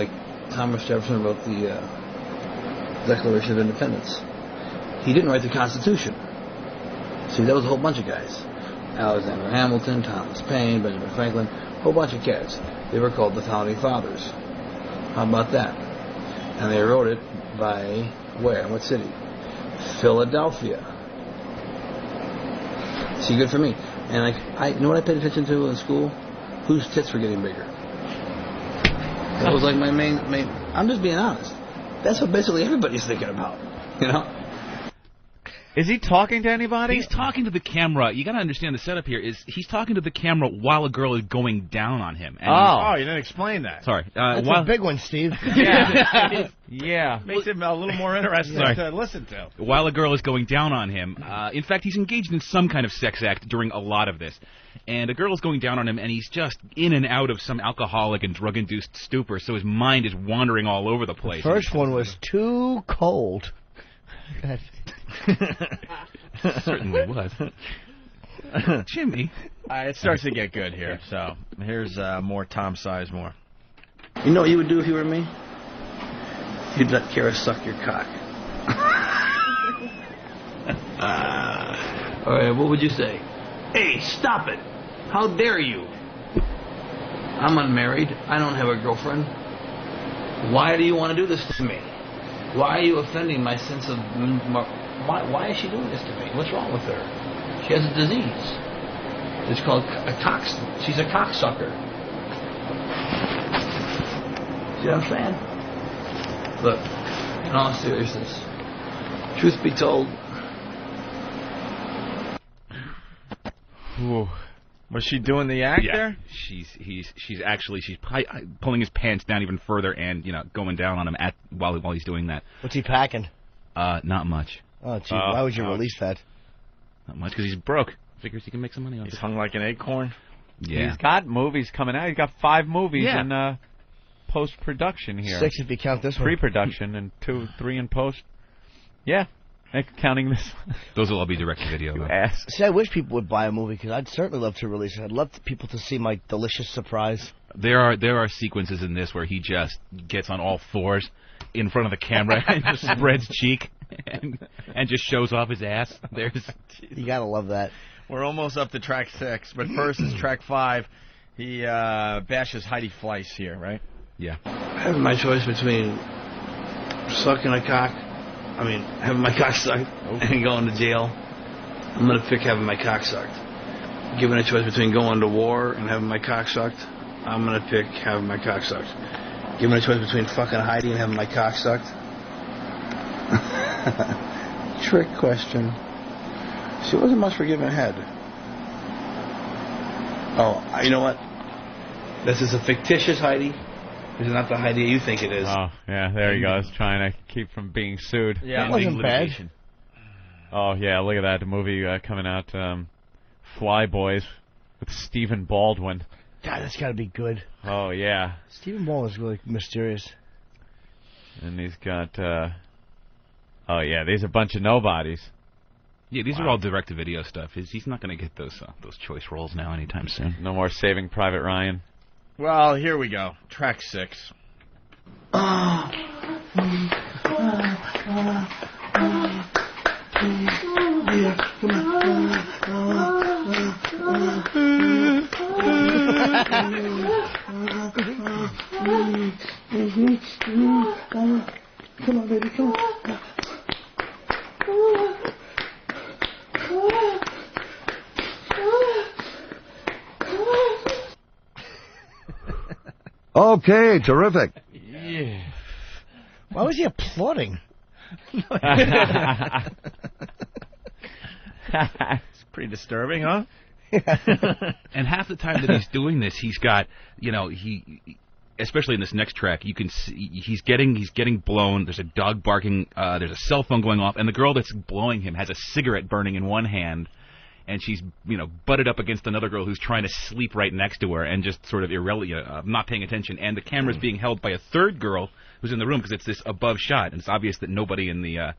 Thomas Jefferson wrote the Declaration of Independence. He didn't write the Constitution. See, that was a whole bunch of guys. Alexander Hamilton, Thomas Paine, Benjamin Franklin, a whole bunch of cats. They were called the Founding Fathers. How about that? And they wrote it by where? What city? Philadelphia. See, good for me. And you know what I paid attention to in school? Whose tits were getting bigger. That was like my main. I'm just being honest. That's what basically everybody's thinking about. You know. Is he talking to anybody? He's talking to the camera. You got to understand the setup here is he's talking to the camera while a girl is going down on him. And you didn't explain that. Sorry. That's a big one, Steve. Yeah. Yeah. Makes him a little more interesting to listen to. While a girl is going down on him. In fact, he's engaged in some kind of sex act during a lot of this. And a girl is going down on him, and he's just in and out of some alcoholic and drug-induced stupor, so his mind is wandering all over the place. First one was too cold. Certainly was. Jimmy. It starts to get good here. So here's more Tom Sizemore. You know what you would do if you were me? You'd let Kara suck your cock. All right, what would you say? Hey, stop it! How dare you? I'm unmarried. I don't have a girlfriend. Why do you want to do this to me? Why are you offending my sense of... Why is she doing this to me? What's wrong with her? She has a disease. It's called she's a cocksucker. See what I'm saying? Look, in all seriousness, truth be told... Ooh. Was she doing the act there? She's pulling his pants down even further and going down on him while he's doing that. What's he packing? Not much. Oh, gee, why would you release that? Not much because he's broke. Figures he can make some money on it. He's hung like an acorn. Yeah. He's got movies coming out. He's got 5 movies in post-production here. 6 if you count this one. Pre-production and 2, 3 in post. Yeah. Counting this. Those will all be direct-to-video. Ass. See, I wish people would buy a movie because I'd certainly love to release it. I'd love people to see my delicious surprise. There are sequences in this where he just gets on all fours in front of the camera and just spreads cheek and just shows off his ass. You gotta love that. We're almost up to track 6, but first is track 5. He bashes Heidi Fleiss here, right? Yeah. Having my choice between sucking a cock, having my cock sucked and going to jail, I'm going to pick having my cock sucked. Given a choice between going to war and having my cock sucked, I'm going to pick having my cock sucked. Given a choice between fucking Heidi and having my cock sucked. Trick question. She wasn't much for giving head. Oh, you know what? This is a fictitious Heidi. This is not the Heidi you think it is. Oh, yeah, there he goes, trying to keep from being sued. Yeah, it wasn't bad. Oh, yeah, look at that. The movie coming out, Fly Boys, with Stephen Baldwin. God, that's got to be good. Oh, yeah. Stephen Baldwin's really mysterious. And he's got, oh, yeah, there's a bunch of nobodies. Yeah, these are all direct-to-video stuff. He's not going to get those choice roles now anytime soon. No more Saving Private Ryan. Well, here we go. Track 6. Come on, baby, come on. Okay, terrific. Yeah. Why was he applauding? It's pretty disturbing, huh? And half the time that he's doing this, he's got, especially in this next track, you can see he's getting blown. There's a dog barking. There's a cell phone going off, and the girl that's blowing him has a cigarette burning in one hand, and she's butted up against another girl who's trying to sleep right next to her, and just sort of not paying attention. And the camera's being held by a third girl who's in the room because it's this above shot, and it's obvious that nobody in the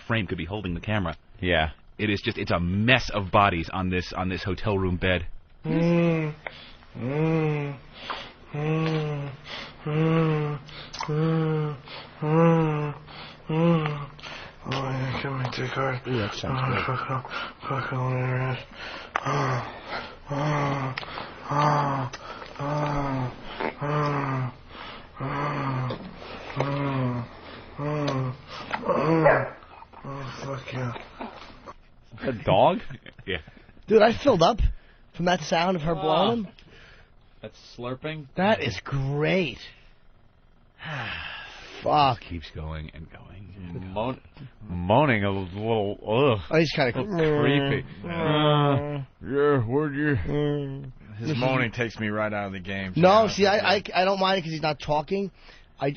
frame could be holding the camera. Yeah. It's a mess of bodies on this hotel room bed. Oh, yeah, give me 2 cards. Ooh, that sounds good. Fuck on the rest. Fuck yeah. A dog? Yeah. Dude, I filled up from that sound of her blowing him. That's slurping? That is great. Fuck. Keeps going and going. Moaning a little, ugh. Oh, he's kind of creepy. Yeah, would you? His moaning takes me right out of the game. No, see, I don't mind it because he's not talking. I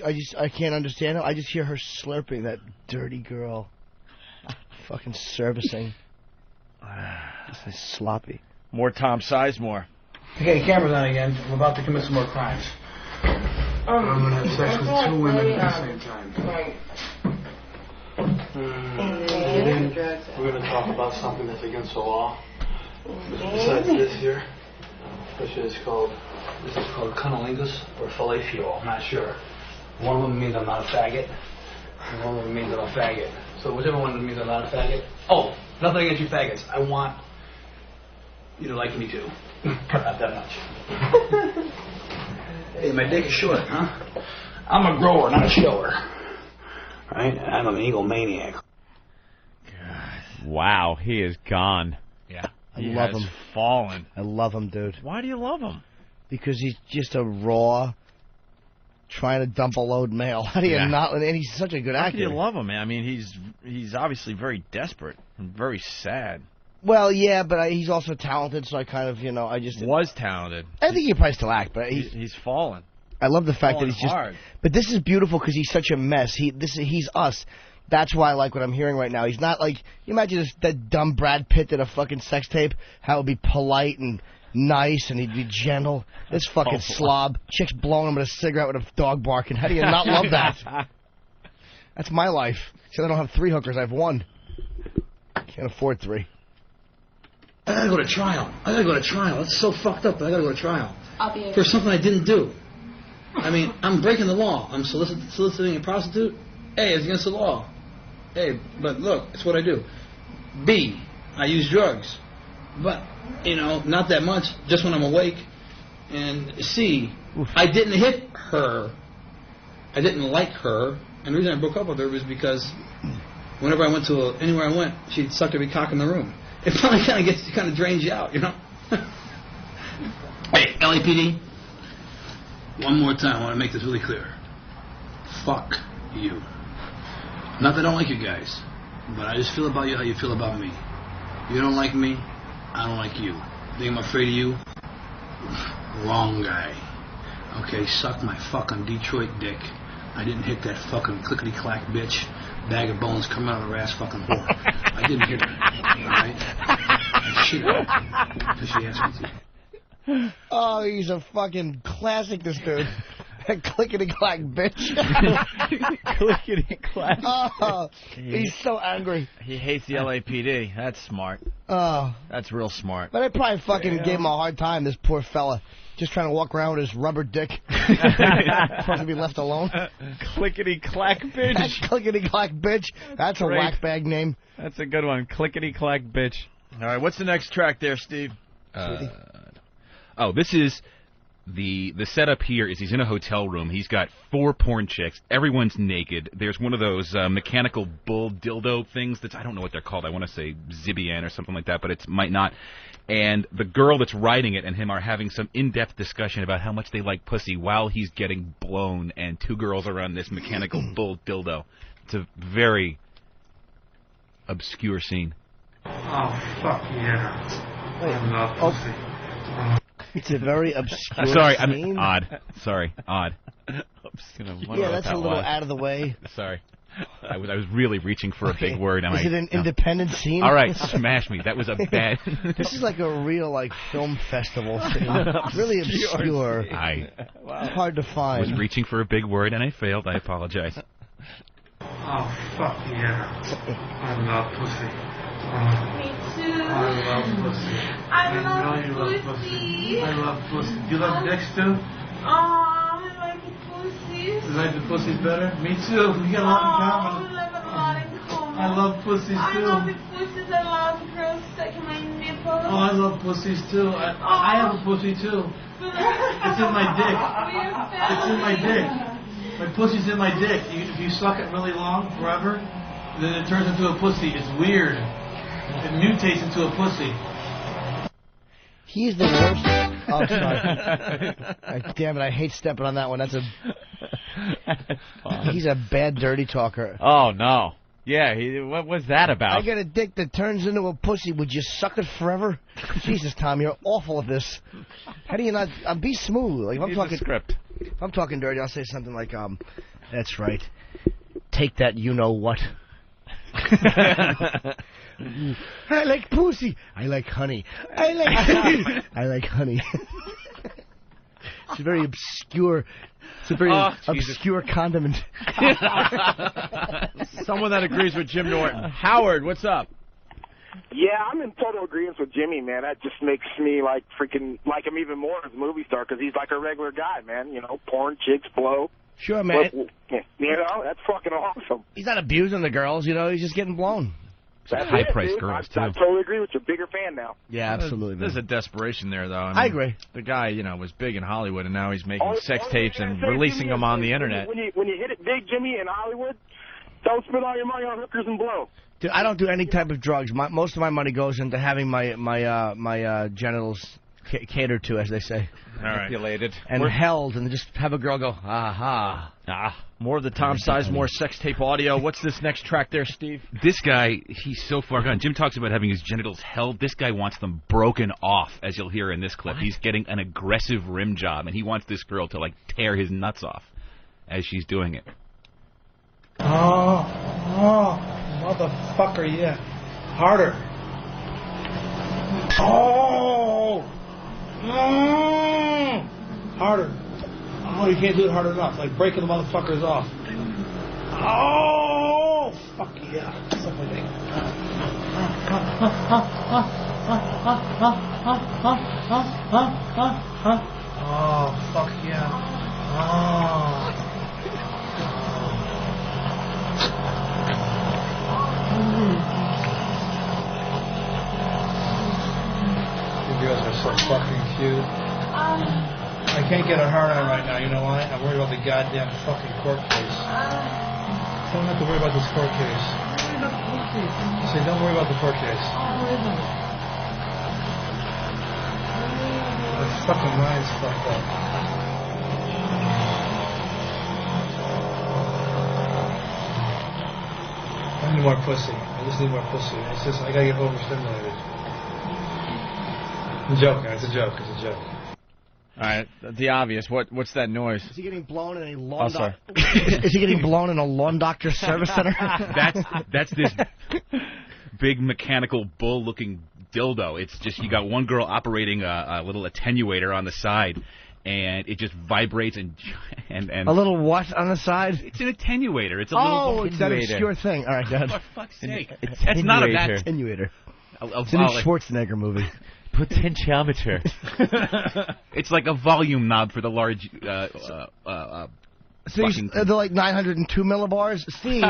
can't understand him. I just hear her slurping, that dirty girl. Fucking servicing. This is sloppy. More Tom Sizemore. Okay, camera's on again. I'm about to commit some more crimes. I'm gonna have sex with 2 women at the same time. We're gonna talk about something that's against the law. Besides this here, which is called cunnilingus or fellatio. I'm not sure. One of them means I'm not a faggot, and one of them means I'm a faggot. So whichever one means I'm not a faggot. Oh, nothing against you faggots. I want you to like me too. Not that much. Hey, my dick is short, huh? I'm a grower, not a shower. Right? I'm an egomaniac. Wow, he is gone. Yeah. I love him. Fallen. I love him, dude. Why do you love him? Because he's just a raw, trying to dump a load male. How do you not? And he's such a good actor. How do you love him, man? I mean, he's obviously very desperate and very sad. Well, yeah, but he's also talented, so I kind of, I just... Was talented. I think he probably still act, but he's fallen. I love the fact that he's just... hard. But this is beautiful because he's such a mess. He's us. That's why I like what I'm hearing right now. He's not like... You imagine that dumb Brad Pitt did a fucking sex tape, how it would be polite and nice and he'd be gentle. This fucking slob. Chick's blowing him with a cigarette with a dog barking. How do you not love that? That's my life. Except I don't have 3 hookers. I have 1. Can't afford 3. I gotta go to trial. That's so fucked up. I gotta go to trial. I'll be For something I didn't do. I mean, I'm breaking the law. I'm soliciting a prostitute. A, it's against the law. A, but look, it's what I do. B, I use drugs. But, not that much, just when I'm awake. And C, I didn't hit her. I didn't like her. And the reason I broke up with her was because whenever I went anywhere I went, she'd suck every cock in the room. It finally kind of drains you out, Hey, LAPD. One more time, I want to make this really clear. Fuck you. Not that I don't like you guys, but I just feel about you how you feel about me. You don't like me, I don't like you. Think I'm afraid of you? Wrong guy. Okay, suck my fucking Detroit dick. I didn't hit that fucking clickety-clack bitch. Bag of bones coming out of her ass fucking whore. I didn't hit her. Alright? I shit her. Because she asked me to. Oh, he's a fucking classic, this dude. Clickety-clack bitch. Clickety-clack. Oh, he's so angry. He hates the LAPD. That's smart. Oh. That's real smart. But I probably fucking gave him a hard time, this poor fella. Just trying to walk around with his rubber dick. Supposed to be left alone. Clickety-clack bitch. That's clickety-clack bitch. That's a Great. whack bag name. That's a good one. Clickety-clack bitch. All right, what's the next track there, Steve? This is the setup here is he's in a hotel room. He's got 4 porn chicks. Everyone's naked. There's one of those mechanical bull dildo things I don't know what they're called. I want to say Zibian or something like that, but it might not. And the girl that's riding it and him are having some in-depth discussion about how much they like pussy while he's getting blown, and 2 girls are on this mechanical bull dildo. It's a very obscure scene. Oh, fuck yeah. I love pussy. It's a very obscure Sorry, I scene. mean, odd. Sorry, odd. Yeah, that's a little out of the way. Sorry. I was really reaching for a big word. And Is it an independent scene? All right, smash me. That was a bad... This is like a real film festival scene. Really obscure. It's hard to I find. was reaching for a big word and I failed. I apologize. Oh, fuck yeah. I love pussy. Me too. I love pussy. I know you love pussy. I love pussy. Do you love dicks too? I like the pussies. You like the pussies better? Me too. We got a lot in common. We live a lot in common. I love pussies I too. love the pussies. I love girls sucking my nipples. Oh, I love pussies too. I have a pussy too. It's in my dick. It's in my dick. My pussy's in my dick. If you suck it really long, forever, then it turns into a pussy. It's weird. It mutates into a pussy. He's the worst. Oh, sorry. Damn it, I hate stepping on that one. He's a bad dirty talker. Oh, no. Yeah, what was that about? I got a dick that turns into a pussy. Would you suck it forever? Jesus, Tom, you're awful at this. How do you not... be smooth. Like, if I'm talking script. If I'm talking dirty, I'll say something like, that's right. Take that you-know-what. I like pussy. I like honey. I like honey. I like honey. It's a very obscure... It's a very obscure condiment. Someone that agrees with Jim Norton. Howard, what's up? Yeah, I'm in total agreement with Jimmy, man. That just makes me like freaking like him even more as a movie star because he's like a regular guy, man. You know, porn, chicks, blow. Sure, man. But, you know, that's fucking awesome. He's not abusing the girls, you know. He's just getting blown. That's high-priced girls, too. I totally agree with you. Bigger fan now. Yeah, absolutely. There's a desperation there, though. I agree. The guy, was big in Hollywood, and now he's making sex tapes and releasing them on the internet. When you hit it big, Jimmy, in Hollywood, don't spend all your money on hookers and blow. Dude, I don't do any type of drugs. Most of my money goes into having my genitals catered to, as they say. Manipulated. And held, and just have a girl go, aha. More of the Tom Sizemore sex tape audio. What's this next track there, Steve? This guy, he's so far gone. Jim talks about having his genitals held. This guy wants them broken off, as you'll hear in this clip. What? He's getting an aggressive rim job, and he wants this girl to, tear his nuts off as she's doing it. Oh, motherfucker, yeah. Harder. Oh! Harder. Oh, you can't do it hard enough. Like breaking the motherfuckers off. Oh! Fuck yeah. Stuff like that. Oh, fuck yeah. Oh. You girls are so fucking cute. I can't get a hard on right now, you know why? I'm worried about the goddamn fucking court case. Don't have to worry about this court case. I say, don't worry about the court case. My fucking mind's fucked up. I need more pussy. I just need more pussy. It's just, I gotta get overstimulated. I'm joking. It's a joke. It's a joke. All right, the obvious. What's that noise? Is he getting blown in a lawn? Sorry. Is he getting blown in a lawn doctor service center? That's this big mechanical bull-looking dildo. It's just you got one girl operating a little attenuator on the side, and it just vibrates and a little what on the side? It's an attenuator. It's a little it's that obscure thing. All right, go ahead. For fuck's sake. That's not a bad attenuator. It's a new Schwarzenegger movie. Potentiometer. It's like a volume knob for the large. So they're like 902 millibars. Steve.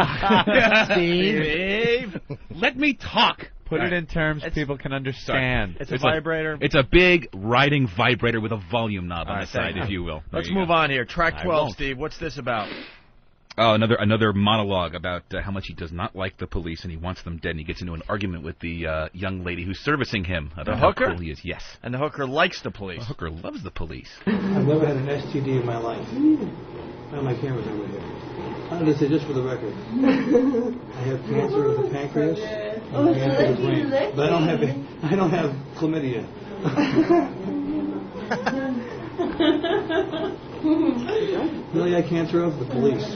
Steve. Let me talk. Put it in terms people can understand. It's a vibrator. It's a big riding vibrator with a volume knob on the side, if you will. Let's move on here. Track 12, Steve. What's this about? Oh, another monologue about how much he does not like the police and he wants them dead. And he gets into an argument with the young lady who's servicing him about the how hooker? cool he is. Yes. And the hooker likes the police. The hooker loves the police. I've never had an STD in my life. I have my cameras over here. I'm going to say just for the record. I have cancer of the pancreas and cancer of the brain. But I don't have chlamydia. Really, I have cancer of the police.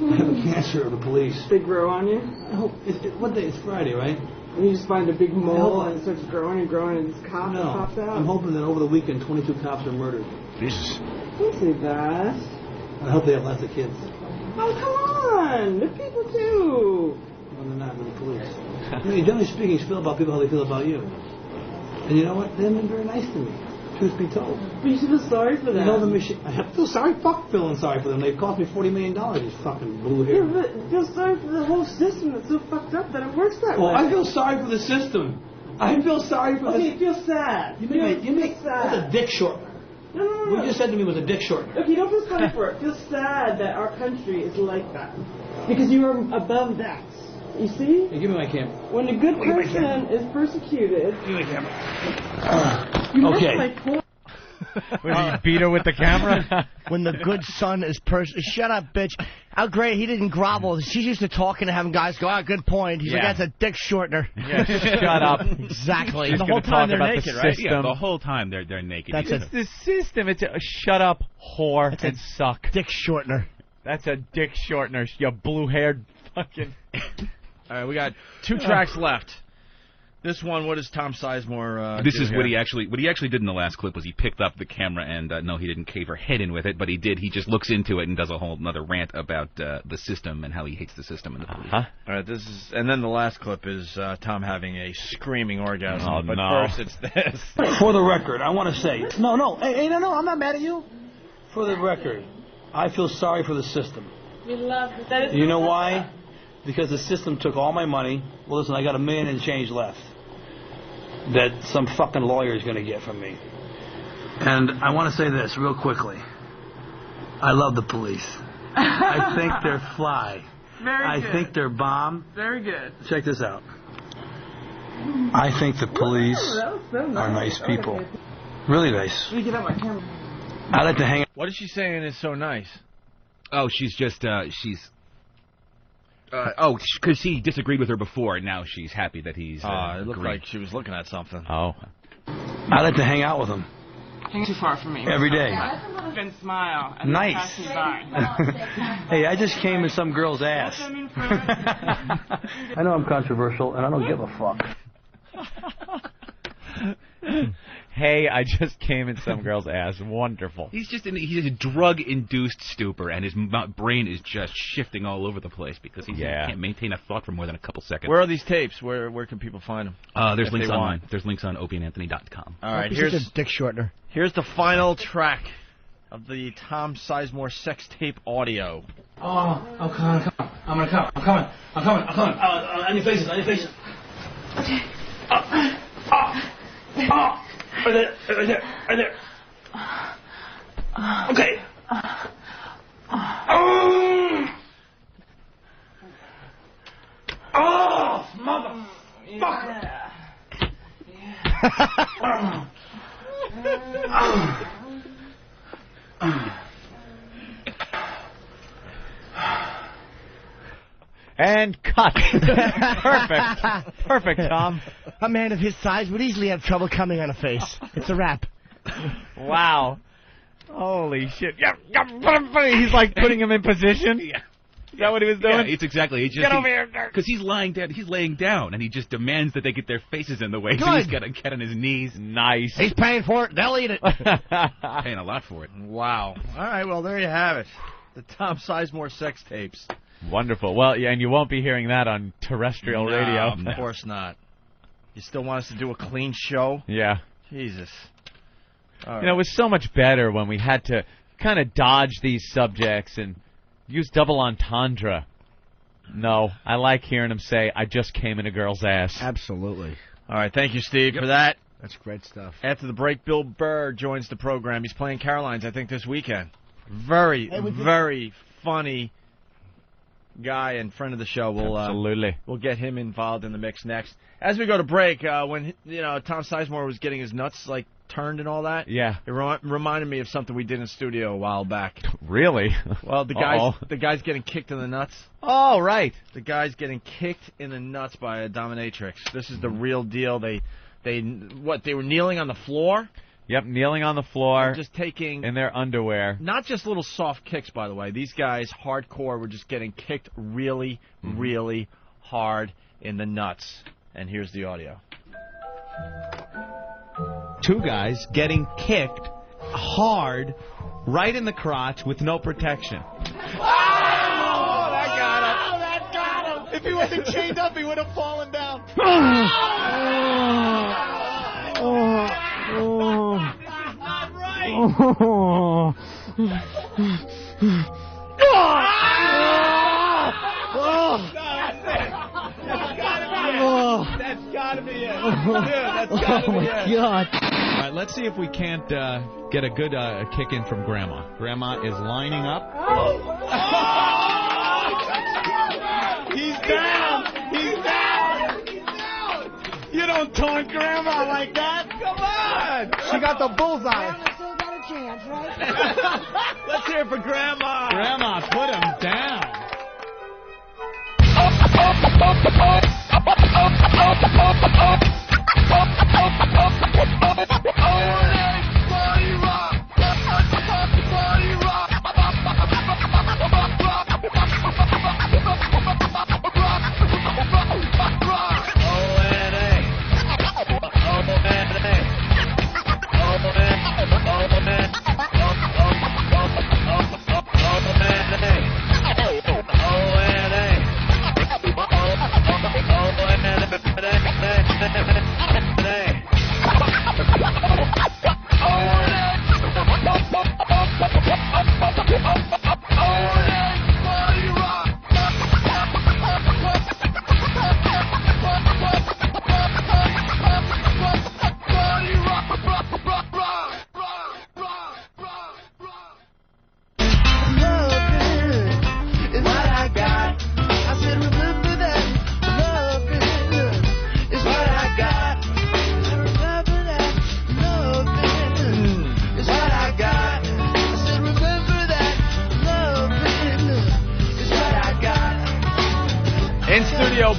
I have a cancer of the police. They grow on you? I hope what day? It's Friday, right? And you just find a big mole and it starts growing and growing and this cop pops out? I'm hoping that over the weekend 22 cops are murdered. Jesus. Don't say that. I hope they have lots of kids. Oh, come on. They're people too. Well, they're not, they're the police. Generally speaking, you feel about people how they feel about you. And you know what? They've been very nice to me. Truth be told. But you should feel sorry for them. You know them, I have to feel sorry. Fuck feeling sorry for them. They've cost me $40 million, these fucking blue hair. Yeah, but feel sorry for the whole system that's so fucked up that it works that way. Well, I feel sorry for the system. I feel sorry for Okay, feel sad. You make sad. That's a dick shortener. No. What you just said to me was a dick shortener. Okay, don't feel sorry for it. Feel sad that our country is like that. Because you are above that. You see? Hey, give me my camera. When a good person is persecuted... Give me my camera. Okay. My point. Would he beat her with the camera? When the good son is shut up, bitch. How great, he didn't grovel. She's used to talking to having guys go, good point. He's like, that's a dick shortener. Yeah, shut up. Exactly. The whole time they're naked, right? Yeah, the whole time they're naked. It's the system. It's a shut up, whore, and suck. Dick shortener. That's a dick shortener, you blue-haired fucking... All right, we got 2 tracks left. This one, what does Tom Sizemore This do is here? what he actually did in the last clip was he picked up the camera and no, he didn't cave her head in with it, but he did. He just looks into it and does a whole another rant about the system and how he hates the system and the police. All right, and then the last clip is Tom having a screaming orgasm. Oh, but no. first, it's this. For the record, I want to say, no, I'm not mad at you. For the record, I feel sorry for the system. We love that. You know why? Because the system took all my money. Well, listen, I got $1 million and change left that some fucking lawyer is going to get from me. And I want to say this real quickly. I love the police. I think they're fly. Very good. I think they're bomb. Very good. Check this out. I think the police are nice people. Really nice. Let me get out my camera. I like to hang. What is she saying is so nice? Oh, she's just because he disagreed with her before, and now she's happy that he's. It looked like she was looking at something. Oh. I like to hang out with him. Hang too far from me. Every day. And smile. And Nice. pass me by. Hey, I just came in some girl's ass. I know I'm controversial, and I don't give a fuck. Hey, I just came in some girl's ass. Wonderful. He's a drug-induced stupor, and his brain is just shifting all over the place because he can't maintain a thought for more than a couple seconds. Where are these tapes? Where can people find them? There's links online. There's links on opieandanthony.com. All right, here's a dick shortener. Here's the final track of the Tom Sizemore sex tape audio. Oh, I'm coming. I'm coming. On your faces. Okay. Right there. Okay. Oh, motherfucker. And cut. Perfect, Tom. A man of his size would easily have trouble coming on a face. It's a wrap. Wow. Holy shit. He's like putting him in position. that what he was doing? Yeah, it's exactly. Get over here, Dirk. Because he's lying down. He's laying down, and he just demands that they get their faces in the way. So Good. he's got to get on his knees. Nice. He's paying for it. They'll eat it. Paying a lot for it. Wow. All right, well, there you have it. The Tom Sizemore sex tapes. Wonderful. Well, yeah, and you won't be hearing that on terrestrial radio. Of course not. You still want us to do a clean show? Yeah. Jesus. All right. You know, it was so much better when we had to kind of dodge these subjects and use double entendre. No, I like hearing him say, I just came in a girl's ass. Absolutely. All right, thank you, Steve, for that. That's great stuff. After the break, Bill Burr joins the program. He's playing Caroline's, I think, this weekend. Very, very funny guy and friend of the show. Absolutely. We'll get him involved in the mix next. As we go to break, when Tom Sizemore was getting his nuts turned and all that, yeah, it reminded me of something we did in studio a while back. Really? Well, the guy's getting kicked in the nuts. Oh, right. The guy's getting kicked in the nuts by a dominatrix. This is the real deal. They were kneeling on the floor. Yep, kneeling on the floor, and just taking in their underwear. Not just little soft kicks, by the way. These guys, hardcore, were just getting kicked really, really hard in the nuts. And here's the audio. Two guys getting kicked hard right in the crotch with no protection. Oh, that got him. Oh, that got him. If he wasn't chained up, he would have fallen down. That's gotta be it. Dude, that's gotta be it. God. All right, let's see if we can't get a good kick in from Grandma. Grandma is lining up. He's down. He's down. You don't taunt Grandma like that. Come on. She got the bullseye. Still got a chance, right? Let's hear it for Grandma. Grandma, put him down.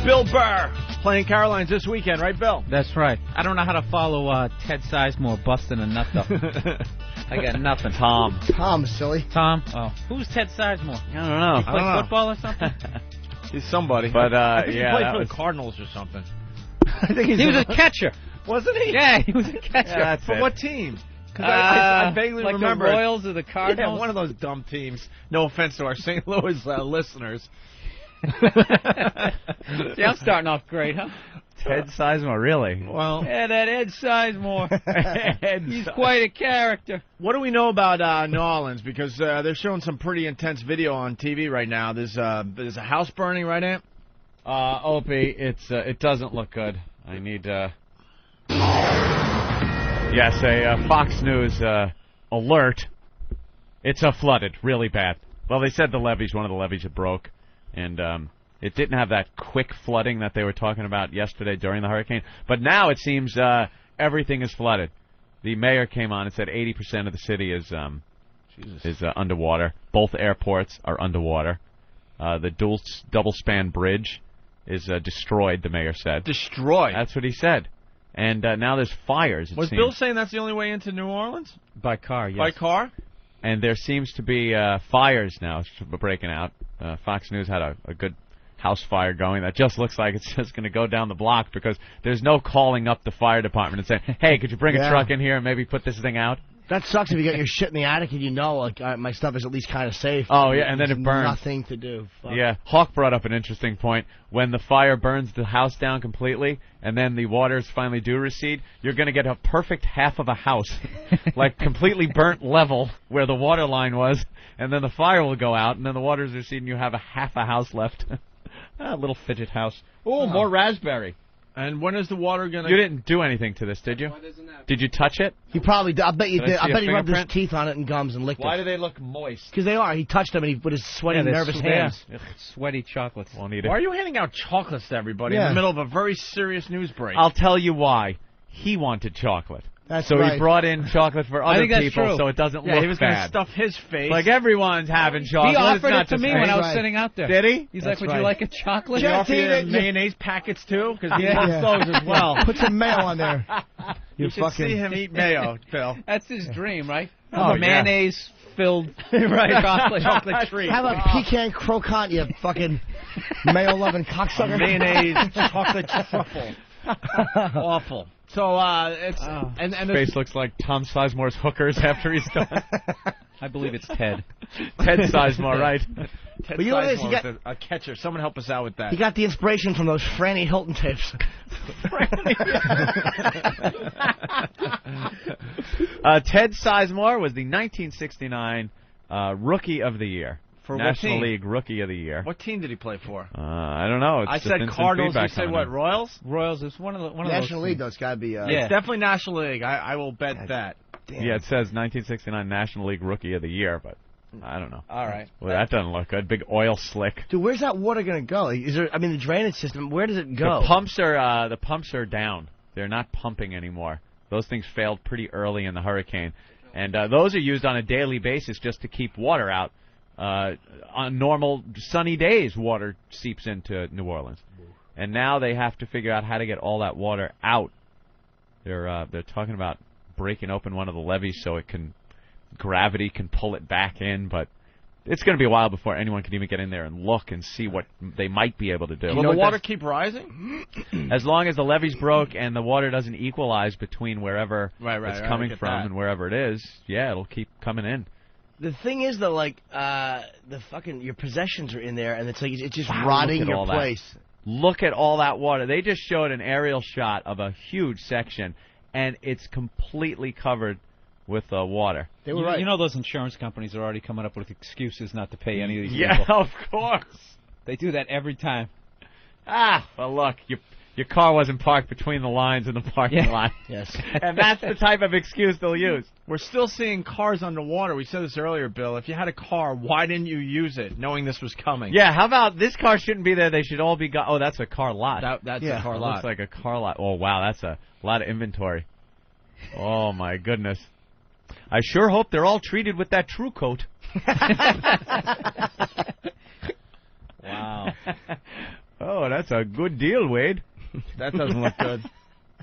Bill Burr playing Caroline's this weekend, right, Bill? That's right. I don't know how to follow Ted Sizemore busting a nut though. I got nothing. Tom, silly. Tom? Oh. Who's Ted Sizemore? I don't know. He play football or something? He's somebody. But, I think yeah, he played that for was... the Cardinals or something. I think he was a catcher. Wasn't he? Yeah, he was a catcher. Yeah, for what team? Because I vaguely like remember the Royals or the Cardinals. Yeah, one of those dumb teams. No offense to our St. Louis listeners. See, I'm starting off great, huh? Ted Sizemore, really? Well, yeah, that Ed Sizemore. He's quite a character. What do we know about New Orleans? Because they're showing some pretty intense video on TV right now. There's a house burning, right, Ant? Opie, it doesn't look good. I need yes, a Fox News alert. It's flooded, really bad. Well, they said one of the levees had broke, and it didn't have that quick flooding that they were talking about yesterday during the hurricane. But now it seems everything is flooded. The mayor came on and said 80% of the city is underwater. Both airports are underwater. The double-span bridge is destroyed, the mayor said. Destroyed? That's what he said. And now there's fires, Was Bill saying that's the only way into New Orleans? By car, yes. By car? And there seems to be fires now breaking out. Fox News had a good house fire going that just looks like it's just going to go down the block because there's no calling up the fire department and saying, hey, could you bring a truck in here and maybe put this thing out? That sucks if you got your shit in the attic and you know, like, my stuff is at least kind of safe. Oh, yeah, and then it burns. Nothing to do. Fuck. Yeah, Hawk brought up an interesting point. When the fire burns the house down completely and then the waters finally do recede, you're going to get a perfect half of a house, like completely burnt level where the water line was, and then the fire will go out, and then the waters recede, and you have a half a house left. A little fidget house. Oh, more raspberry. And when is the water going to... You didn't do anything to this, did you? Did you touch it? He probably did. I bet you Did I did. I see a bet he rubbed his fingerprint? teeth on it and gums and licked it. Why do they look moist? Because they are. He touched them and he with his sweaty, nervous hands. Sweaty chocolates. Won't eat Why it. are you handing out chocolates to everybody in Yeah. the middle of a very serious news break? I'll tell you why. He wanted chocolate. That's so right. he brought in chocolate for other think that's people true. so it doesn't yeah, look he was going to bad. stuff his face. Like everyone's having chocolate. He It's offered not it to just me me. when I was Right. sitting out there. Did he? He's That's like, would right. you like a chocolate? Did he offer you Tina, you- mayonnaise packets too? Because he Yeah. wants those as well. Put some mayo on there. You should see him eat mayo, Phil. That's his dream, right? Oh, A mayonnaise-filled chocolate treat. Have a pecan croquant, you fucking mayo-loving cocksucker. Mayonnaise chocolate truffle. Awful. So it's and His face looks like Tom Sizemore's hookers after he's done. I believe it's Ted. Ted Sizemore, right? Ted But you know what it is? Sizemore He got- was a catcher. Someone help us out with that. He got the inspiration from those Franny Hilton tapes. Ted Sizemore was the 1969 Rookie of the Year. For what National team? League Rookie of the Year. What team did he play for? I don't know. It's I just said instant Cardinals. You feedback said coming what? in. Royals? Royals is one of those. National League, teams. though, it's got to be... Yeah. It's definitely National League. I will bet that. Damn. Yeah, it says 1969 National League Rookie of the Year, but I don't know. All right. Well, that doesn't look good. Big oil slick. Dude, where's that water going to go? Is there? I mean, the drainage system, where does it go? The pumps are down. They're not pumping anymore. Those things failed pretty early in the hurricane, and those are used on a daily basis just to keep water out. On normal sunny days, water seeps into New Orleans, and now they have to figure out how to get all that water out. They're talking about breaking open one of the levees so gravity can pull it back in, but it's going to be a while before anyone can even get in there and look and see what they might be able to do. Will the water keep rising? As long as the levee's broke and the water doesn't equalize between wherever it's coming I get from that. and wherever it is, yeah, it'll keep coming in. The thing is, though, like, the fucking, your possessions are in there, and it's like, it's just Wow, rotting look at your all that. place. Look at all that water. They just showed an aerial shot of a huge section, and it's completely covered with water. They were right. You know those insurance companies are already coming up with excuses not to pay any of these Yeah, people. of course. They do that every time. Well, look, your car wasn't parked between the lines in the parking lot. Yes. And that's the type of excuse they'll use. We're still seeing cars underwater. We said this earlier, Bill. If you had a car, why didn't you use it, knowing this was coming? Yeah, how about this car shouldn't be there? They should all be Oh, that's a car lot. That's Yeah. a car It lot. looks like a car lot. Oh, wow, that's a lot of inventory. Oh, my goodness. I sure hope they're all treated with that True Coat. Wow. Oh, that's a good deal, Wade. That doesn't look good.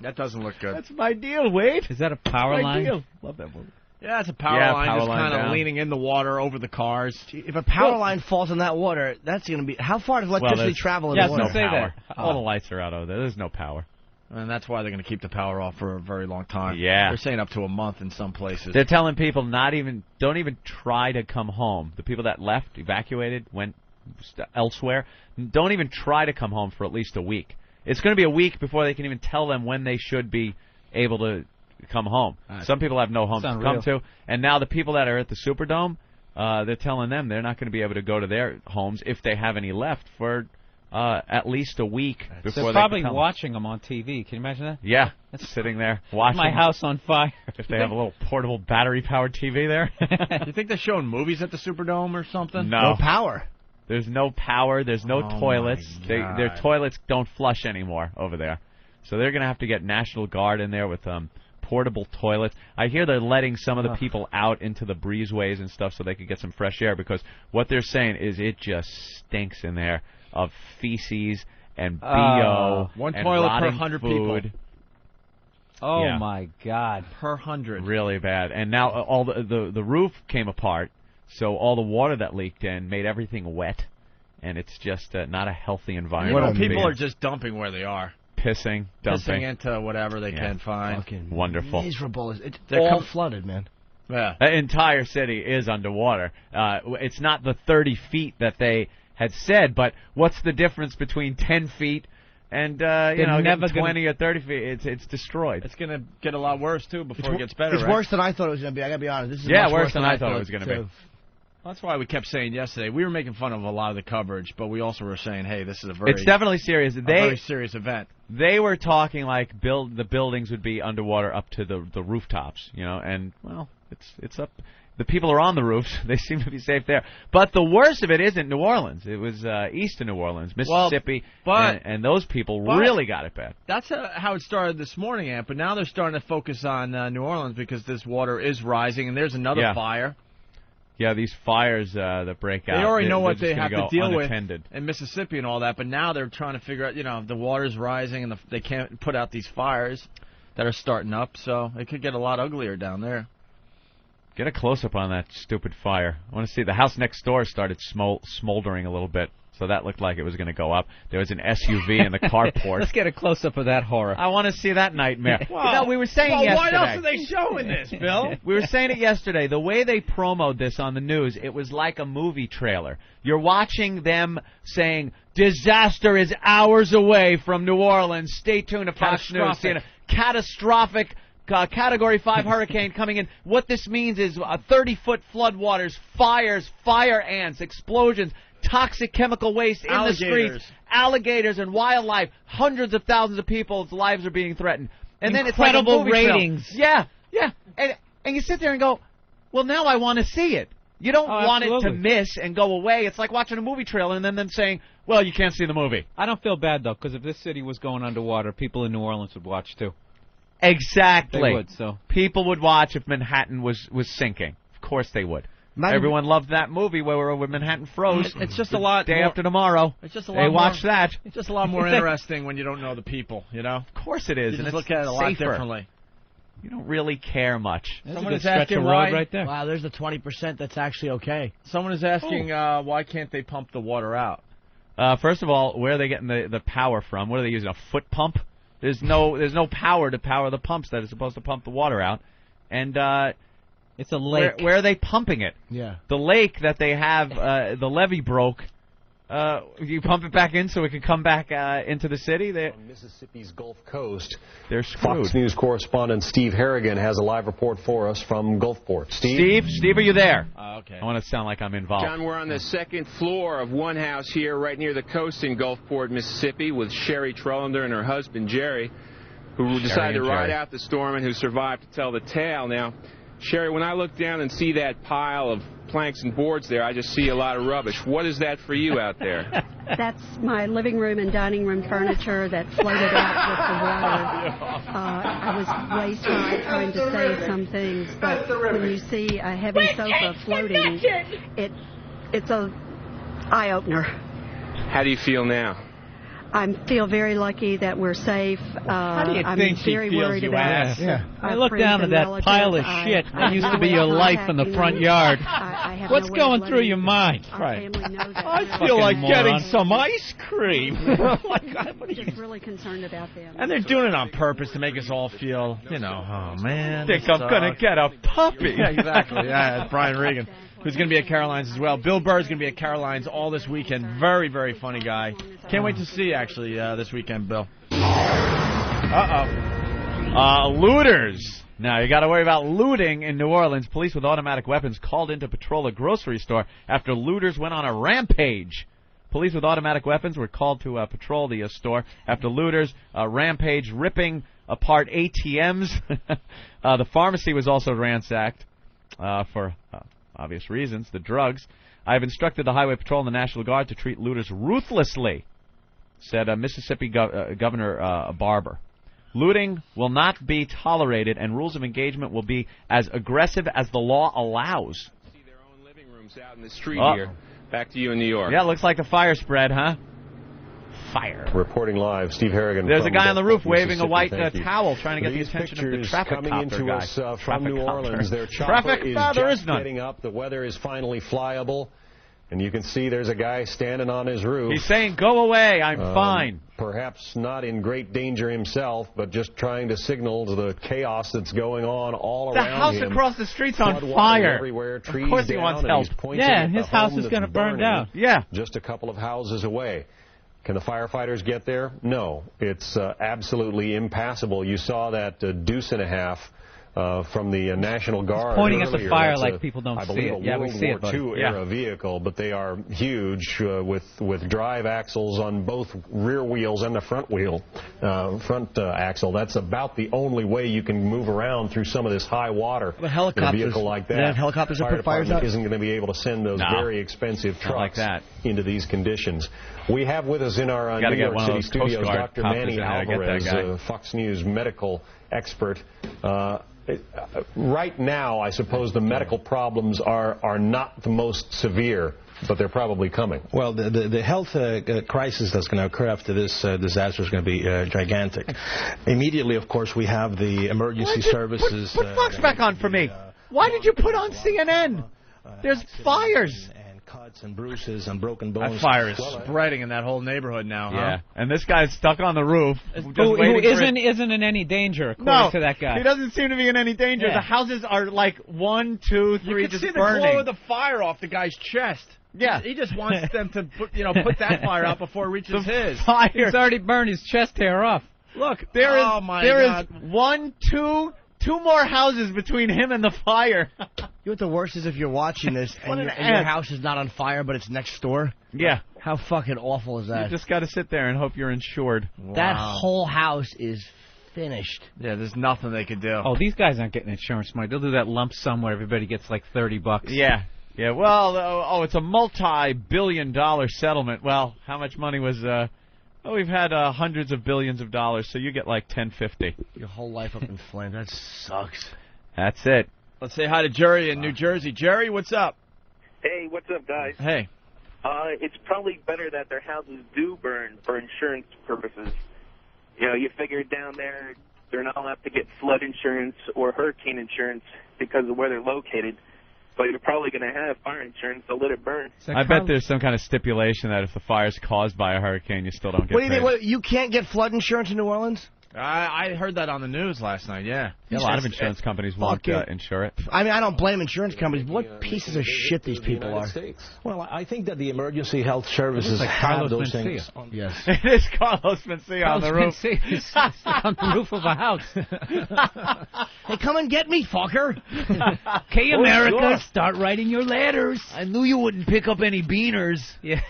That doesn't look good. That's my deal, Wade. Is that a power my line? deal. Love that movie. Yeah, it's a power Yeah, line power just line kind of down. leaning in the water over the cars. If a power line falls in that water, that's going to be... How far does electricity there's- travel in yeah, the I was water? gonna say Power. that. All the lights are out over there. There's no power. And that's why they're going to keep the power off for a very long time. Yeah. They're saying up to a month in some places. They're telling people don't even try to come home. The people that left, evacuated, went elsewhere, don't even try to come home for at least a week. It's going to be a week before they can even tell them when they should be able to come home. Some people have no homes to come to, and now the people that are at the Superdome, they're telling them they're not going to be able to go to their homes if they have any left for at least a week before They're they probably can come. watching them on TV. Can you imagine that? Yeah, sitting there watching. My house on fire. If they have a little portable battery-powered TV there. You think they're showing movies at the Superdome or something? No. No power. There's no power. There's no Oh, toilets. my Their God. toilets don't flush anymore over there. So they're going to have to get National Guard in there with portable toilets. I hear they're letting some of the people out into the breezeways and stuff so they could get some fresh air, because what they're saying is it just stinks in there of feces and BO One and toilet per rotting 100 food. people. Oh, Yeah. my God. Per 100. Really bad. And now all the roof came apart, so all the water that leaked in made everything wet. and it's just not a healthy environment. Well, people are just dumping where they are. Pissing, dumping. Pissing into whatever they can find. Fucking wonderful. Miserable. They're flooded, man. Yeah. The entire city is underwater. It's not the 30 feet that they had said, but what's the difference between 10 feet and never 20 or 30 feet? It's destroyed. It's going to get a lot worse, too, before it gets better, It's right? worse than I thought it was going to be. I got to be honest. This is Yeah, much worse than I thought it was going to be. Well, that's why we kept saying yesterday. We were making fun of a lot of the coverage, but we also were saying, hey, this is It's definitely serious. very serious event. They were talking like the buildings would be underwater up to the rooftops, and, well, it's up. The people are on the roofs. They seem to be safe there. But the worst of it isn't New Orleans. It was east of New Orleans, Mississippi, and those people really got it bad. That's how it started this morning, Ant, but now they're starting to focus on New Orleans because this water is rising, and there's another fire. Yeah, these fires that break out. They already know what they have to deal unattended. with in Mississippi and all that, but now they're trying to figure out, the water's rising and they can't put out these fires that are starting up, so it could get a lot uglier down there. Get a close-up on that stupid fire. I want to see. The house next door started smoldering a little bit, so that looked like it was going to go up. There was an SUV in the carport. Let's get a close-up of that horror. I want to see that nightmare. Wow. We were saying yesterday. Why else are they showing this, Bill? We were saying it yesterday. The way they promoted this on the news, it was like a movie trailer. You're watching them saying, disaster is hours away from New Orleans. Stay tuned to Fox News. Catastrophic. Category 5 hurricane coming in. What this means is 30-foot floodwaters, fires, fire ants, explosions, toxic chemical waste in the streets, alligators and wildlife. Hundreds of thousands of people's lives are being threatened. And then it's like a movie ratings. Film. Yeah. And you sit there and go, well, now I want to see it. You don't want it to miss and go away. It's like watching a movie trailer and then them saying, well, you can't see the movie. I don't feel bad, though, because if this city was going underwater, people in New Orleans would watch, too. Exactly. They would, so. People would watch if Manhattan was sinking. Of course they would. Everyone loved that movie where Manhattan froze. It's just a lot day after tomorrow. It's just a lot they watch that. It's just a lot more interesting when you don't know the people, Of course it is. You and just look at it a lot differently. You don't really care much. Someone is asking why. Right there. Wow, there's the 20% that's actually okay. Someone is asking why can't they pump the water out? First of all, where are they getting the power from? What are they using? A foot pump? There's no power to power the pumps that are supposed to pump the water out. And it's a lake. Where are they pumping it? Yeah. The lake that they have, the levee broke. You pump it back in so it can come back into the city? On Mississippi's Gulf Coast, they're screwed. Fox News correspondent Steve Harrigan has a live report for us from Gulfport. Steve, are you there? Okay. I want to sound like I'm involved. John, we're on the second floor of one house here right near the coast in Gulfport, Mississippi, with Sherry Trollander and her husband, Jerry, who decided to ride out the storm and who survived to tell the tale. Now, Sherry, when I look down and see that pile of planks and boards there, I just see a lot of rubbish. What is that for you out there? That's my living room and dining room furniture that floated out with the water. I was waist-high trying to save some things, but when you see a heavy sofa floating, it's a eye-opener. How do you feel now? I feel very lucky that we're safe. How do you I'm think she very feels, worried you about ass? I our look friends down at and that relatives. pile of shit that used to be your life in the front yard. I have What's no way going of through letting your mind? our Right. family know that. I feel like getting some ice cream. I'm just really concerned about them. And they're doing it on purpose to make us all feel, oh, man. Think I'm going to get a puppy. Yeah, exactly. Yeah, it's Brian Regan, who's going to be at Caroline's as well. Bill Burr's going to be at Caroline's all this weekend. Very, very funny guy. Can't wait to see you, actually, this weekend, Bill. Looters. Now, you got to worry about looting in New Orleans. Police with automatic weapons called in to patrol a grocery store after looters went on a rampage. Police with automatic weapons were called to patrol the store after looters rampage, ripping apart ATMs. The pharmacy was also ransacked for obvious reasons, the drugs. I have instructed the Highway Patrol and the National Guard to treat looters ruthlessly, said Mississippi Governor Barber. Looting will not be tolerated, and rules of engagement will be as aggressive as the law allows. See their own living rooms out in the street here. Back to you in New York. Yeah, it looks like the fire spread, huh? Fire. Reporting live, Steve Harrigan. There's a from guy on the roof waving a white Thank you. towel trying to get the These attention of the pictures traffic coming copter into guy. us from Traffic New copter. Orleans. Their chopper Traffic? is No, there just is none. getting up. The weather is finally flyable. And you can see there's a guy standing on his roof. He's saying, "Go away, I'm fine." Perhaps not in great danger himself, but just trying to signal to the chaos that's going on all around him. The house across the street's on Flood fire. Everywhere, trees of course he down, wants and help. he's pointing Yeah, at his the house home is that's going to burn burning down. Yeah. Just a couple of houses away. Can the firefighters get there? No. It's absolutely impassable. You saw that deuce and a half from the National Guard pointing at earlier. the fire That's like people don't I see believe it. a Yeah, we World see it, War buddy. II era vehicle, but they are huge with drive axles on both rear wheels and the front wheel, front axle. That's about the only way you can move around through some of this high water. The helicopters. In a vehicle like that. They have helicopters that Fire put fires department out? isn't going to be able to send those very expensive Not like trucks that. into these conditions. We have with us in our Gotta New get York one of City those Coast studios Guard Dr. copters Manny in there to get that Alvarez, guy. Fox News medical expert. Right now, I suppose the medical problems are not the most severe, but they're probably coming. Well, the health crisis that's going to occur after this disaster is going to be gigantic. Immediately, of course, we have the emergency services. Put Fox back on for me. Why did you put on CNN? There's fires. Cuts and bruises and broken bones. That fire is spreading in that whole neighborhood now, huh? Yeah, and this guy's stuck on the roof. Who isn't in any danger, according to that guy. He doesn't seem to be in any danger. Yeah. The houses are like 1, 2, 3 You can just see the burning. glow of the fire off the guy's chest. Yeah. He just wants them to put that fire out before it reaches his. Fire. He's already burned his chest hair off. Look, there is 1, 2 more houses between him and the fire. You know what the worst is if you're watching this and your house is not on fire, but it's next door? Yeah. How fucking awful is that? You just got to sit there and hope you're insured. That whole house is finished. Yeah, there's nothing they could do. Oh, these guys aren't getting insurance money. They'll do that lump sum where everybody gets like $30. Yeah. Yeah, well, it's a multi-billion-dollar settlement. Well, how much money was... we've had hundreds of billions of dollars, so you get like $10.50. Your whole life up in flames. That sucks. That's it. Let's say hi to Jerry in New Jersey. Jerry, what's up? Hey, what's up, guys? Hey. It's probably better that their houses do burn for insurance purposes. You know, you figure down there they're not allowed to get flood insurance or hurricane insurance because of where they're located. But you're probably going to have fire insurance, so let it burn. I bet there's some kind of stipulation that if the fire's caused by a hurricane, you still don't get What do you paid. mean? What, you can't get flood insurance in New Orleans? I heard that on the news last night, yeah. Yeah, a lot of insurance companies won't insure it. I mean, I don't blame insurance companies, but what pieces of shit these people are. Well, I think that the emergency health services like have Carlos those Mencia. things. Yes. It is Carlos Mencia on the roof. On the roof of a house. Hey, come and get me, fucker. Okay, America, start writing your letters. I knew you wouldn't pick up any beaners. Yeah.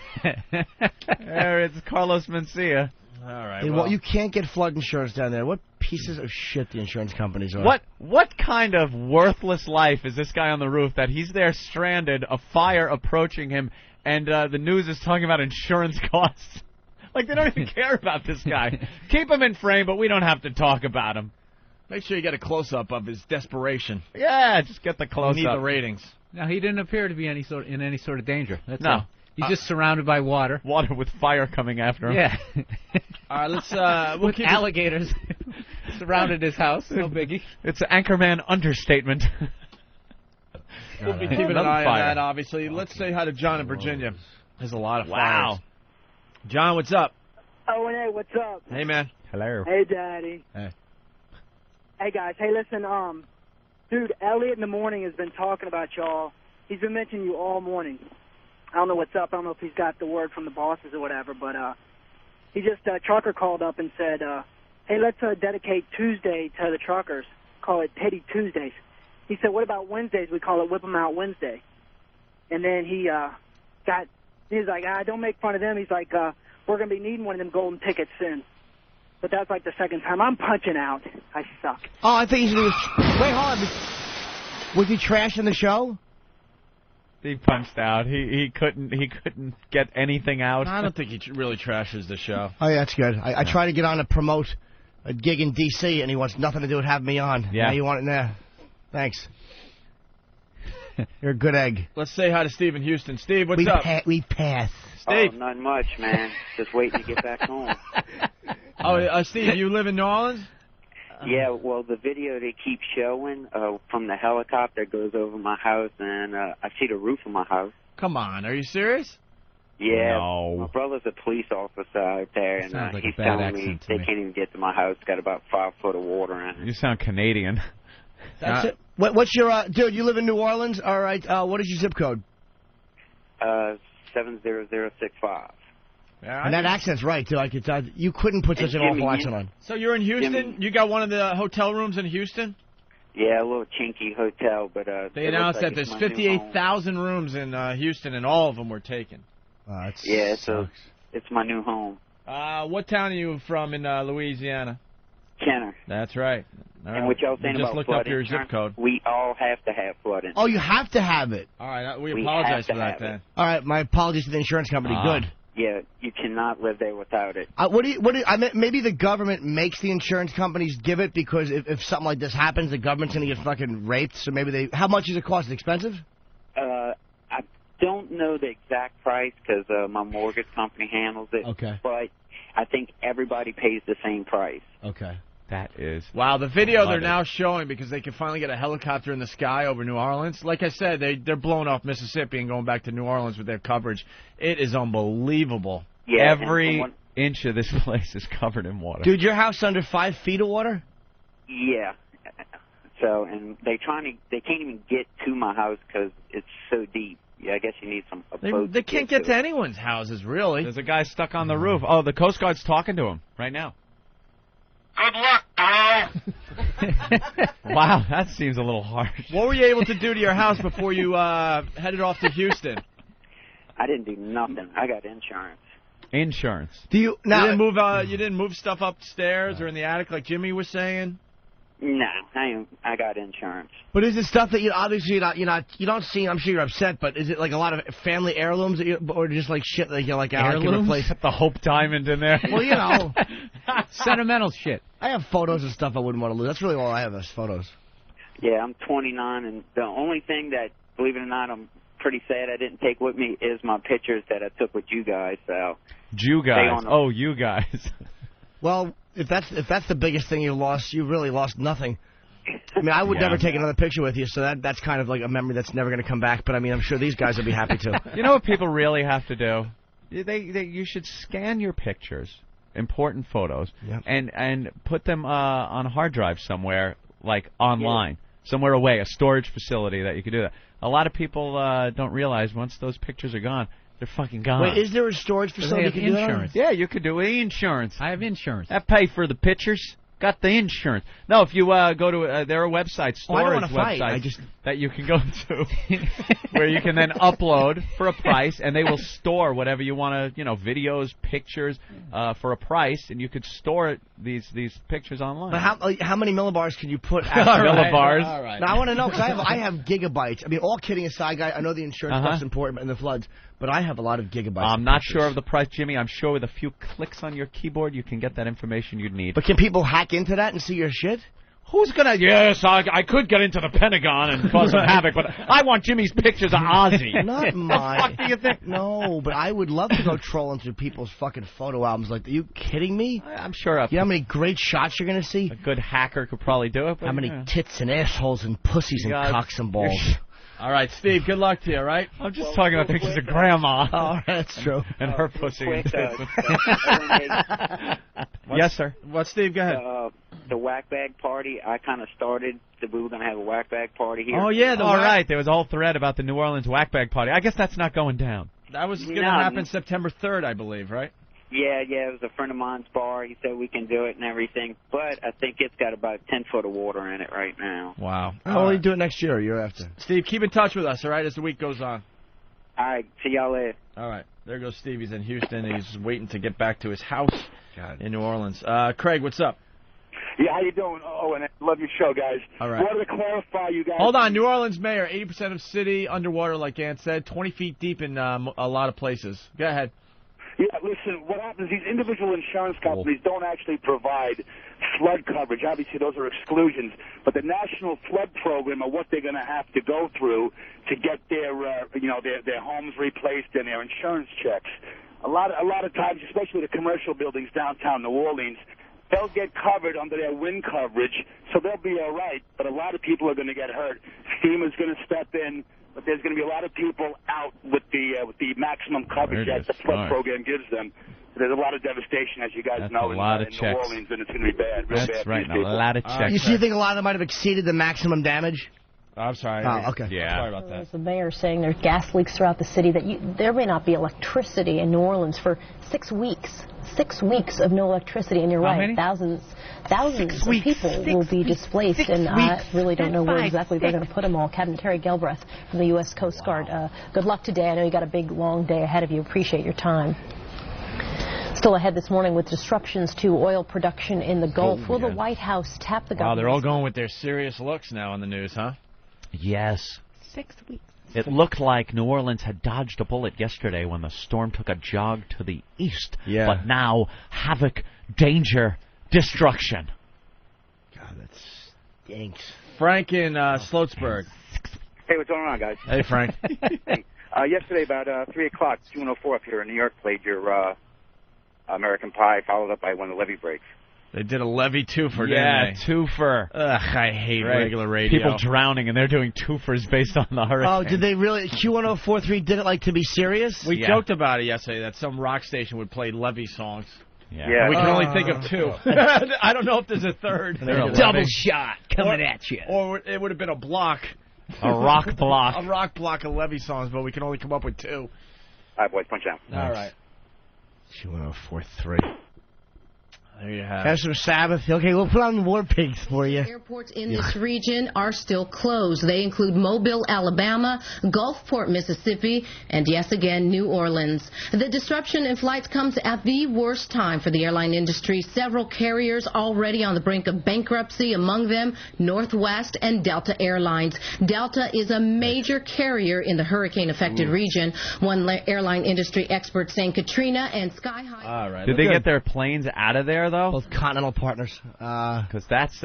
There, it's Carlos Mencia. All right. Hey, well, you can't get flood insurance down there. What pieces of shit the insurance companies are. What kind of worthless life is this guy on the roof that he's there stranded, a fire approaching him, and the news is talking about insurance costs? Like, they don't even care about this guy. Keep him in frame, but we don't have to talk about him. make sure you get a close-up of his desperation. Yeah, just get the close-up. We need the ratings. No, he didn't appear to be in any sort of danger. That's No. all. He's just surrounded by water. Water with fire coming after him. Yeah. All right, let's with alligators surrounded his house. No biggie. It's an Anchorman understatement. We'll be keeping an eye on that, obviously. Let's say hi to John in Virginia. There's a lot of fires. John, what's up? Oh, and hey, what's up? Hey, man. Hello. Hey, Daddy. Hey. Hey, guys. Hey, listen, dude, Elliot in the morning has been talking about y'all. He's been mentioning you all morning. I don't know what's up. I don't know if he's got the word from the bosses or whatever, but he just, Trucker called up and said, hey, let's dedicate Tuesday to the truckers. Call it Teddy Tuesdays. He said, what about Wednesdays? We call it Whip 'em Out Wednesday. And then he's like, don't make fun of them. He's like, we're going to be needing one of them golden tickets soon. But that's like the second time. I'm punching out. I suck. Oh, I think he was... Wait, hold on. Was he trashing the show? He punched out. He couldn't get anything out. I don't think he really trashes the show. Oh, yeah, that's good. I tried to get on to promote a gig in D.C., and he wants nothing to do with having me on. Yeah. Now you want it there. Thanks. You're a good egg. Let's say hi to Steve in Houston. Steve, what's up? We pass. Steve. Oh, not much, man. Just waiting to get back home. Steve, you live in New Orleans? Yeah, well, the video they keep showing from the helicopter goes over my house, and I see the roof of my house. Come on, are you serious? Yeah, No. my brother's a police officer out there, and Sounds like a he's bad telling accent me to they me. can't even get to my house. It's got about 5 foot of water in it. You sound Canadian. That's it. What's your dude? You live in New Orleans. All right. What is your zip code? 70065. And that accent's right too. I could tell you couldn't put such an Jimmy, awful accent on. So you're in Houston? Jimmy. You got one of the hotel rooms in Houston? Yeah, a little chinky hotel, but They it announced looks that like there's it's my new home. 58,000 rooms in Houston, and all of them were taken. Yeah, so it's my new home. What town are you from in Louisiana? Kenner. That's right. All And right. what y'all saying We just about looked flood up your insurance, zip code. we all have to have flood insurance. Oh, you have to have it. All right, we We apologize have to for that have then. it. All right, my apologies to the insurance company. Good. Yeah, you cannot live there without it. I mean, maybe the government makes the insurance companies give it because if something like this happens, the government's gonna get fucking raped. So maybe they. How much does it cost? Is it expensive? I don't know the exact price because my mortgage company handles it. Okay. But I think everybody pays the same price. Okay. That is. Wow, the video they're flooded. now showing because they can finally get a helicopter in the sky over New Orleans. Like I said, they're blowing off Mississippi and going back to New Orleans with their coverage. It is unbelievable. Yeah, Every and inch of this place is covered in water. Dude, your house under 5 feet of water? Yeah. So, and they can't even get to my house because it's so deep. Yeah, I guess you need some. They can't get to anyone's houses, really. There's a guy stuck on the roof. Oh, the Coast Guard's talking to him right now. Good luck, pal. Wow, that seems a little harsh. What were you able to do to your house before you headed off to Houston? I didn't do nothing. I got insurance. Insurance. Do you now? You didn't move stuff upstairs or in the attic like Jimmy was saying? No, I got insurance. But is it stuff that you obviously you don't see? I'm sure you're upset, but is it like a lot of family heirlooms, or just like shit that you like I can replace? The Hope Diamond in there. Well, you know, sentimental shit. I have photos and stuff I wouldn't want to lose. That's really all I have is photos. Yeah, I'm 29, and the only thing that, believe it or not, I'm pretty sad I didn't take with me is my pictures that I took with you guys. So. You guys. Oh, you guys. Well, if that's the biggest thing you lost, you really lost nothing. I mean, I would never take another picture with you, so that's kind of like a memory that's never going to come back. But I mean, I'm sure these guys would be happy to. You know what people really have to do? You should scan your pictures, important photos, and put them on a hard drive somewhere, like online, somewhere away, a storage facility that you could do that. A lot of people don't realize once those pictures are gone, they're fucking gone. Wait, is there a storage facility you can do that on? Insurance. Yeah, you could do insurance. I have insurance. That pay for the pictures. Got the insurance. No, if you go to there are websites, storage websites that you can go to, where you can then upload for a price, and they will store whatever you want to, videos, pictures, for a price, and you could store these pictures online. But how many millibars can you put? Millibars. All right. Now I want to know because I have gigabytes. I mean, all kidding aside, guy. I know the insurance stuff's important and the floods, but I have a lot of gigabytes. I'm not sure of the price, Jimmy. I'm sure with a few clicks on your keyboard, you can get that information you'd need. But can people hack into that and see your shit? Who's gonna? Yes, I could get into the Pentagon and cause some havoc, but I want Jimmy's pictures of Ozzy. Not mine. What the fuck do you think? No, but I would love to go trolling through people's fucking photo albums. Like, are you kidding me? I'm sure. You know how many great shots you're gonna see? A good hacker could probably do it. But how many tits and assholes and pussies and cocks and balls? All right, Steve, good luck to you, all right? I'm just talking about pictures of Grandma. Oh, that's true. And her pussy. Yes, sir. What, Steve? Go ahead. The whack bag party, I kind of started that we were going to have a whack bag party here. Oh, yeah. All right. There was a whole thread about the New Orleans whack bag party. I guess that's not going down. That was going to happen September 3rd, I believe, right? Yeah, it was a friend of mine's bar. He said we can do it and everything, but I think it's got about 10 foot of water in it right now. Wow. I'll only do it next year or year after. Steve, keep in touch with us, all right, as the week goes on. All right, see y'all later. All right, there goes Steve. He's in Houston. He's waiting to get back to his house in New Orleans. Craig, what's up? Yeah, how you doing? Oh, and I love your show, guys. All right. Wanted to clarify, you guys. Hold on, New Orleans mayor, 80% of city underwater, like Ant said, 20 feet deep in a lot of places. Go ahead. Yeah, listen, what happens, these individual insurance companies don't actually provide flood coverage. Obviously, those are exclusions. But the National Flood Program are what they're going to have to go through to get their homes replaced and their insurance checks. A lot of times, especially the commercial buildings downtown New Orleans, they'll get covered under their wind coverage, so they'll be all right. But a lot of people are going to get hurt. FEMA's going to step in. but there's going to be a lot of people out with the maximum coverage that the flood program gives them. So there's a lot of devastation, as you guys know, in New Orleans, and it's going to be bad. Real bad. Right, a lot of checks. You think a lot of them might have exceeded the maximum damage? I'm sorry. Oh, okay. Yeah. Sorry about that. The mayor saying there's gas leaks throughout the city, that there may not be electricity in New Orleans for 6 weeks. 6 weeks of no electricity, and you're right, many? thousands of people will be displaced, and I really don't know where exactly they're going to put them all. Captain Terry Gelbreth from the U.S. Coast Guard. Good luck today. I know you got a big, long day ahead of you. Appreciate your time. Still ahead this morning with disruptions to oil production in the Gulf. Will the White House tap the government? Wow, they're all going with their serious looks now on the news, huh? Yes. 6 weeks. It looked like New Orleans had dodged a bullet yesterday when the storm took a jog to the east. Yeah. But now, havoc, danger, destruction. God, that stinks. Frank in Sloatsburg. Hey, what's going on, guys? Hey, Frank. Hey, yesterday about 3 o'clock, 204 up here in New York played your American Pie, followed up by one of the levee breaks. They did a levee twofer, Yeah, didn't they? twofer. Ugh, I hate regular radio. People drowning, and they're doing twofers based on the hurricane. Oh, did they really? Q1043 did it like to be serious? We joked about it yesterday that some rock station would play levee songs. Yeah. We can only think of two. I don't know if there's a third. Double shot coming at you. Or it would have been a block. A rock block. A rock block of levee songs, but we can only come up with two. All right, boys, punch out. All right. Q1043. There you have That's some Sabbath. Okay, we'll put on War Pigs for you. Airports in this region are still closed. They include Mobile, Alabama, Gulfport, Mississippi, and yes, again, New Orleans. The disruption in flights comes at the worst time for the airline industry. Several carriers already on the brink of bankruptcy, among them Northwest and Delta Airlines. Delta is a major carrier in the hurricane-affected region. One airline industry expert saying Katrina and Sky High. All right. Did they get their planes out of there, though? Both Continental partners. Because that's,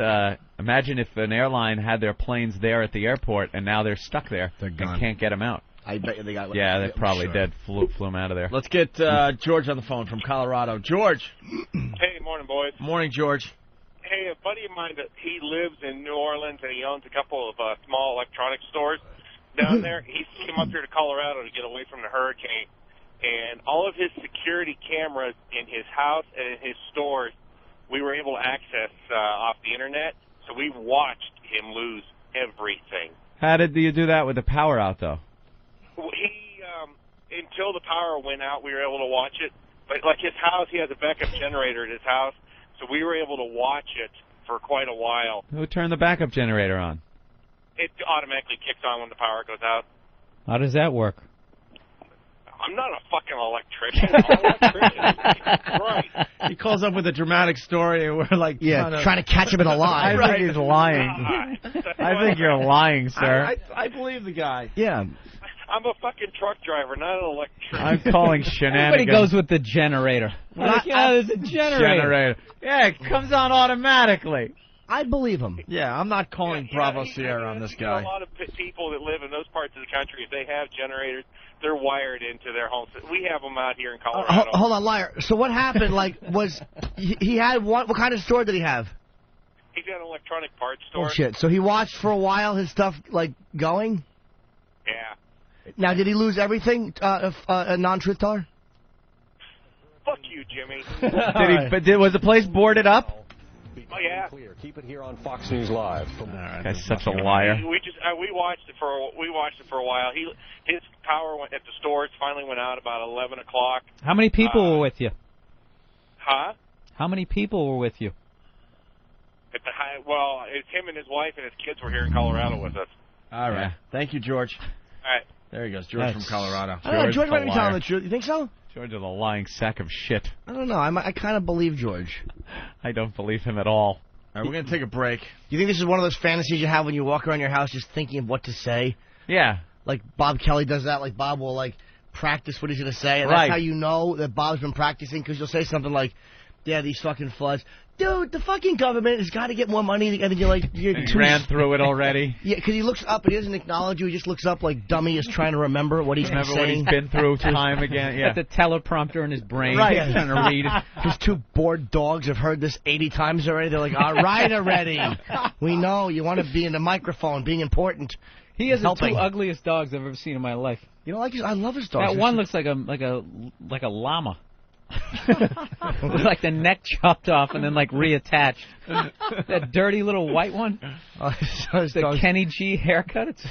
imagine if an airline had their planes there at the airport and now they're stuck there and can't get them out. I bet you they got. Yeah, they're probably dead. Flew them out of there. Let's get George on the phone from Colorado. George. Hey, morning, boys. Morning, George. Hey, a buddy of mine, he lives in New Orleans, and he owns a couple of small electronics stores down there. He came up here to Colorado to get away from the hurricane, and all of his security cameras in his house and in his stores, we were able to access off the Internet, so we watched him lose everything. How did you do that with the power out, though? He, until the power went out, we were able to watch it. But like his house, he has a backup generator at his house, so we were able to watch it for quite a while. Who turned the backup generator on? It automatically kicks on when the power goes out. How does that work? I'm not a fucking electrician. Right. He calls up with a dramatic story, and we're like, trying to catch him in a lie. I think he's lying. I think you're lying, sir. I believe the guy. Yeah. I'm a fucking truck driver, not an electrician. I'm calling shenanigans. Everybody goes with the generator. There's a generator. Yeah, it comes on automatically. I believe him. Yeah, I'm not calling Bravo Sierra on this guy. A lot of people that live in those parts of the country, if they have generators, they're wired into their homes. We have them out here in Colorado. Hold on, liar. So what happened? Like, was he had what kind of store did he have? He's got an electronic parts store. Oh shit! So he watched for a while his stuff like going. Yeah. Now, did he lose everything? A non-truth teller. Fuck you, Jimmy. Was the place boarded up? Oh yeah. Clear. Keep it here on Fox News Live. That's such a liar. We watched it for a while. His power went at the stores finally went out about 11 o'clock. How many people were with you? Huh? How many people were with you? Well, it's him and his wife and his kids were here in Colorado with us. All right. Thank you, George. All right. There he goes, George from Colorado. George might be telling the truth. You think so? George is a lying sack of shit. I don't know. I kind of believe George. I don't believe him at all. All right, we're going to take a break. You think this is one of those fantasies you have when you walk around your house just thinking of what to say? Yeah. Like Bob Kelly does that. Like Bob will like practice what he's going to say. And right. That's how you know that Bob's been practicing, because you'll say something like, yeah, these fucking floods. Dude, the fucking government has got to get more money. And then you're like... You ran through it already. Yeah, because he looks up and he doesn't acknowledge you. He just looks up like dummy is trying to remember what he's been saying. What he's been through time again. Yeah. Got the teleprompter in his brain. Right. He's trying to read. His two bored dogs have heard this 80 times already. They're like, all right already. We know you want to be in the microphone, being important. He has the helping. two ugliest dogs I've ever seen in my life. You don't like his? I love his dogs. That one looks like a llama. With like the neck chopped off and then like reattached. That dirty little white one. The Kenny G haircut. It's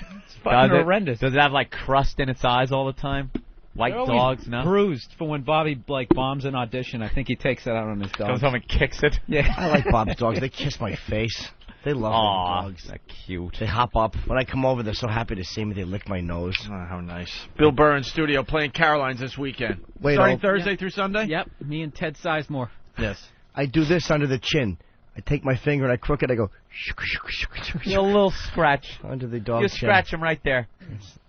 fucking horrendous. Does it have like crust in its eyes all the time? White They're dogs, no? Bruised for when Bobby like bombs an audition. I think he takes that out on his dogs. Comes home and kicks it. Yeah. I like Bob's dogs. They kiss my face. They love my dogs. They're cute. They hop up. When I come over, they're so happy to see me. They lick my nose. Oh, how nice. Bill Burr in studio playing Caroline's this weekend. Starting Thursday through Sunday? Yep. Me and Ted Sizemore. Yes. I do this under the chin. I take my finger and I crook it. I go. A little scratch. Under the dog's You chin. scratch him right there.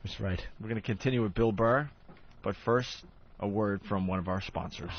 That's right. We're going to continue with Bill Burr, but first, a word from one of our sponsors.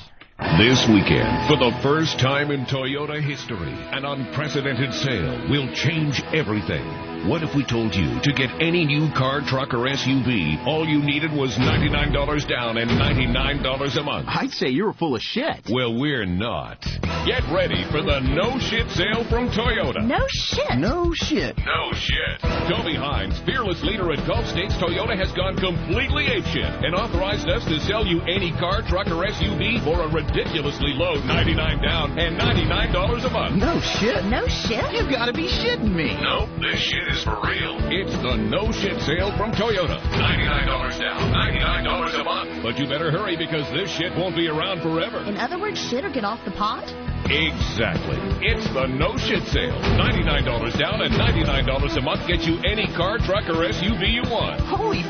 This weekend, for the first time in Toyota history, an unprecedented sale will change everything. What if we told you to get any new car, truck, or SUV, all you needed was $99 down and $99 a month? I'd say you were full of shit. Well, we're not. Get ready for the No Shit sale from Toyota. No shit. No shit. No shit. Toby Hines, fearless leader at Gulf States Toyota, has gone completely apeshit and authorized us to sell you any car, truck, or SUV for a ridiculously low $99 down and $99 a month. No shit. No shit? You gotta be shitting me. Nope, this shit is for real. It's the No Shit sale from Toyota. $99 down, $99 a month. But you better hurry because this shit won't be around forever. In other words, shit or get off the pot? Exactly. It's the No Shit sale. $99 down and $99 a month gets you any car, truck, or SUV you want. Holy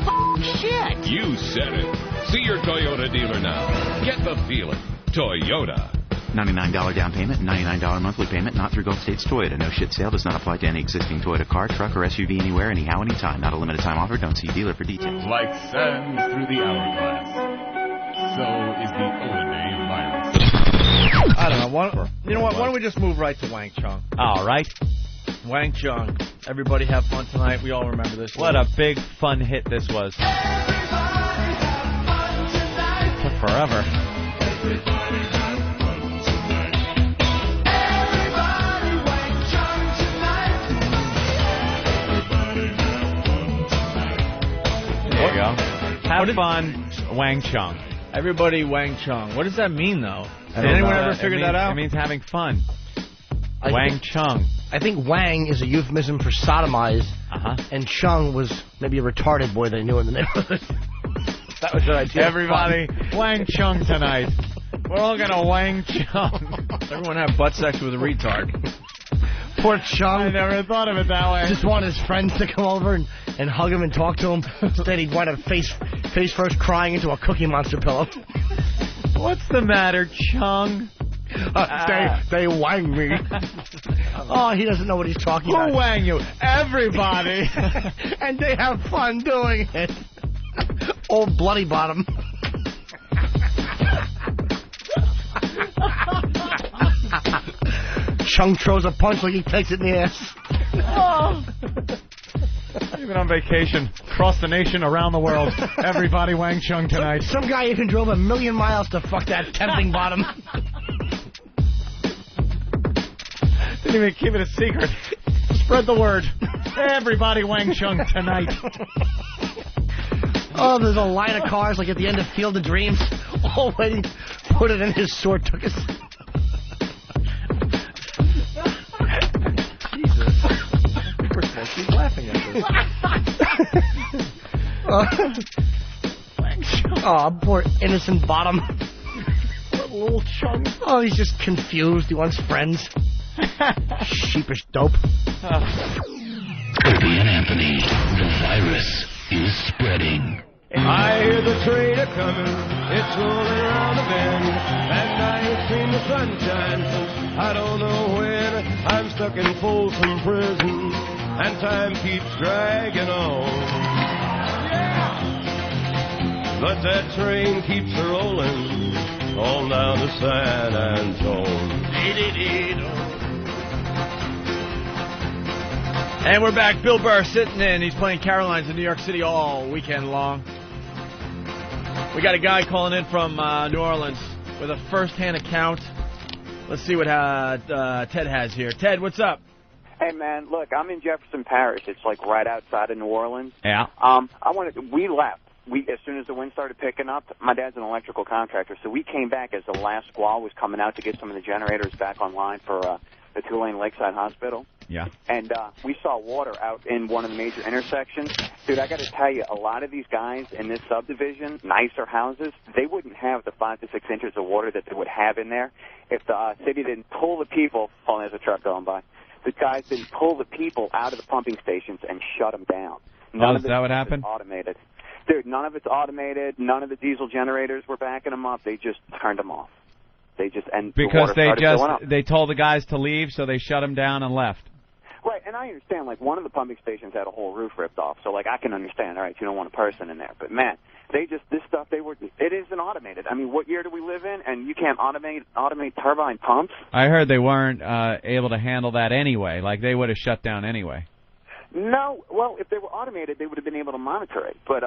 shit. You said it. See your Toyota dealer now. Get the feeling. Toyota. $99 down payment, $99 monthly payment, not through Gulf States Toyota. No shit sale does not apply to any existing Toyota car, truck, or SUV anywhere, anyhow, anytime. Not a limited time offer. Don't see dealer for details. Like sands through the hourglass, so is the Olanay virus. I don't know. You know what? Why don't we just move right to Wang Chung? All right. Wang Chung. Everybody have fun tonight. We all remember this. What a big fun hit this was. Took forever. There you go. Have fun, Wang Chung. Everybody Wang Chung. What does that mean, though? Did anyone ever figure that out? It means having fun. Wang Chung. I think Wang is a euphemism for sodomized, and Chung was maybe a retarded boy they knew in the neighborhood. That was their idea. Everybody, Wang Chung tonight. We're all gonna Wang Chung. Everyone have butt sex with a retard. Poor Chung. I never thought of it that way. Just want his friends to come over and hug him and talk to him. Instead, he'd wind up face first crying into a Cookie Monster pillow. What's the matter, Chung? They wang me. Oh, he doesn't know what he's talking about. Who wang you? Everybody. And they have fun doing it. Old Bloody Bottom. Chung throws a punch like he takes it in the ass. Oh. Even on vacation, across the nation, around the world, everybody Wang Chung tonight. Some guy even drove 1,000,000 miles to fuck that tempting bottom. Didn't even keep it a secret. Spread the word. Everybody Wang Chung tonight. Oh, there's a line of cars like at the end of Field of Dreams, all waiting. Put it in his sword. Took us. Jesus. We're supposed to be laughing at this. Oh, poor innocent bottom. What little Chung. Oh, he's just confused. He wants friends. Sheepish dope. Opie and Anthony, the virus is spreading. I hear the train a coming, it's rolling around the bend, and I ain't seen the sunshine since I don't know when. I'm stuck in Folsom Prison, and time keeps dragging on. Yeah. But that train keeps a rolling, on down to San Antone. And we're back. Bill Burr sitting in. He's playing Caroline's in New York City all weekend long. We got a guy calling in from New Orleans with a first-hand account. Let's see what Ted has here. Ted, what's up? Hey, man, look, I'm in Jefferson Parish. It's like right outside of New Orleans. Yeah. We left. As soon as the wind started picking up, my dad's an electrical contractor, so we came back as the last squall was coming out to get some of the generators back online for the Tulane Lakeside Hospital. Yeah. And we saw water out in one of the major intersections. Dude, I got to tell you, a lot of these guys in this subdivision, nicer houses, they wouldn't have the 5 to 6 inches of water that they would have in there if the city didn't pull the people. Oh, there's a truck going by. The guys didn't pull the people out of the pumping stations and shut them down. Is that what happened? Automated. Dude, none of it's automated. None of the diesel generators were backing them up. They just turned them off. Because they told the guys to leave, so they shut them down and left. Right, and I understand, like, one of the pumping stations had a whole roof ripped off, so, like, I can understand, all right, you don't want a person in there. But, man, it isn't automated. I mean, what year do we live in, and you can't automate turbine pumps? I heard they weren't able to handle that anyway. Like, they would have shut down anyway. No, well, if they were automated, they would have been able to monitor it, but,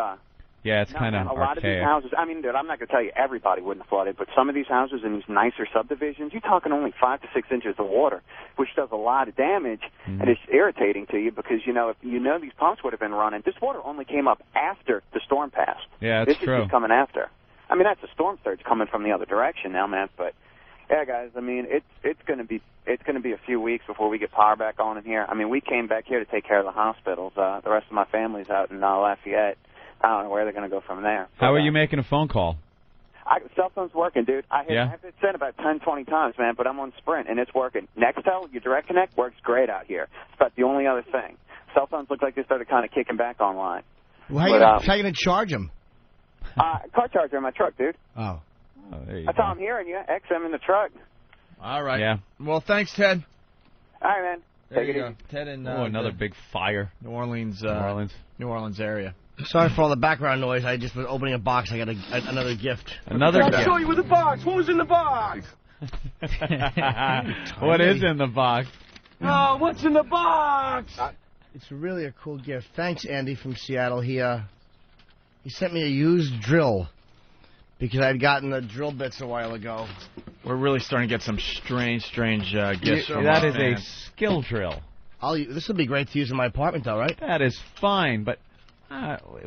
yeah, it's kind of a lot of these houses, I mean, dude, I'm not going to tell you everybody wouldn't have flooded, but some of these houses in these nicer subdivisions, you're talking only 5 to 6 inches of water, which does a lot of damage, and it's irritating to you because, if these pumps would have been running, this water only came up after the storm passed. Yeah, that's true. This is just coming after. I mean, that's a storm surge coming from the other direction now, man, but, yeah, guys, I mean, it's going to be a few weeks before we get power back on in here. I mean, we came back here to take care of the hospitals. The rest of my family's out in Lafayette. I don't know where they're going to go from there. How are you making a phone call? Cell phone's working, dude. I have it sent about 10, 20 times, man, but I'm on Sprint, and it's working. Nextel, your Direct Connect, works great out here. It's about the only other thing. Cell phones look like they started kind of kicking back online. Well, how are you going to charge them? Car charger in my truck, dude. Oh. That's how I'm hearing you. XM in the truck. All right. Yeah. Well, thanks, Ted. All right, man. There you go. Ted in another big fire. New Orleans area. Sorry for all the background noise. I just was opening a box. I got another gift. Another gift. I'll show you with the box. What was in the box? What is in the box? Oh, what's in the box? It's really a cool gift. Thanks, Andy from Seattle. He sent me a used drill because I'd gotten the drill bits a while ago. We're really starting to get some strange gifts from that our is fans. a skill drill. This would be great to use in my apartment, though, right? That is fine, but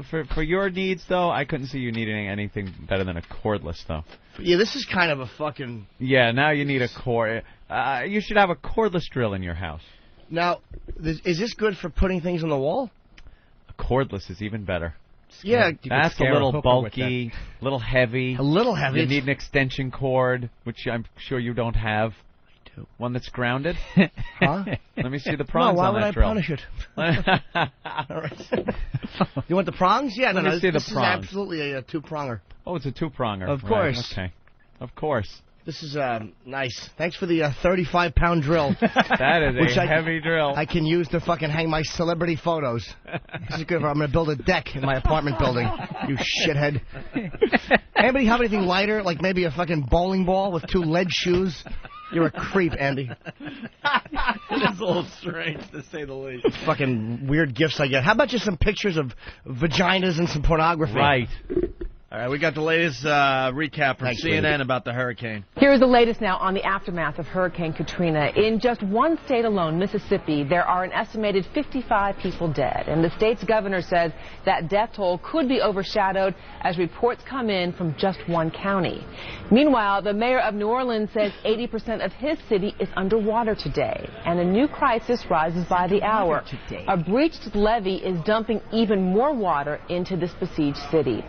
for your needs, though, I couldn't see you needing anything better than a cordless, though. Yeah, this is kind of a fucking... Yeah, now you need a cord. You should have a cordless drill in your house. Now, is this good for putting things on the wall? A cordless is even better. Yeah, that's a little bulky, a little heavy. A little heavy. You need an extension cord, which I'm sure you don't have. One that's grounded? Huh? Let me see the prongs why on would that I drill. punish it? All right. You want the prongs? Yeah, Let me see the prongs. This is absolutely a two-pronger. Oh, it's a two-pronger. Of course. Right, okay. Of course. This is nice. Thanks for the 35-pound drill. That is a heavy drill. I can use to fucking hang my celebrity photos. This is good. I'm going to build a deck in my apartment building, you shithead. Anybody have anything lighter, like maybe a fucking bowling ball with 2 lead shoes? You're a creep, Andy. It's a little strange, to say the least. Fucking weird gifts I get. How about just some pictures of vaginas and some pornography? Right. All right, we got the latest recap from CNN lady. about the hurricane. Here's the latest now on the aftermath of Hurricane Katrina. In just one state alone, Mississippi, there are an estimated 55 people dead. And the state's governor says that death toll could be overshadowed as reports come in from just one county. Meanwhile, the mayor of New Orleans says 80% of his city is underwater today. And a new crisis rises by the hour. A breached levee is dumping even more water into this besieged city.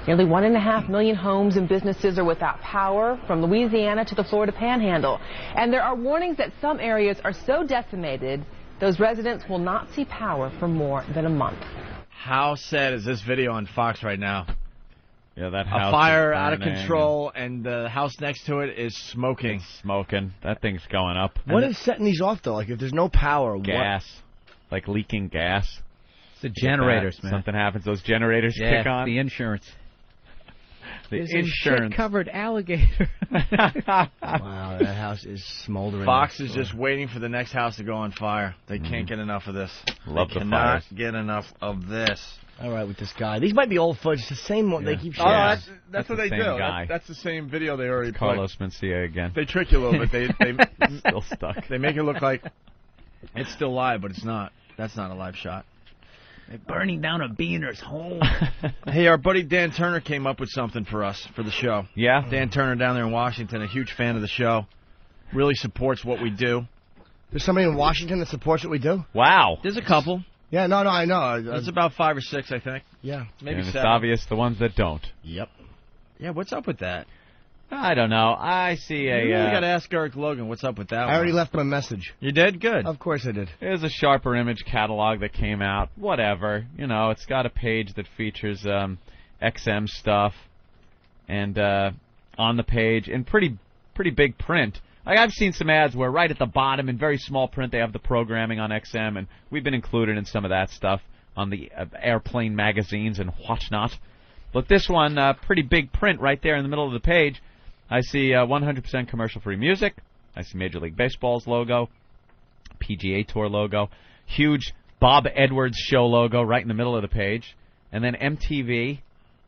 Nearly 1.5 million homes and businesses are without power from Louisiana to the Florida Panhandle. And there are warnings that some areas are so decimated, those residents will not see power for more than a month. How sad is this video on Fox right now? Yeah, that house a fire is out of control, and the house next to it is smoking. It's smoking. That thing's going up. What is setting these off, though? Like, if there's no power, gas. Like leaking gas. It's the generators, man. Something happens, those generators kick on. The insurance. There's insurance. A shit-covered alligator. Wow, that house is smoldering. Fox is just waiting for the next house to go on fire. They can't get enough of this. Love they the cannot fires. get enough of this. All right, with this guy. These might be old footage. It's the same one. They keep showing. Oh, that's what the they same do. Guy. That's the same video they already put. Carlos Mencia again. They trick you a little bit. They still stuck. They make it look like It's still live, but it's not. That's not a live shot. They're burning down a beaner's home. Hey, our buddy Dan Turner came up with something for us for the show. Yeah? Dan Turner down there in Washington, a huge fan of the show. Really supports what we do. There's somebody in Washington that supports what we do? Wow. There's a couple. Yeah, no, I know. There's about 5 or 6, I think. Yeah. Maybe and 7. it's obvious the ones that don't. Yep. Yeah, what's up with that? I don't know. I see a... You really got to ask Eric Logan what's up with that I already left him a message. You did? Good. Of course I did. There's a Sharper Image catalog that came out. Whatever. You know, it's got a page that features XM stuff. And on the page, in pretty big print. I've seen some ads where right at the bottom, in very small print, they have the programming on XM. And we've been included in some of that stuff on the airplane magazines and whatnot. But this one, pretty big print right there in the middle of the page. I see 100% commercial-free music. I see Major League Baseball's logo, PGA Tour logo, huge Bob Edwards show logo right in the middle of the page, and then MTV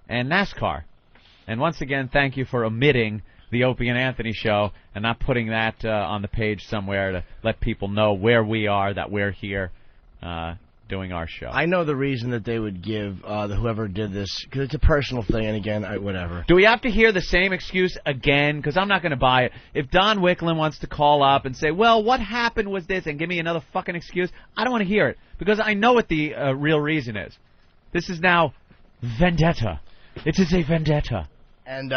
and NASCAR. And once again, thank you for omitting the Opie and Anthony show and not putting that on the page somewhere to let people know where we are, that we're here doing our show. I know the reason that they would give whoever did this, because it's a personal thing, and again, whatever. Do we have to hear the same excuse again? Because I'm not going to buy it. If Don Wicklund wants to call up and say, well, what happened was this, and give me another fucking excuse, I don't want to hear it, because I know what the real reason is. This is now vendetta. It is a vendetta. And,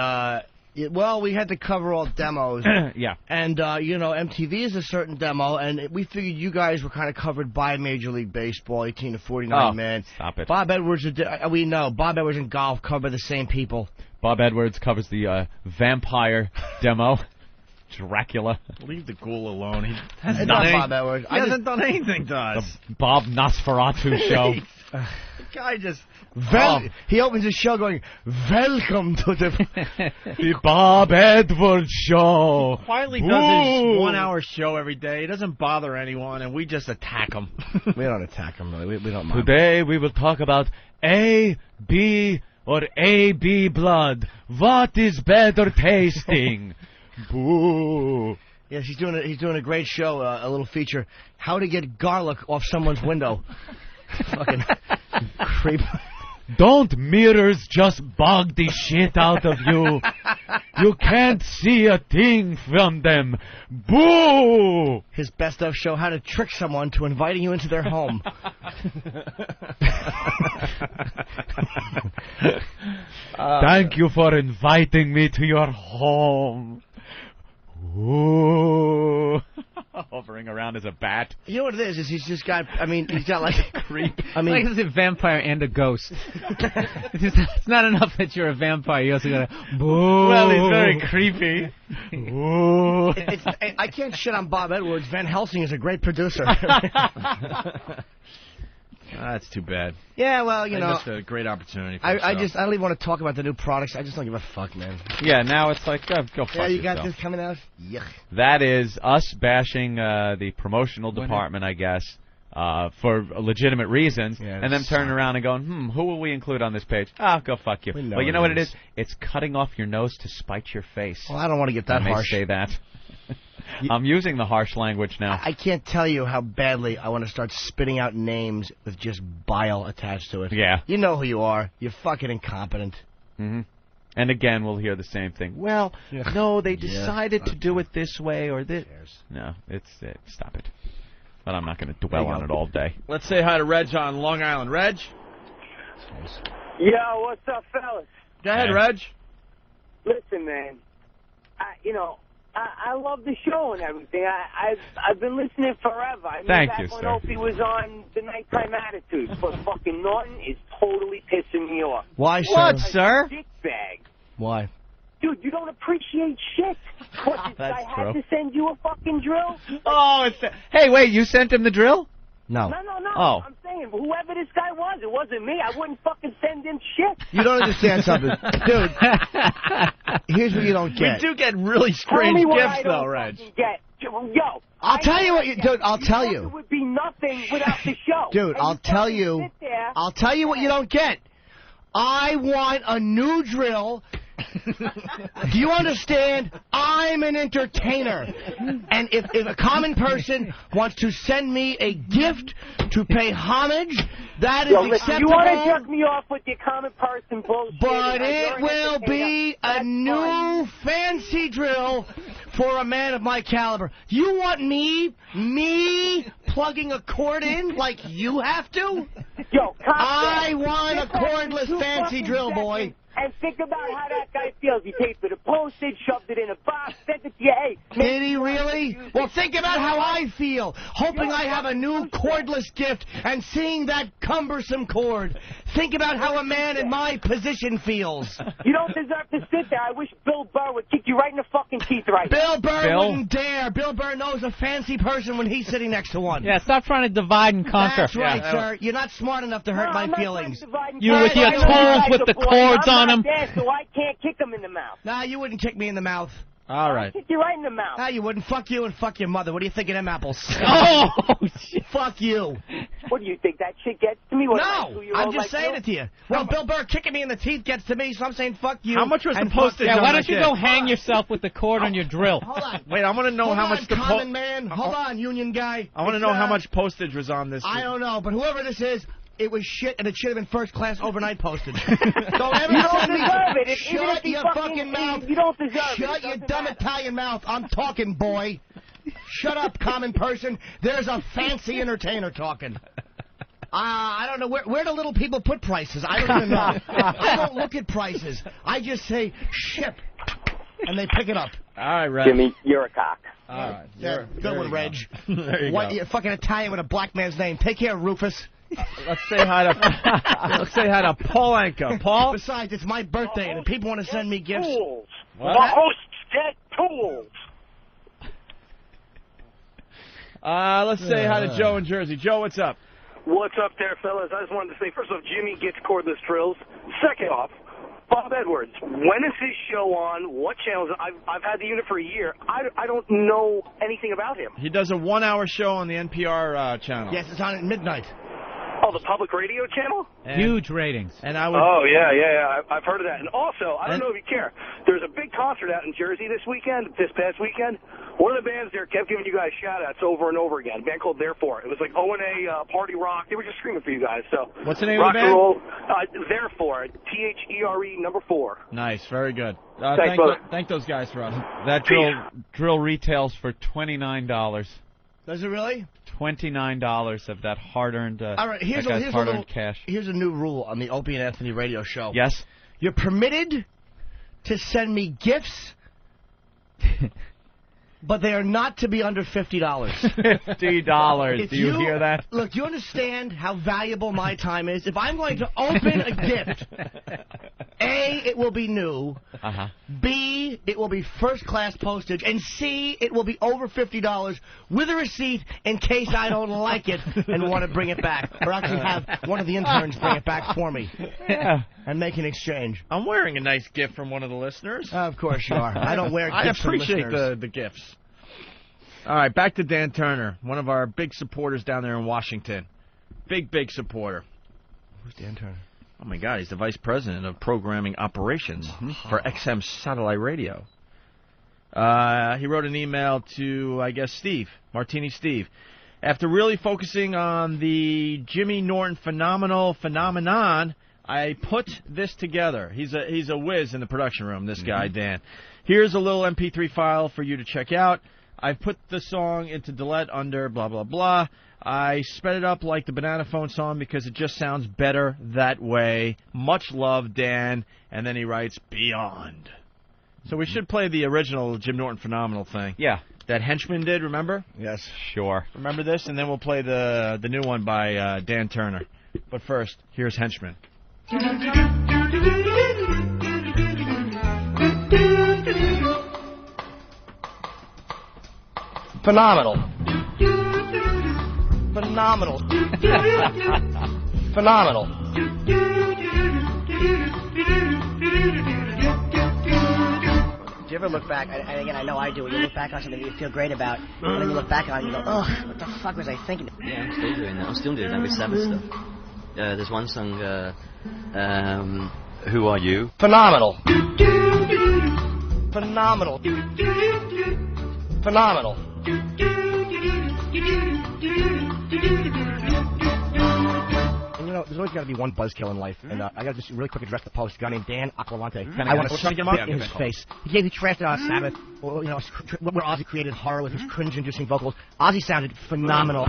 well, we had to cover all demos. Yeah. And, MTV is a certain demo, and we figured you guys were kind of covered by Major League Baseball, 18 to 49, man. Stop it. Bob Edwards, we know. Bob Edwards and golf covered by the same people. Bob Edwards covers the vampire demo. Dracula. Leave the ghoul alone. He hasn't done Bob Edwards. He hasn't done anything to us. The Bob Nosferatu show. The guy just... He opens his show going, welcome to the Bob Edwards show. Quietly does his 1-hour show every day. He doesn't bother anyone, and we just attack him. We don't attack him, really. We don't mind. Today we will talk about A, B, or AB blood. What is better tasting? Boo. Yes, he's doing a great show, a little feature, how to get garlic off someone's window. Fucking creep. Don't mirrors just bug the shit out of you? You can't see a thing from them. Boo! His best of show, how to trick someone to inviting you into their home. Thank you for inviting me to your home. Ooh. Hovering around as a bat. You know what it is he's just got, he's got like a creep. Like he's a vampire and a ghost. It's not enough that you're a vampire, you also gotta, boo. Well, he's very creepy. Ooh. I can't shit on Bob Edwards. Van Helsing is a great producer. That's too bad. Yeah, well, you know. That's a great opportunity for I don't even want to talk about the new products. I just don't give a fuck, man. Yeah, now it's like, go fuck yourself. Yeah, you got this coming out? Yuck. That is us bashing the promotional department, I guess, for legitimate reasons, and then turning around and going, who will we include on this page? Go fuck you. Well, you know what it is? It's cutting off your nose to spite your face. Well, I don't want to get that harsh. Say that. I'm using the harsh language now. I can't tell you how badly I want to start spitting out names with just bile attached to it. Yeah. You know who you are. You're fucking incompetent. Mm-hmm. And again, we'll hear the same thing. Well, no, they decided to do it this way or this. No, stop it. But I'm not going to dwell on it all day. Let's say hi to Reg on Long Island. Reg? Yo, what's up, fellas? Go ahead, Reg. Listen, man. I love the show and everything. I've been listening forever. I mean, Thank back you, when sir. Opie was on the Nighttime Attitude, but fucking Norton is totally pissing me off. Why, sir? What, sir? Dickbag. Why? Dude, you don't appreciate shit. What, did I have to send you a fucking drill? Hey, wait, you sent him the drill? No. No. Oh. I'm saying, whoever this guy was, it wasn't me. I wouldn't fucking send him shit. You don't understand something. Dude, here's what you don't get. We do get really strange gifts, though, Reg. Yo, I'll tell you what you... Dude, I'll tell you. It would be nothing without the show. Dude, I'll tell you. I'll tell you what you don't get. I want a new drill Do you understand? I'm an entertainer. And if a common person wants to send me a gift to pay homage, that is acceptable. You want to jerk me off with your common person bullshit? But it will be a new fancy drill for a man of my caliber. You want me plugging a cord in like you have to? Yo, I want a cordless fancy drill, boy. And think about how that guy feels. He paid for the postage, shoved it in a box, sent it to you. Hey, did he really? Well, think about how I feel, hoping I have a new cordless gift and seeing that cumbersome cord. Think about how a man in my position feels. You don't deserve to sit there. I wish Bill Burr would kick you right in the fucking teeth right now. Bill Burr wouldn't dare. Bill Burr knows a fancy person when he's sitting next to one. Yeah, stop trying to divide and conquer. That's right, sir. You're not smart enough to hurt my feelings. You with your tools with the cords on them. There, so I can't kick him in the mouth. Nah, you wouldn't kick me in the mouth. All right. I'll kick you right in the mouth. Nah, you wouldn't. Fuck you and fuck your mother. What do you think of them apples? Oh, shit. Fuck you. What do you think? That shit gets to me? What, no, I'm just saying it to you. Well, Bill Burr kicking me in the teeth gets to me, so I'm saying fuck you. How much was the postage? Yeah, on why that don't you gift? go hang yourself with the cord on your drill? Hold on. Wait, I want to know how much the common man. Hold on, union guy. I want to know how much postage was on this. I don't know, but whoever this is, it was shit, and it should have been first class overnight postage. Don't ever You don't send me. deserve it. Shut your fucking mouth. You don't deserve it. Shut your dumb Italian mouth. I'm talking, boy. Shut up, common person. There's a fancy entertainer talking. I don't know where do little people put prices. I don't even know. I don't look at prices. I just say ship, and they pick it up. All right, Reg. Jimmy, you're a cock. All right. Yeah, good one, Reg. There you go. You're fucking Italian with a black man's name. Take care, Rufus. Let's say hi to Paul Anka. Paul. Besides, it's my birthday, and people want to send me gifts. Tools. What? The host's dead tools. Let's say hi to Joe in Jersey. Joe, what's up? What's up there, fellas? I just wanted to say, first off, Jimmy gets cordless drills. Second off, Bob Edwards, when is his show on? What channels? I've had the unit for a year. I don't know anything about him. He does a 1-hour show on the NPR channel. Yes, it's on at midnight. Oh, the public radio channel? Huge ratings. And I would. Oh, yeah. I've heard of that. And also, I don't know if you care, there's a big concert out in Jersey this past weekend. One of the bands there kept giving you guys shout-outs over and over again. A band called Therefore. It was like O&A, Party Rock. They were just screaming for you guys. So what's the name rock of the band? Roll, Therefore. THERE 4. Nice, very good. Thank those guys for us. That drill retails for $29. Does it really? $29 of that hard-earned. All right, here's hard-earned cash. Here's a new rule on the Opie and Anthony radio show. Yes. You're permitted to send me gifts, but they are not to be under $50. $50. Do you hear that? Look, you understand how valuable my time is? If I'm going to open a gift, A, it will be new. B, it will be first-class postage. And C, it will be over $50 with a receipt in case I don't like it and want to bring it back. Or actually have one of the interns bring it back for me. Yeah. And make an exchange. I'm wearing a nice gift from one of the listeners. Of course you are. I don't wear I gifts from appreciate listeners. the gifts. All right, back to Dan Turner, one of our big supporters down there in Washington. Big supporter. Who's Dan Turner? Oh, my God, he's the vice president of programming operations for XM Satellite Radio. He wrote an email to, I guess, Martini Steve. After really focusing on the Jimmy Norton phenomenon, I put this together. He's a whiz in the production room, this guy, Dan. Here's a little MP3 file for you to check out. I put the song into delete under blah, blah, blah. I sped it up like the Banana Phone song because it just sounds better that way. Much love, Dan. And then he writes, Beyond. So we should play the original Jim Norton Phenomenal thing. Yeah. That Henchman did, remember? Yes. Sure. Remember this? And then we'll play the new one by Dan Turner. But first, here's Henchman. Phenomenal. Phenomenal. Phenomenal. Do you ever look back, and again, I know I do, when you look back on something you feel great about, and then you look back on it and you go, ugh, what the fuck was I thinking? Yeah, I'm still doing that. I'm still doing that with Sabbath stuff. There's one song, Who Are You? Phenomenal. Phenomenal. Phenomenal. And you know, there's always got to be one buzzkill in life, and I got to just really quick address the post. A guy named Dan Aquilante. I want to sink him up in his face. He gave me trashed out Sabbath, or, you know, where Ozzy created horror with his cringe-inducing vocals. Ozzy sounded phenomenal.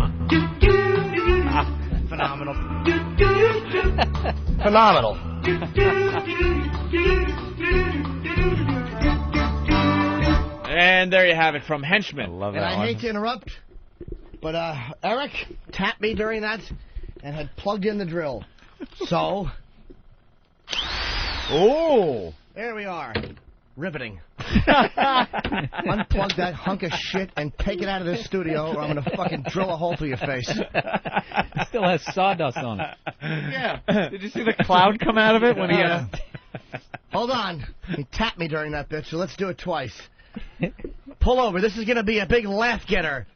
Phenomenal. Phenomenal. And there you have it from Henchman. I love And I hate to interrupt, but Eric tapped me during that and had plugged in the drill. So, oh, there we are. Riveting. Unplug that hunk of shit and take it out of this studio, or I'm going to fucking drill a hole through your face. It still has sawdust on it. Yeah. Did you see the cloud come out of it when he... Hold on. He tapped me during that bit, so let's do it twice. Pull over. This is going to be a big laugh getter.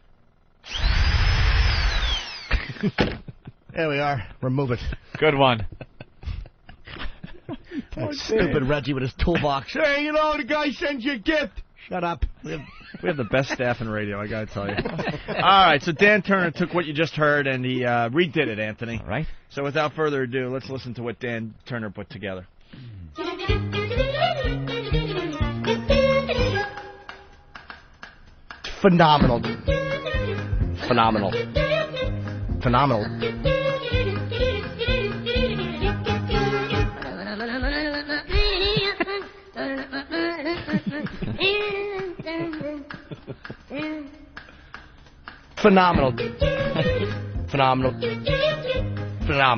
There we are. Remove it. Good one. That stupid Reggie with his toolbox. Hey, you know, the guy sends you a gift. Shut up. We have the best staff in radio, I gotta tell you. All right, so Dan Turner took what you just heard and he redid it, Anthony. All right. So without further ado, let's listen to what Dan Turner put together. Phenomenal. Phenomenal. Phenomenal. Phenomenal. Phenomenal. Phenomenal.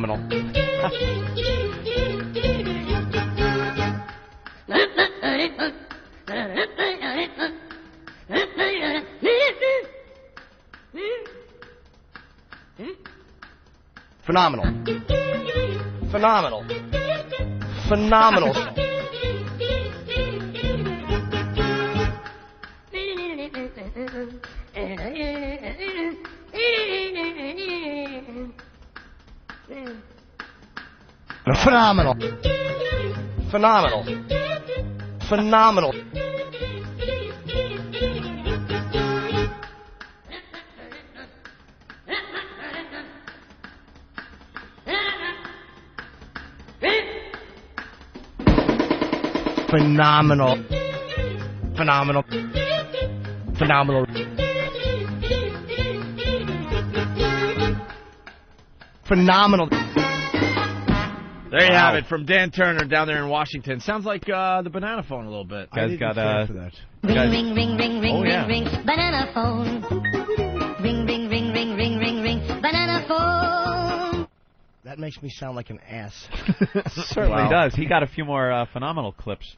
Phenomenal. Phenomenal. Phenomenal. Phenomenal. Phenomenal. Phenomenal. Phenomenal. Phenomenal. Phenomenal. Phenomenal. There you have it from Dan Turner down there in Washington. Sounds like the banana phone a little bit. Guys got for that. Ring, ring, ring, ring, ring, Oh, yeah. ring, ring, banana phone. Ring, ring, ring, ring, ring, ring, ring, banana phone. That makes me sound like an ass. Certainly Wow. does. He got a few more phenomenal clips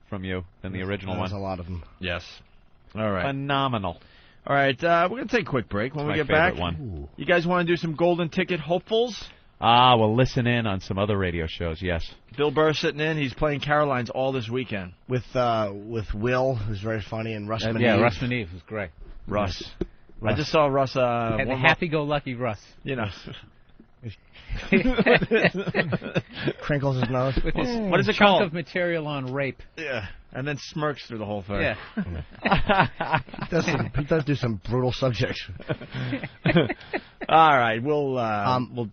from you than the original There's one. a lot of them. Yes. All right. Phenomenal. All right, we're going to take a quick break. When My we get favorite back, one. you guys want to do some golden ticket hopefuls? We'll listen in on some other radio shows, yes. Bill Burr sitting in. He's playing Caroline's all this weekend. With Will, who's very funny, and Russ Maneve. Yeah, Russ Maneve was great. Russ. I just saw Russ. Happy-go-lucky Russ. You know. Crinkles his nose. With his What is it chunk called? of material on rape. Yeah. And then smirks through the whole thing. Yeah. He does do some brutal subjects. All right, we'll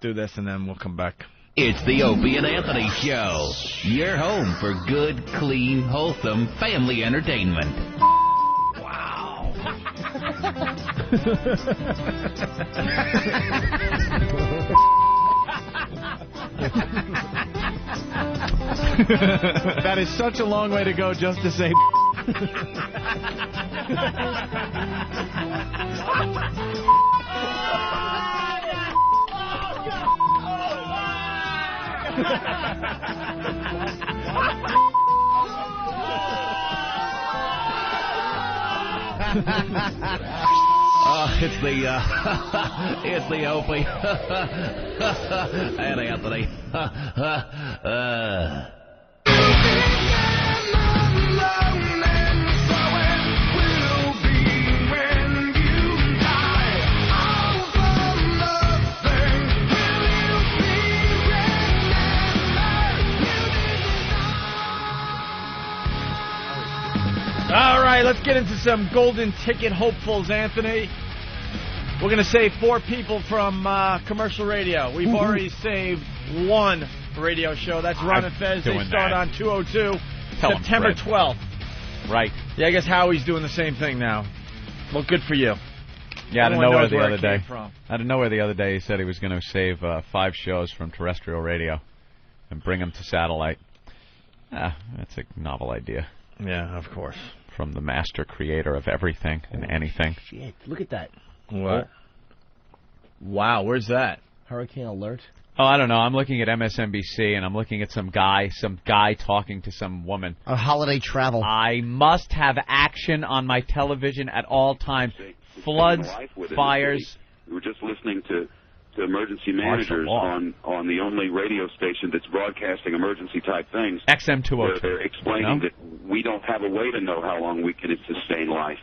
do this and then we'll come back. It's the Opie and Anthony Show. Your home for good, clean, wholesome family entertainment. Wow. That is such a long way to go just to say. It's the Opie and Anthony. right, let's get into some golden ticket hopefuls, Anthony. We're going to save 4 people from commercial radio. We've already saved 1 radio show. That's Ron and Fez. They start on 202, September 12th. Right. Yeah, I guess Howie's doing the same thing now. Well, good for you. Yeah, out of nowhere the other day. From. Out of nowhere the other day, he said he was going to save 5 shows from terrestrial radio and bring them to satellite. That's a novel idea. Yeah, of course. From the master creator of everything and anything. Shit, look at that. What? Wow, where's that? Hurricane alert. Oh, I don't know. I'm looking at MSNBC, and I'm looking at some guy talking to some woman. On holiday travel. I must have action on my television at all times. Floods, fires. We were just listening to emergency managers on the only radio station that's broadcasting emergency-type things. XM202. They're explaining that we don't have a way to know how long we can sustain life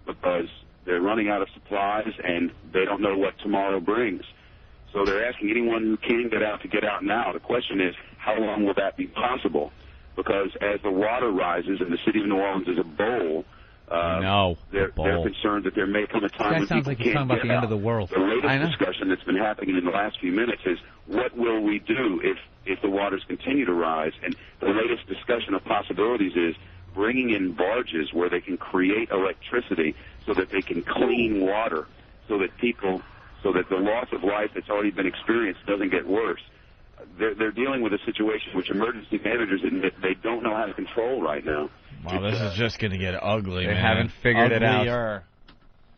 because they're running out of supplies, and they don't know what tomorrow brings. So they're asking anyone who can get out to get out now. The question is, how long will that be possible? Because as the water rises and the city of New Orleans is a bowl, they're concerned that there may come a time when people can't get out. That sounds like you're talking about the end of the world. The latest discussion that's been happening in the last few minutes is, what will we do if the waters continue to rise? And the latest discussion of possibilities is bringing in barges where they can create electricity so that they can clean water, so that the loss of life that's already been experienced doesn't get worse. They're dealing with a situation which emergency managers admit they don't know how to control right now. Wow, this is just going to get ugly, They man. haven't figured it Uglier. out.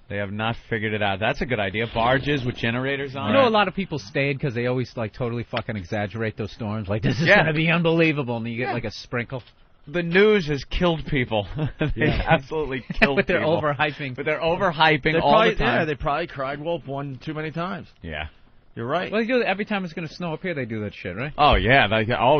They have not figured it out. That's a good idea. Barges with generators on. You know, a lot of people stayed because they always totally fucking exaggerate those storms. Like, this is going to be unbelievable, and you get like a sprinkle. The news has killed people. They absolutely killed but they're people. overhyping. But they're overhyping all probably, the time. Yeah, they probably cried wolf one too many times. Yeah. You're right. Well, they do it every time it's going to snow up here. They do that shit, right? Oh, yeah.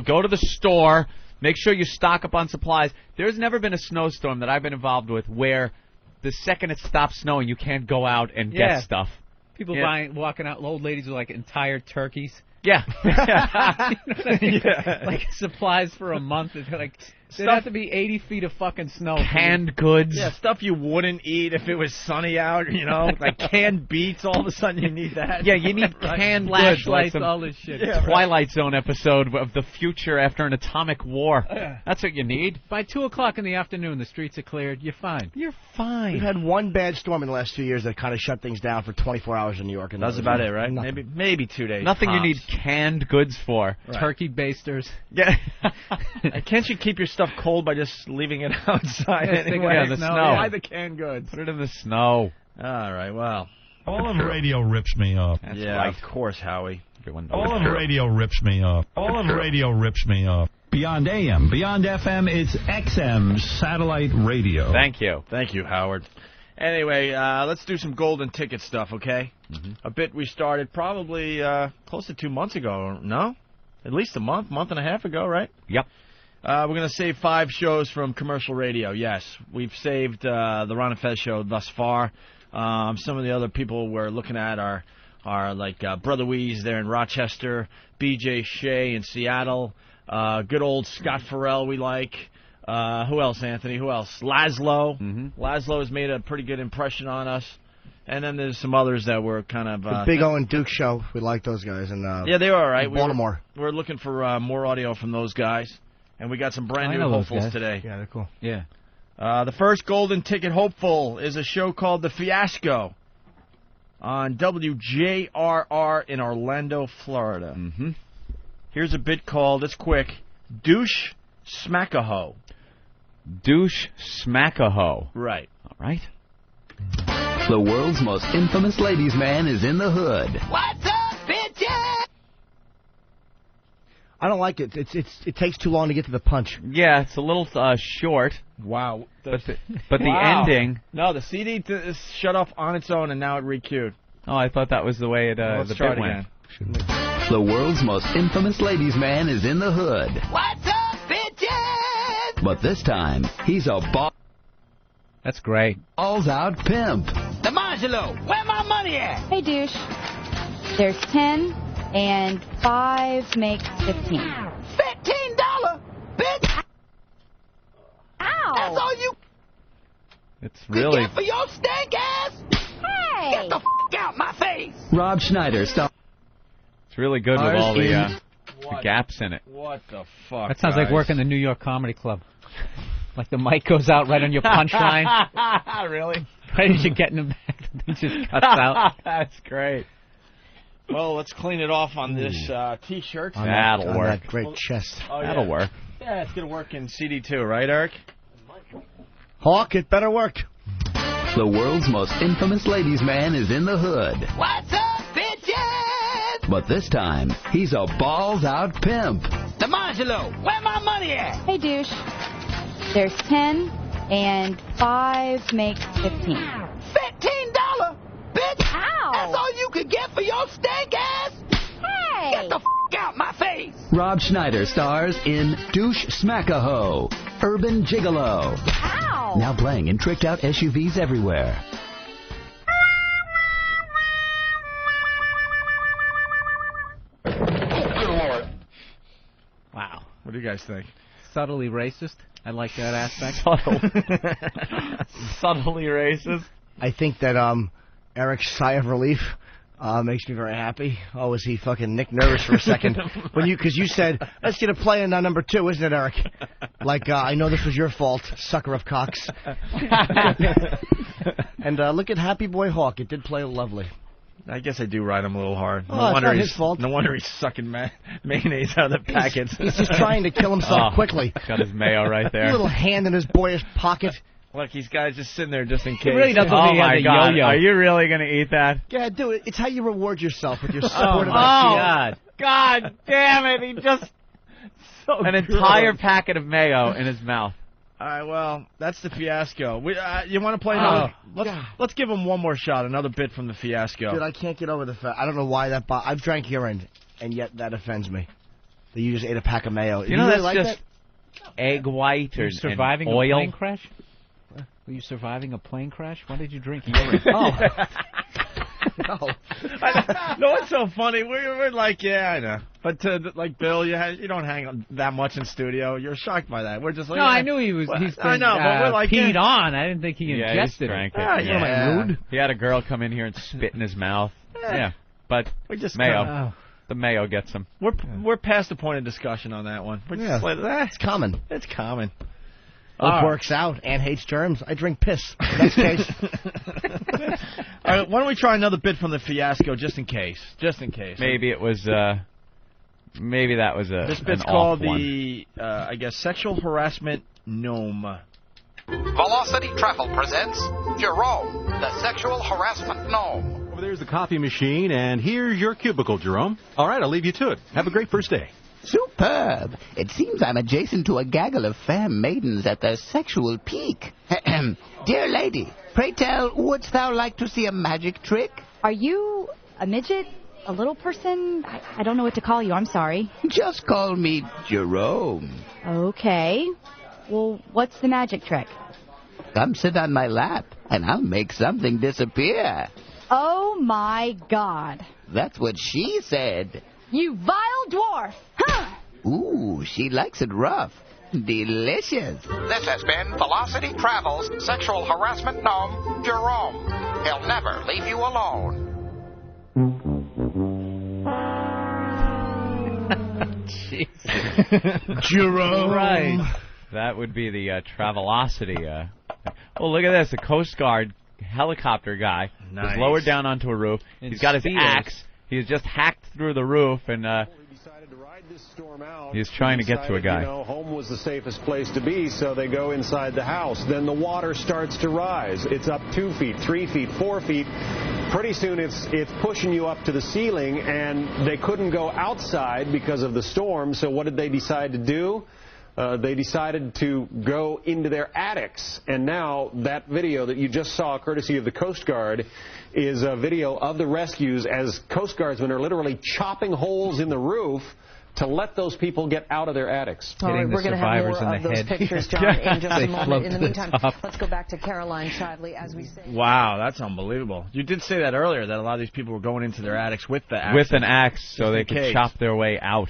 Go to the store. Make sure you stock up on supplies. There's never been a snowstorm that I've been involved with where the second it stops snowing, you can't go out and get stuff. People walking out, old ladies with, like, entire turkeys. Yeah. You know what I mean? Like, supplies for a month. It's like, there'd have to be 80 feet of fucking snow. Canned goods. Yeah, stuff you wouldn't eat if it was sunny out, you know? Like canned beets, all of a sudden you need that. Yeah, you need canned flashlights, goods. Like all this shit. Twilight Zone episode of the future after an atomic war. That's what you need. By 2 o'clock in the afternoon, the streets are cleared. You're fine. You're fine. We've had one bad storm in the last 2 years that kind of shut things down for 24 hours in New York. And that's about it, right? Nothing. Maybe 2 days. Nothing tops. you need canned goods for. Right. Turkey basters. Yeah. Can't you keep your stuff cold by just leaving it outside anyway? Yeah, the snow. Why the canned goods? Put it in the snow. All right, well. All of radio rips me off. That's yeah, right. of course, Howie. All of radio rips me off. All of radio rips me off. Beyond AM, beyond FM, it's XM satellite radio. Thank you. Thank you, Howard. Anyway, let's do some golden ticket stuff, okay? Mm-hmm. A bit we started probably close to 2 months ago, no? At least a month and a half ago, right? Yep. We're going to save 5 shows from commercial radio, yes. We've saved the Ron and Fez show thus far. Some of the other people we're looking at are like Brother Weeze there in Rochester, B.J. Shea in Seattle, good old Scott Farrell we like. Who else, Anthony? Who else? Laszlo. Mm-hmm. Laszlo has made a pretty good impression on us. And then there's some others that were kind of... the Big O and Duke show. We like those guys. And yeah, they were all right. Baltimore. We're looking for more audio from those guys. And we got some brand new hopefuls today. Yeah, they're cool. Yeah. The first golden ticket hopeful is a show called The Fiasco on WJRR in Orlando, Florida. Mm-hmm. Here's a bit called, it's quick, Douche Smackahoe. Douche Smackahoe. Right. All right. The world's most infamous ladies' man is in the hood. What's up, bitches? I don't like it. It takes too long to get to the punch. Yeah, it's a little short. Wow. But the Wow. ending... No, the CD is shut off on its own, and now it requeued. Oh, I thought that was the way Let's the try bit it went. again. The world's most infamous ladies' man is in the hood. What's up, bitches? But this time, he's a That's great. balls-out pimp. DiMangelo, where my money at? Hey, douche. There's 10, and 5 makes 15. $15, bitch! Ow! That's all you... It's really... For your stank ass! Hey! Get the f*** out my face! Rob Schneider, stop. It's really good with all the gaps in it. What the fuck? That sounds like working the New York Comedy Club. Like the mic goes out right on your punchline. Really? Right as you're getting it back, it just cuts out. That's great. Well, let's clean it off on this T-shirt. That'll on work. that great chest. Oh, yeah. That'll work. Yeah, it's going to work in CD2, right, Eric? Hawk, it better work. The world's most infamous ladies' man is in the hood. What's up, bitches? But this time, he's a balls-out pimp. DiMangelo, where my money at? Hey, douche. There's 10 and 5 makes 15. $15? Bitch! Ow! That's all you could get for your stank ass? Hey! Get the f*** out my face! Rob Schneider stars in Douche Smack-a-Ho, Urban Gigolo. Ow! Now playing in tricked-out SUVs everywhere. Wow. What do you guys think? Subtly racist. I like that aspect. Subtly racist. I think that Eric's sigh of relief makes me very happy. Oh, was he fucking Nick nervous for a second? Because you said, let's get a play in number 2, isn't it, Eric? Like, I know this was your fault, sucker of cocks. And look at Happy Boy Hawk. It did play lovely. I guess I do ride him a little hard. Oh, it's not his fault. No wonder he's sucking mayonnaise out of the packets. He's just trying to kill himself quickly. Got his mayo right there. Little hand in his boyish pocket. Look, he's got just sitting there just in case. He really does look Oh like he has my a God! yo-yo. Are you really going to eat that? Yeah, do it. It's how you reward yourself with your support of God! God damn it! He just an entire packet of mayo in his mouth. All right, well, that's the fiasco. You want to play another? Let's give him one more shot, another bit from the fiasco. Dude, I can't get over the fact. I don't know why that. I've drank urine, and yet that offends me. That you just ate a pack of mayo. You know, really that's like just egg white or surviving and oil. a plane crash? Were you surviving a plane crash? Why did you drink urine? No. No, it's so funny. We're like, yeah, I know. But like Bill, you don't hang that much in studio. You're shocked by that. We're just like, No, I knew he was. He's been, I know, but we're like peed on. I didn't think he ingested drank it. it. You know, like rude. He had a girl come in here and spit in his mouth. Yeah, but we just mayo. The mayo gets him. We're past the point of discussion on that one. We're just like, it's common. It's common. It works out. Ann hates germs. I drink piss. Next case. All right, why don't we try another bit from the fiasco, just in case? Just in case. Maybe it was. Maybe that was This bit's an called off one. the, I guess, sexual harassment gnome. Velocity Travel presents Jerome, the sexual harassment gnome. Over there's the coffee machine, and here's your cubicle, Jerome. All right, I'll leave you to it. Have a great first day. Superb. It seems I'm adjacent to a gaggle of fair maidens at their sexual peak. Dear lady, pray tell, wouldst thou like to see a magic trick? Are you a midget? A little person? I don't know what to call you. I'm sorry. Just call me Jerome. Okay. Well, what's the magic trick? Come sit on my lap, and I'll make something disappear. Oh, my God. That's what she said. You vile dwarf! Huh! Ooh, she likes it rough. Delicious. This has been Velocity Travel's sexual harassment gnome, Jerome. He'll never leave you alone. Jerome. Right. That would be the Travelocity. Oh, look at this. The Coast Guard helicopter guy was lowered down onto a roof. He's got his axe. He's just hacked through the roof, and he's trying to get to a guy. You know, home was the safest place to be, so they go inside the house. Then the water starts to rise. It's up 2 feet, 3 feet, 4 feet. Pretty soon it's pushing you up to the ceiling, and they couldn't go outside because of the storm, so what did they decide to do? They decided to go into their attics, and now that video that you just saw, courtesy of the Coast Guard, is a video of the rescues as Coast Guardsmen are literally chopping holes in the roof to let those people get out of their attics. All right, we're going to have more of those pictures, John, in just a moment. In the meantime, let's go back to Caroline Shively as we say. Wow, that's unbelievable. You did say that earlier, that a lot of these people were going into their attics with the axe. With an axe, so they could chop their way out.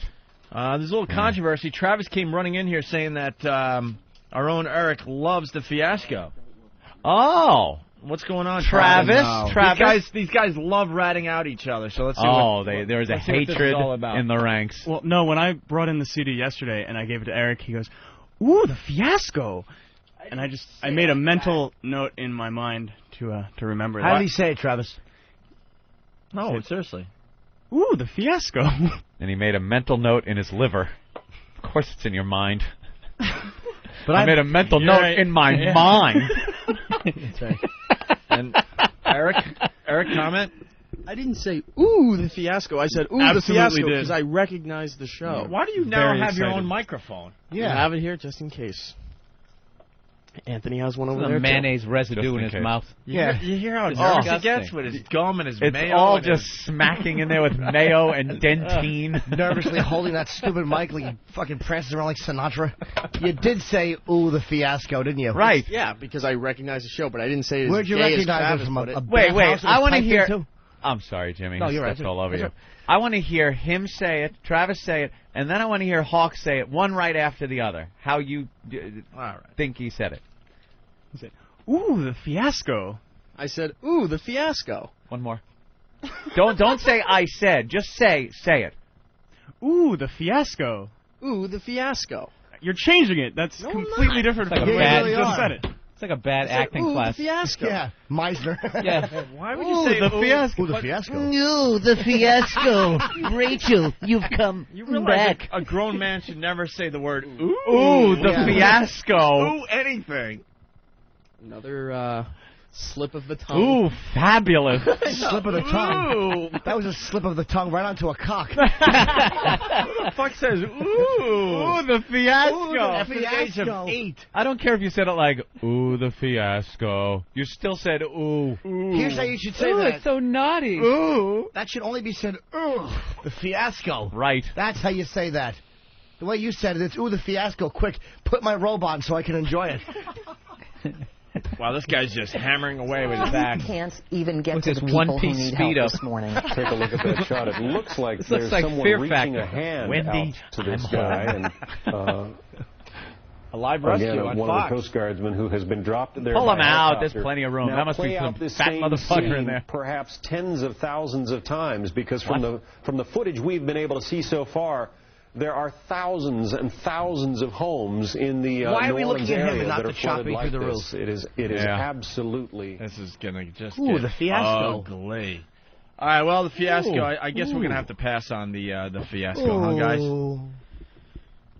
There's a little controversy. Travis came running in here saying that our own Eric loves the fiasco. Oh. What's going on, Travis? Travis? These guys love ratting out each other, so let's see there's a let's see what this is hatred all about. in the ranks. Well, no, when I brought in the CD yesterday and I gave it to Eric, he goes, "Ooh, the fiasco." And I made a mental note in my mind to remember that. How did he say it, Travis? No, seriously. Ooh, the fiasco. And he made a mental note in his liver. Of course it's in your mind. But I made a mental note in my mind. That's right. And Eric, comment? I didn't say, ooh, the fiasco. I said, ooh, the fiasco, did. because I recognized the show. Why do you now have your own microphone? Yeah. I have it here just in case. Anthony has one over there. Mayonnaise residue in his mouth. Yeah. You hear how nervous he gets with his gum and his It's mayo? all and just smacking in there with mayo and dentine. Nervously holding that stupid mic like he fucking prances around like Sinatra. You did say, ooh, the fiasco, didn't you? Right. Yeah, because I recognized the show, but I didn't say it as Where'd you gay as recognize Travis it from? put it. Wait, I want to hear... Too? I'm sorry, Jimmy. No, you're right. Stepped all over you. Right. I want to hear him say it, Travis say it, and then I want to hear Hawk say it, one right after the other. How you think he said it. He said, ooh, the fiasco. I said, ooh, the fiasco. One more. Don't say I said. Just say it. Ooh, the fiasco. Ooh, the fiasco. You're changing it. That's completely different from the way you just said it. It's like a bad acting ooh, class. The fiasco. Yeah, Meisner. Yeah. Why would you say the fiasco? Ooh, the fiasco. Ooh, the fiasco. Rachel, you've come You realize back. a grown man should never say the word ooh. Ooh, the fiasco. Ooh, anything. Another slip of the tongue. Ooh, fabulous. Slip of the tongue. Ooh. That was a slip of the tongue right onto a cock. Who the fuck says ooh? Ooh, the fiasco. After the age of 8. I don't care if you said it like, ooh, the fiasco. You still said ooh. Here's how you should say Ooh, that. it's so naughty. Ooh. That should only be said, ooh, the fiasco. Right. That's how you say that. The way you said it, it's, ooh, the fiasco. Quick, put my robe on so I can enjoy it. Wow, this guy's just hammering away with his axe. Can't even get With to his the people who one-piece need help Speedo. this morning. Take a look at that shot. It looks like This there's looks like someone Fear reaching Factor. a hand Wendy, out to this I'm guy. And, A live rescue again, on one Fox. of the Coast Guardsmen who has been dropped there. Pull by him out. helicopter. There's plenty of room. Now That must be play some out this fat same motherfucker in scene there. Perhaps tens of thousands of times, because from the footage we've been able to see so far, there are thousands and thousands of homes in the Why are we New Orleans looking at him area and not that the are flooded chopping like through the this. roof? It is Yeah. absolutely. This is gonna just Ooh, get the fiasco. ugly. All right, well, the fiasco. Ooh. I guess we're gonna have to pass on the fiasco, huh, guys? Ooh.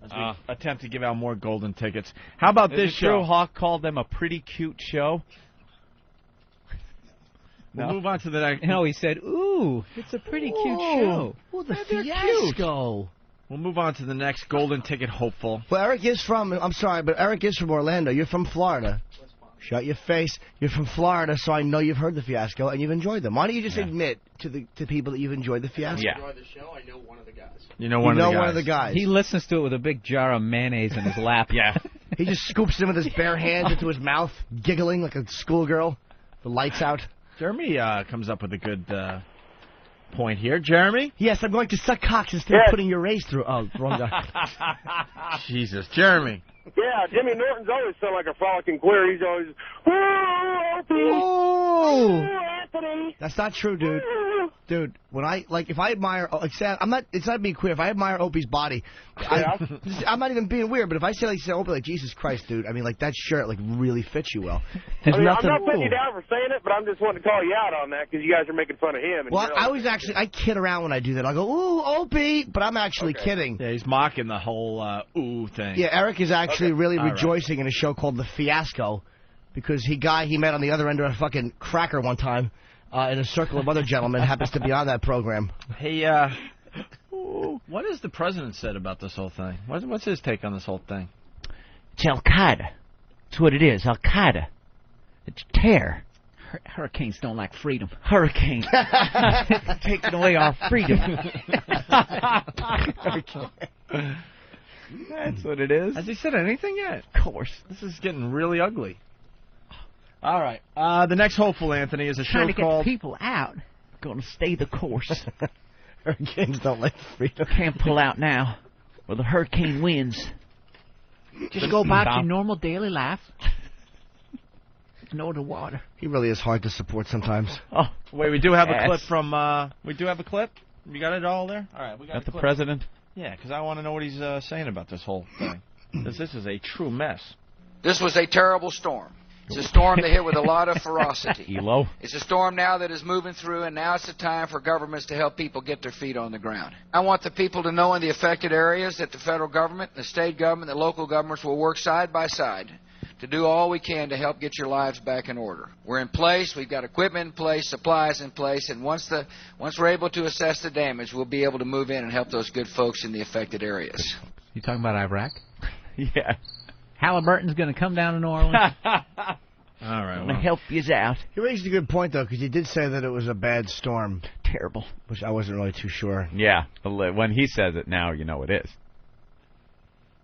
As we attempt to give out more golden tickets. How about Is this it true show? Hawk called them a pretty cute show? We'll move on to the next. No, he said, ooh, it's a pretty cute show. Ooh, the fiasco. We'll move on to the next golden ticket hopeful. Well, Eric is from, I'm sorry, but Eric is from Orlando. You're from Florida. Shut your face. You're from Florida, so I know you've heard the fiasco and you've enjoyed them. Why don't you just admit to people that you've enjoyed the fiasco? Yeah. Enjoy the show. I know one of the guys. You know one of the guys. He listens to it with a big jar of mayonnaise in his lap. Yeah. He just scoops it in with his bare hands into his mouth, giggling like a schoolgirl. The lights out. Jeremy comes up with a good point here. Jeremy? Yes, I'm going to suck cocks instead of putting your race through. Oh, wrong guy. Jesus. Jeremy. Yeah, Jimmy Norton's always sound like a frolicking queer. He's always, ooh, Opie. Ooh. Anthony. That's not true, dude. Dude, when if I admire, it's not being queer. If I admire Opie's body, I'm not even being weird, but if I say Opie, like, Jesus Christ, dude, I mean, like, that shirt, like, really fits you well. I'm not putting you down for saying it, but I'm just wanting to call you out on that because you guys are making fun of him. And well, I kid around when I do that. I go, ooh, Opie, but I'm actually kidding. Yeah, he's mocking the whole ooh thing. Yeah, Eric is actually really rejoicing in a show called The Fiasco because he met on the other end of a fucking cracker one time in a circle of other gentlemen happens to be on that program. Hey, what has the president said about this whole thing? What's his take on this whole thing? It's Al-Qaeda. That's what it is, Al-Qaeda. It's terror. Hurricanes don't like freedom. Hurricane. Taking away our freedom. That's what it is. Has he said anything yet? Of course. This is getting really ugly. All right. The next hopeful, Anthony, is a show Trying to called... get people out. Going to stay the course. Hurricanes don't like freedom. Can't pull out now, or the hurricane wins. Just go back to your normal daily life. know the water. He really is hard to support sometimes. Oh, wait, we do have a Yes. clip from. We do have a clip. You got it all there? All right, we got Got a the clip. president? Yeah, because I want to know what he's saying about this whole thing. Because this is a true mess. This was a terrible storm. It's a storm that hit with a lot of ferocity. Elo. It's a storm now that is moving through, and now it's the time for governments to help people get their feet on the ground. I want the people to know in the affected areas that the federal government, the state government, the local governments will work side by side to do all we can to help get your lives back in order. We're in place. We've got equipment in place, supplies in place, and once we're able to assess the damage, we'll be able to move in and help those good folks in the affected areas. You talking about Iraq? Yeah. Halliburton's going to come down to New Orleans. All right, I'm going to help you out. He raised a good point, though, because he did say that it was a bad storm. Terrible. Which I wasn't really too sure. Yeah. When he says it now, you know it is.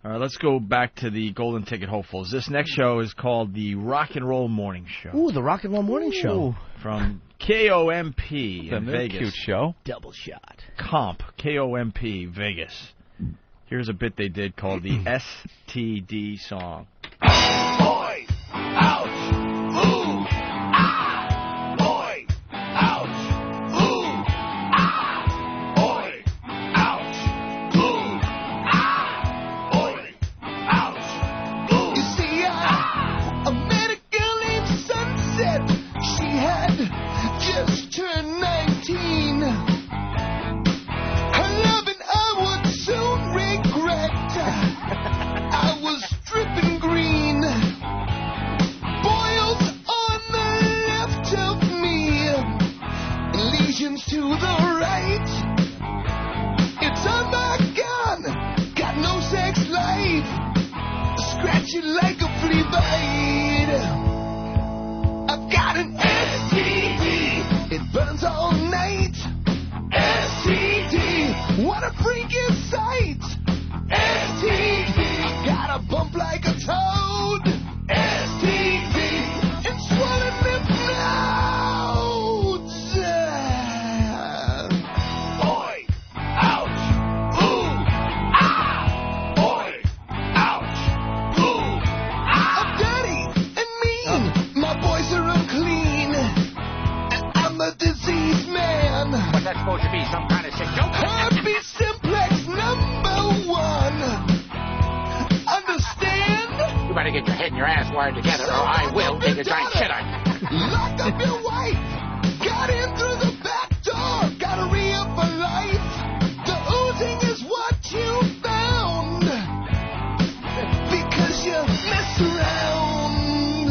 All right, let's go back to the Golden Ticket hopefuls. This next show is called the Rock and Roll Morning Show. Ooh, the Rock and Roll Morning Show. From KOMP in Another Vegas. cute show. Double shot. Comp, KOMP, Vegas. Here's a bit they did called the STD song. Boy, ouch, ooh, ah, boy, ouch, ooh, ah, boy, ouch, ooh, ah, boy, ouch, ooh. You see, I met a girl named Sunset. She had just turned 19. Her loving I would soon regret. I was dripping green, boils on the left of me, and lesions to the right. It's on my gun, got no sex life, scratching like a flea bite. I've got an STD, it burns all night. STD, what a freaking sight. STD, I got a bump like a toad. STD, and swollen lymph nodes. Boy, ouch, ooh, ah, boy, ouch, ooh, ah. I'm dirty and mean, my boys are unclean, and I'm a diseased man. What's that supposed to be, some kind of sick joke? Herpes simplex #1. Understand? You better get your head and your ass wired together, or I will take a giant shit on you. Lock up your wife. Got in through the back door. Got a re-up for life. The oozing is what you found. Because you mess around.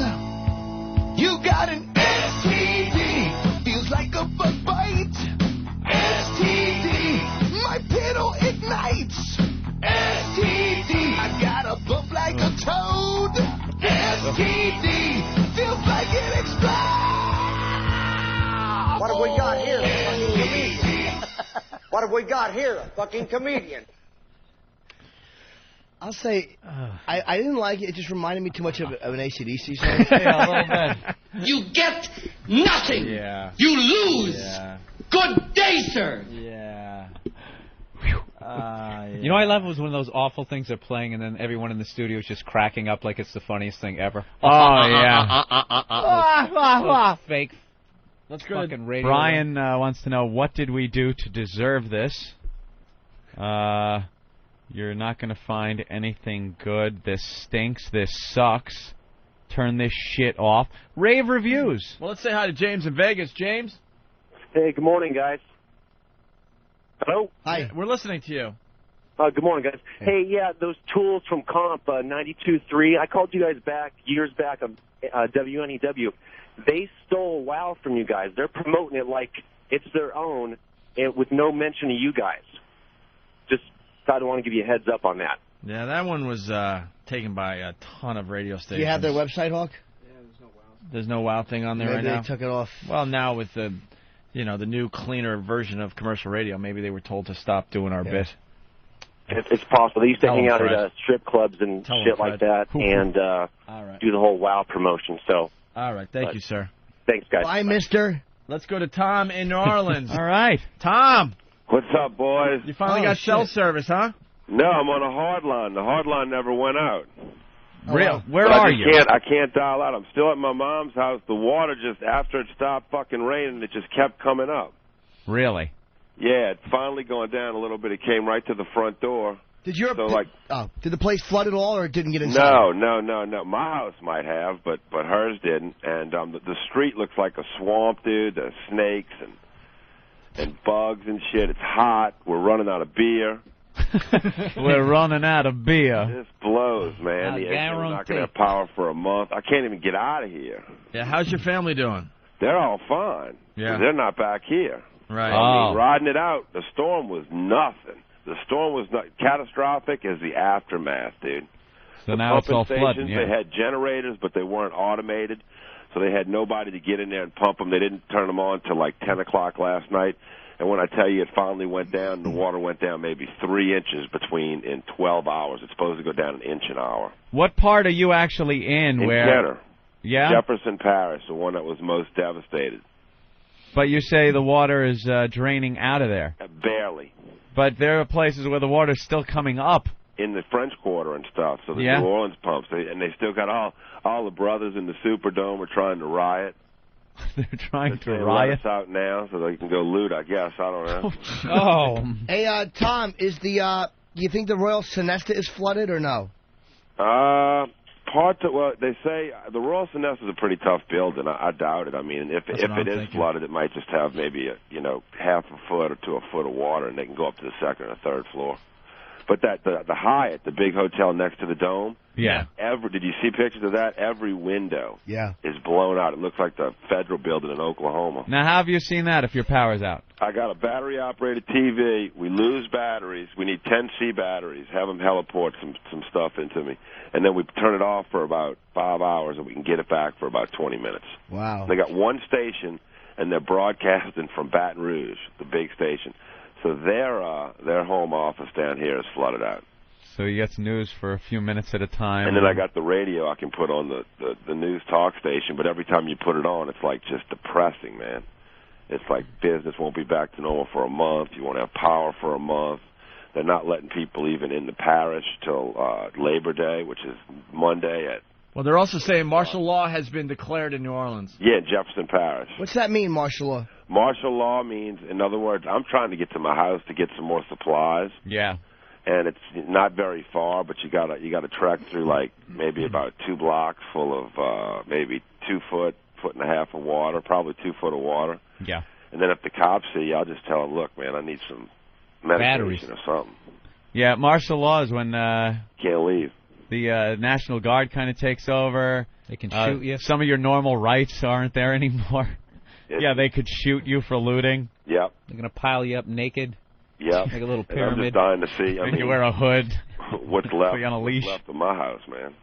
You got an STD. Feels like a bug bite. STD. My piddle ignites. STD. I got a bump like a toad. STD. Feels like it explodes. What have we got here? A fucking comedian. What have we got here? A fucking comedian. I'll say, I didn't like it. It just reminded me too much of an AC/DC song. Yeah, a little bit. You get nothing. Yeah. You lose. Yeah. Good day, sir. Yeah. You know what I love was one of those awful things they're playing, and then everyone in the studio is just cracking up like it's the funniest thing ever. Oh, yeah. Those fake. Let's go. Fucking radio. Brian wants to know, what did we do to deserve this? You're not going to find anything good. This stinks. This sucks. Turn this shit off. Rave reviews. Well, let's say hi to James in Vegas. James? Hey, good morning, guys. Hello? Hi. We're listening to you. Good morning, guys. Hey, yeah, those tools from Comp 92.3, I called you guys back years back on WNEW. They stole WOW from you guys. They're promoting it like it's their own and with no mention of you guys. Just thought I want to give you a heads up on that. Yeah, that one was taken by a ton of radio stations. Do you have their website, Hawk? There's no WOW thing on there Maybe right they now? took it off. Well, now with the new, cleaner version of commercial radio, maybe they were told to stop doing our bit. It's possible. They used to Tell hang them, out Fred. at strip clubs and Tell shit them, like Fred. that and All right. do the whole WOW promotion. So, All right, thank you, sir. Thanks, guys. Bye, mister. Let's go to Tom in New Orleans. All right. Tom, What's up, boys? you finally got cell service, huh? No, I'm on a hard line. The hard line never went out. Real? Where But are you? I can't dial out. I'm still at my mom's house. The water just, after it stopped fucking raining, it just kept coming up. Really? Yeah, it's finally going down a little bit. It came right to the front door. Did your did the place flood at all, or it didn't get inside? No. My house might have, but hers didn't. And the street looks like a swamp, dude. There's snakes and bugs and shit. It's hot. We're running out of beer. We're running out of beer. This blows, man. The engine's not going to have power for a month. I can't even get out of here. Yeah, how's your family doing? They're all fine. Yeah. They're not back here. Right. I mean, riding it out, the storm was nothing. The storm was not catastrophic as the aftermath, dude. So now it's all flooding. They had generators, but they weren't automated, so they had nobody to get in there and pump them. They didn't turn them on till like 10 o'clock last night. And when I tell you it finally went down, the water went down maybe 3 inches in 12 hours. It's supposed to go down an inch an hour. What part are you actually in? Where? Kenner. Yeah? Jefferson Parish, the one that was most devastated. But you say the water is draining out of there. Barely. But there are places where the water's still coming up. In the French Quarter and stuff, so the Yeah. New Orleans pumps. And they still got all the brothers in the Superdome are trying to riot. They're trying to Let riot? us out now so they can go loot, I guess. I don't know. Oh. Hey, Tom, do you think the Royal Sonesta is flooded or no? Well, they say the Royal Sonesta is a pretty tough building. I doubt it. I mean, if That's what it I'm is thinking. flooded, it might just have maybe half a foot or to a foot of water, and they can go up to the second or third floor. But the Hyatt, the big hotel next to the Dome. Yeah. Did you see pictures of that? Every window is blown out. It looks like the federal building in Oklahoma. Now, how have you seen that if your power's out? I got a battery-operated TV. We lose batteries. We need 10C batteries. Have them heliport some stuff into me. And then we turn it off for about 5 hours, and we can get it back for about 20 minutes. Wow. They got one station, and they're broadcasting from Baton Rouge, the big station. So their home office down here is flooded out. So you get news for a few minutes at a time. And then I got the radio I can put on the news talk station, but every time you put it on, it's like just depressing, man. It's like business won't be back to normal for a month. You won't have power for a month. They're not letting people even in the parish till Labor Day, which is Monday at... Well, they're also saying martial law has been declared in New Orleans. Yeah, Jefferson Parish. What's that mean, martial law? Martial law means, in other words, I'm trying to get to my house to get some more supplies. Yeah. And it's not very far, but you gotta trek through like maybe about 2 blocks full of maybe 2 foot and a half of water, probably 2 foot of water. Yeah. And then if the cops see you, I'll just tell them, look, man, I need some medication or something. Yeah, martial law is when can't leave. The National Guard kind of takes over. They can shoot you. Some of your normal rights aren't there anymore. Yeah, they could shoot you for looting. Yep. They're going to pile you up naked. Yep. Make a little And I'm pyramid. just dying to see. I Make mean, you wear a hood. What's left? Put you on a leash. What's left of my house, man?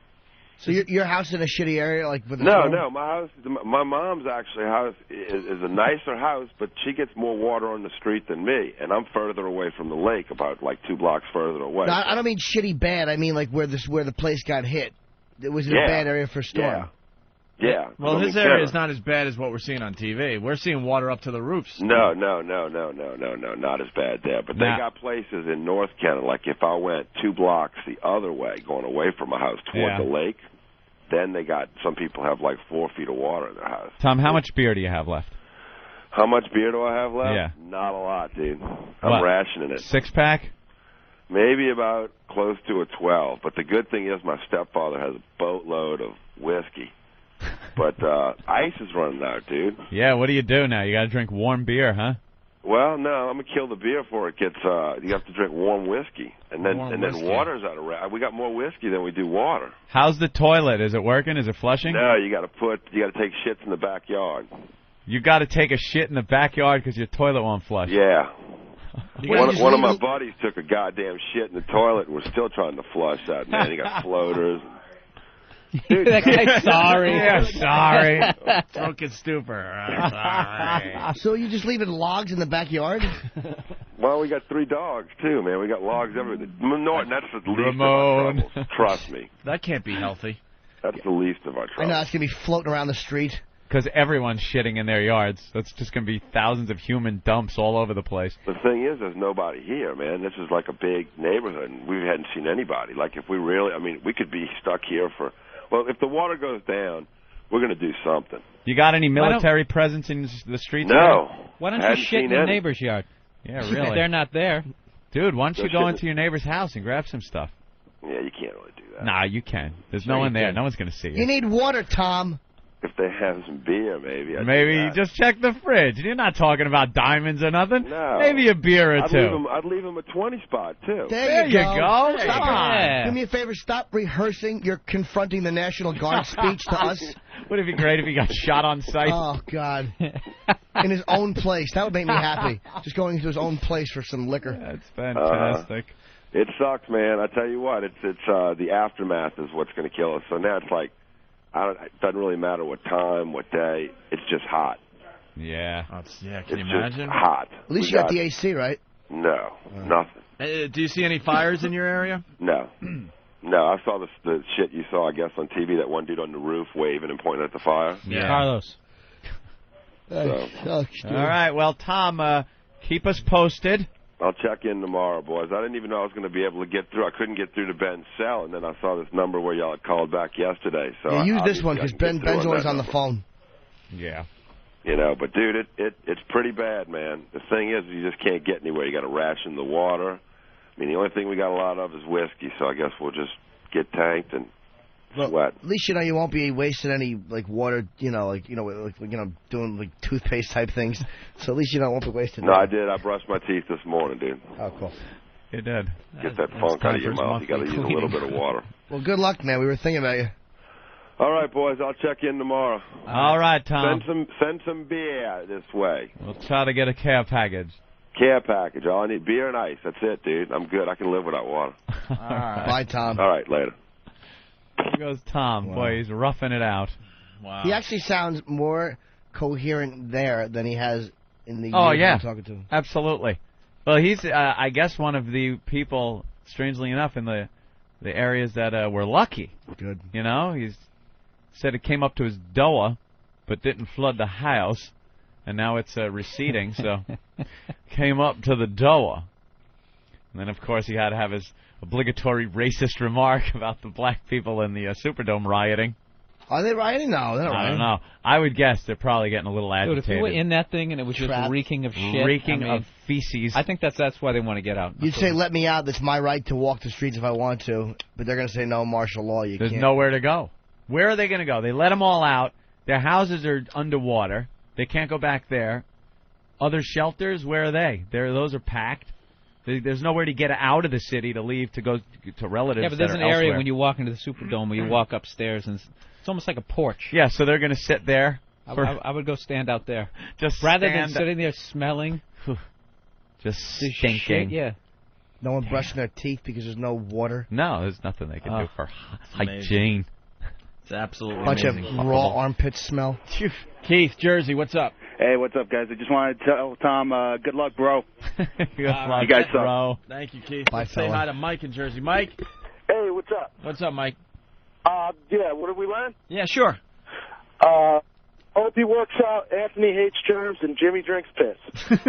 So your house in a shitty area, like with a No, storm? no. My house, my mom's actually house is a nicer house, but she gets more water on the street than me, and I'm further away from the lake, about like 2 blocks further away. No, I don't mean shitty bad. I mean like where the place got hit. It was in a bad area for a storm. Yeah. Well, I his mean, area Kenner. is not as bad as what we're seeing on TV. We're seeing water up to the roofs. No, not as bad there. But they got places in North Kenner, like if I went 2 blocks the other way, going away from my house toward Yeah. the lake, then some people have like 4 feet of water in their house. Tom, how much beer do you have left? How much beer do I have left? Yeah. Not a lot, dude. I'm What? rationing it. 6-pack? Maybe about close to a 12. But the good thing is my stepfather has a boatload of whiskey. But ice is running out, dude. Yeah, what do you do now? You got to drink warm beer, huh? Well, no, I'm gonna kill the beer before it gets. You have to drink warm whiskey, and then whiskey. water's out of. We got more whiskey than we do water. How's the toilet? Is it working? Is it flushing? No, you got to take shits in the backyard. You got to take a shit in the backyard because your toilet won't flush. Yeah. You One gotta of my buddies took a goddamn shit in the toilet and was still trying to flush that. Man, he got floaters. Dude, That guy's sorry. Yeah, sorry. Drunken stupor. Sorry. So you just leaving logs in the backyard? Well, we got 3 dogs too, man. We got logs everywhere. Norton, that's the least Ramon. of our troubles. Trust me. That can't be healthy. That's the least of our I troubles. know it's gonna be floating around the street. because everyone's shitting in their yards. That's just going to be thousands of human dumps all over the place. The thing is, there's nobody here, man. This is like a big neighborhood, and we hadn't seen anybody. Like, if we really, I mean, we could be stuck here for, well, if the water goes down, we're going to do something. You got any military presence in the streets? No. Why don't you shit in your neighbor's yard? Yeah, really. If they're not there. Dude, why don't you Go go shit into your neighbor's house and grab some stuff? Yeah, you can't really do that. Nah, you can. There's Sure no one you there. can. No one's going to see you. You need water, Tom. If they have some beer, maybe. Maybe you just check the fridge. You're not talking about diamonds or nothing. No. Maybe a beer or two. I'd leave him a 20 spot, too. There you go. Stop on. Do me a favor. Stop rehearsing. You're confronting the National Guard speech to us. Would it be great if he got shot on sight? Oh, God. In his own place. That would make me happy. Just going into his own place for some liquor. That's fantastic. It sucks, man. I tell you what, it's the aftermath is what's going to kill us. So now it's like, it doesn't really matter what time, what day. It's just hot. Yeah. Can you imagine? Just hot. At least you got the AC, right? No, nothing. Do you see any fires in your area? No. No, I saw the shit you saw, I guess, on TV, that one dude on the roof waving and pointing at the fire. Yeah. Carlos. All right, well, Tom, keep us posted. I'll check in tomorrow, boys. I didn't even know I was going to be able to get through. I couldn't get through to Ben's cell, and then I saw this number where y'all had called back yesterday. So Yeah, use this obviously one, I because can get through Ben's always that on the number. phone. Yeah. You know, but, dude, it's pretty bad, man. The thing is, you just can't get anywhere. You got to ration the water. I mean, the only thing we got a lot of is whiskey, so I guess we'll just get tanked and sweat. At least you know you won't be wasting any like water, doing like toothpaste type things. So at least you won't be wasting. No, I did. I brushed my teeth this morning, dude. Oh, cool. You did. Get that funk out of your mouth. You got to use a little bit of water. Well, good luck, man. We were thinking about you. All right, boys. I'll check in tomorrow. All right, Tom. Send some beer this way. We'll try to get a care package. Care package. All I need, beer and ice. That's it, dude. I'm good. I can live without water. All right. Bye, Tom. All right, later. There goes Tom. Wow. Boy, he's roughing it out. Wow. He actually sounds more coherent there than he has in the Oh, years yeah. I'm talking to him. Absolutely. Well, he's, I guess, one of the people, strangely enough, in the areas that were lucky. Good. You know, he's said it came up to his DOA, but didn't flood the house, and now it's receding, so came up to the DOA. And then, of course, he had to have his obligatory racist remark about the black people in the Superdome rioting. Are they rioting? No, they're not I rioting. don't know. I would guess they're probably getting a little Dude, agitated. if you were in that thing and it was just Trapped. reeking of shit. Reeking I mean, of feces. I think that's why they want to get out. You'd say, let me out. It's my right to walk the streets if I want to. But they're going to say, no, martial law. You There's can't. nowhere to go. Where are they going to go? They let them all out. Their houses are underwater. They can't go back there. Other shelters, where are they? Those are packed. There's nowhere to get out of the city to leave to go to relatives. Yeah, but there's that an are area elsewhere. when you walk into the Superdome where you walk upstairs and it's almost like a porch. Yeah, so they're going to sit there. I would go stand out there. Just rather than stand sitting there smelling. Just the stinking. shit, yeah. No one brushing their teeth because there's no water. No, there's nothing they can do for hygiene. It's absolutely Bunch amazing. of raw armpit smell. Keith, Jersey, what's up? Hey, what's up, guys? I just wanted to tell Tom, good luck, bro. Good luck, you guys suck. bro. Thank you, Keith. Bye, Let's say fella. hi to Mike in Jersey. Mike? Hey, what's up? What's up, Mike? Yeah, what did we learn? Yeah, sure. Hope he works out, Anthony hates germs, and Jimmy drinks piss.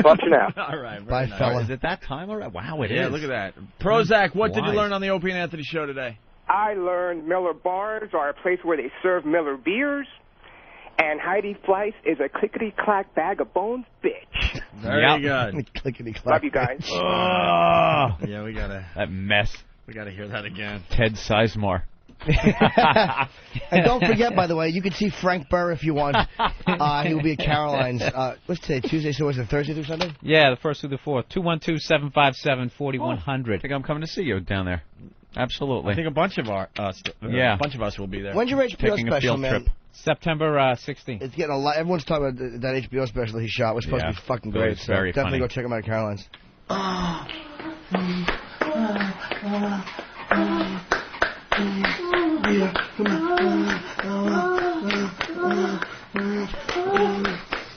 Watching out. All right. Bye, nice. fella. Is it that time already? Wow, it is. Yeah, look at that. Prozac, what did you Wise. learn on the Opie and Anthony show today? I learned Miller bars are a place where they serve Miller beers, and Heidi Fleiss is a clickety-clack bag of bones bitch. Very good. Clickety-clack. Love you guys. Yeah, we gotta That mess. hear that again. Ted Sizemore. And don't forget, by the way, you can see Frank Burr if you want. He will be at Caroline's. What's today? Tuesday? So was it Thursday through Sunday? Yeah, the 1st through the 4th. 212-757-4100. I think I'm coming to see you down there. Absolutely. I think a bunch of Yeah. us will be there. When's your HBO Taking a special, field man? trip. September 16th. It's getting a lot. Everyone's talking about that HBO special he shot. It was supposed to Yeah. be fucking It great. was So very definitely funny. go check him out at Caroline's.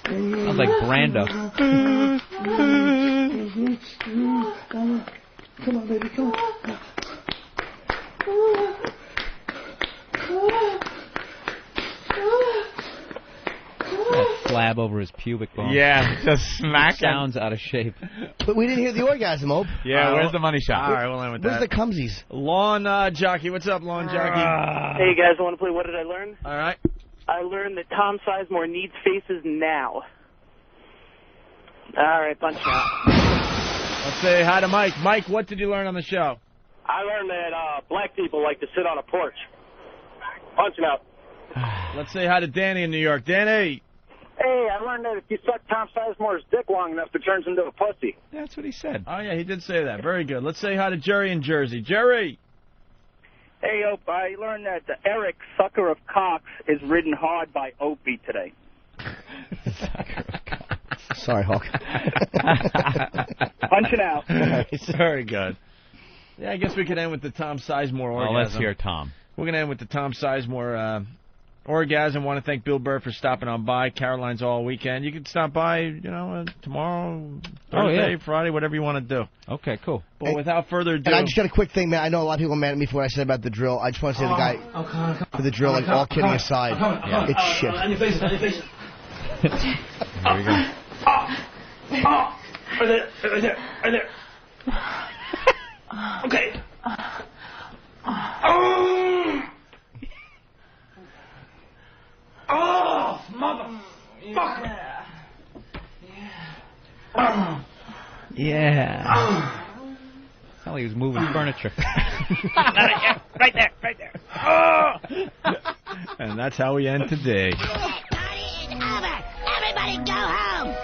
Sounds like Brando. Come on, baby, come on. slab over his pubic bone. Yeah, just smack him. Sounds out of shape. But we didn't hear the orgasm, Ope. Yeah, where's the money shot? All right, we'll end with Where's that. the cumsies? Lawn jockey. What's up, lawn jockey? Hey guys, I want to play What Did I Learn? All right. I learned that Tom Sizemore needs faces now. All right, punch out. Let's say hi to Mike. Mike, what did you learn on the show? I learned that black people like to sit on a porch. Punching out. Let's say hi to Danny in New York. Danny. Hey, I learned that if you suck Tom Sizemore's dick long enough, it turns into a pussy. That's what he said. Oh, yeah, he did say that. Very good. Let's say hi to Jerry in Jersey. Jerry. Hey, Ope, I learned that Eric, sucker of cocks, is ridden hard by Opie today. Sorry, Hawk. Punching out. Very good. Yeah, I guess we could end with the Tom Sizemore orgasm. Well, let's hear Tom. We're going to end with the Tom Sizemore orgasm. Want to thank Bill Burr for stopping on by. Caroline's all weekend. You can stop by, tomorrow, Thursday, Friday, whatever you want to do. Okay, cool. But without further ado... And I just got a quick thing, man. I know a lot of people are mad at me for what I said about the drill. I just want to say the guy for the drill, all kidding aside, it's shit. On your faces, on your faces. There we go. Right there, right there, right there. Okay. Oh, motherfucker. Yeah. Sounded like he was moving furniture. Right there, right there. And that's how we end today. Everybody go home.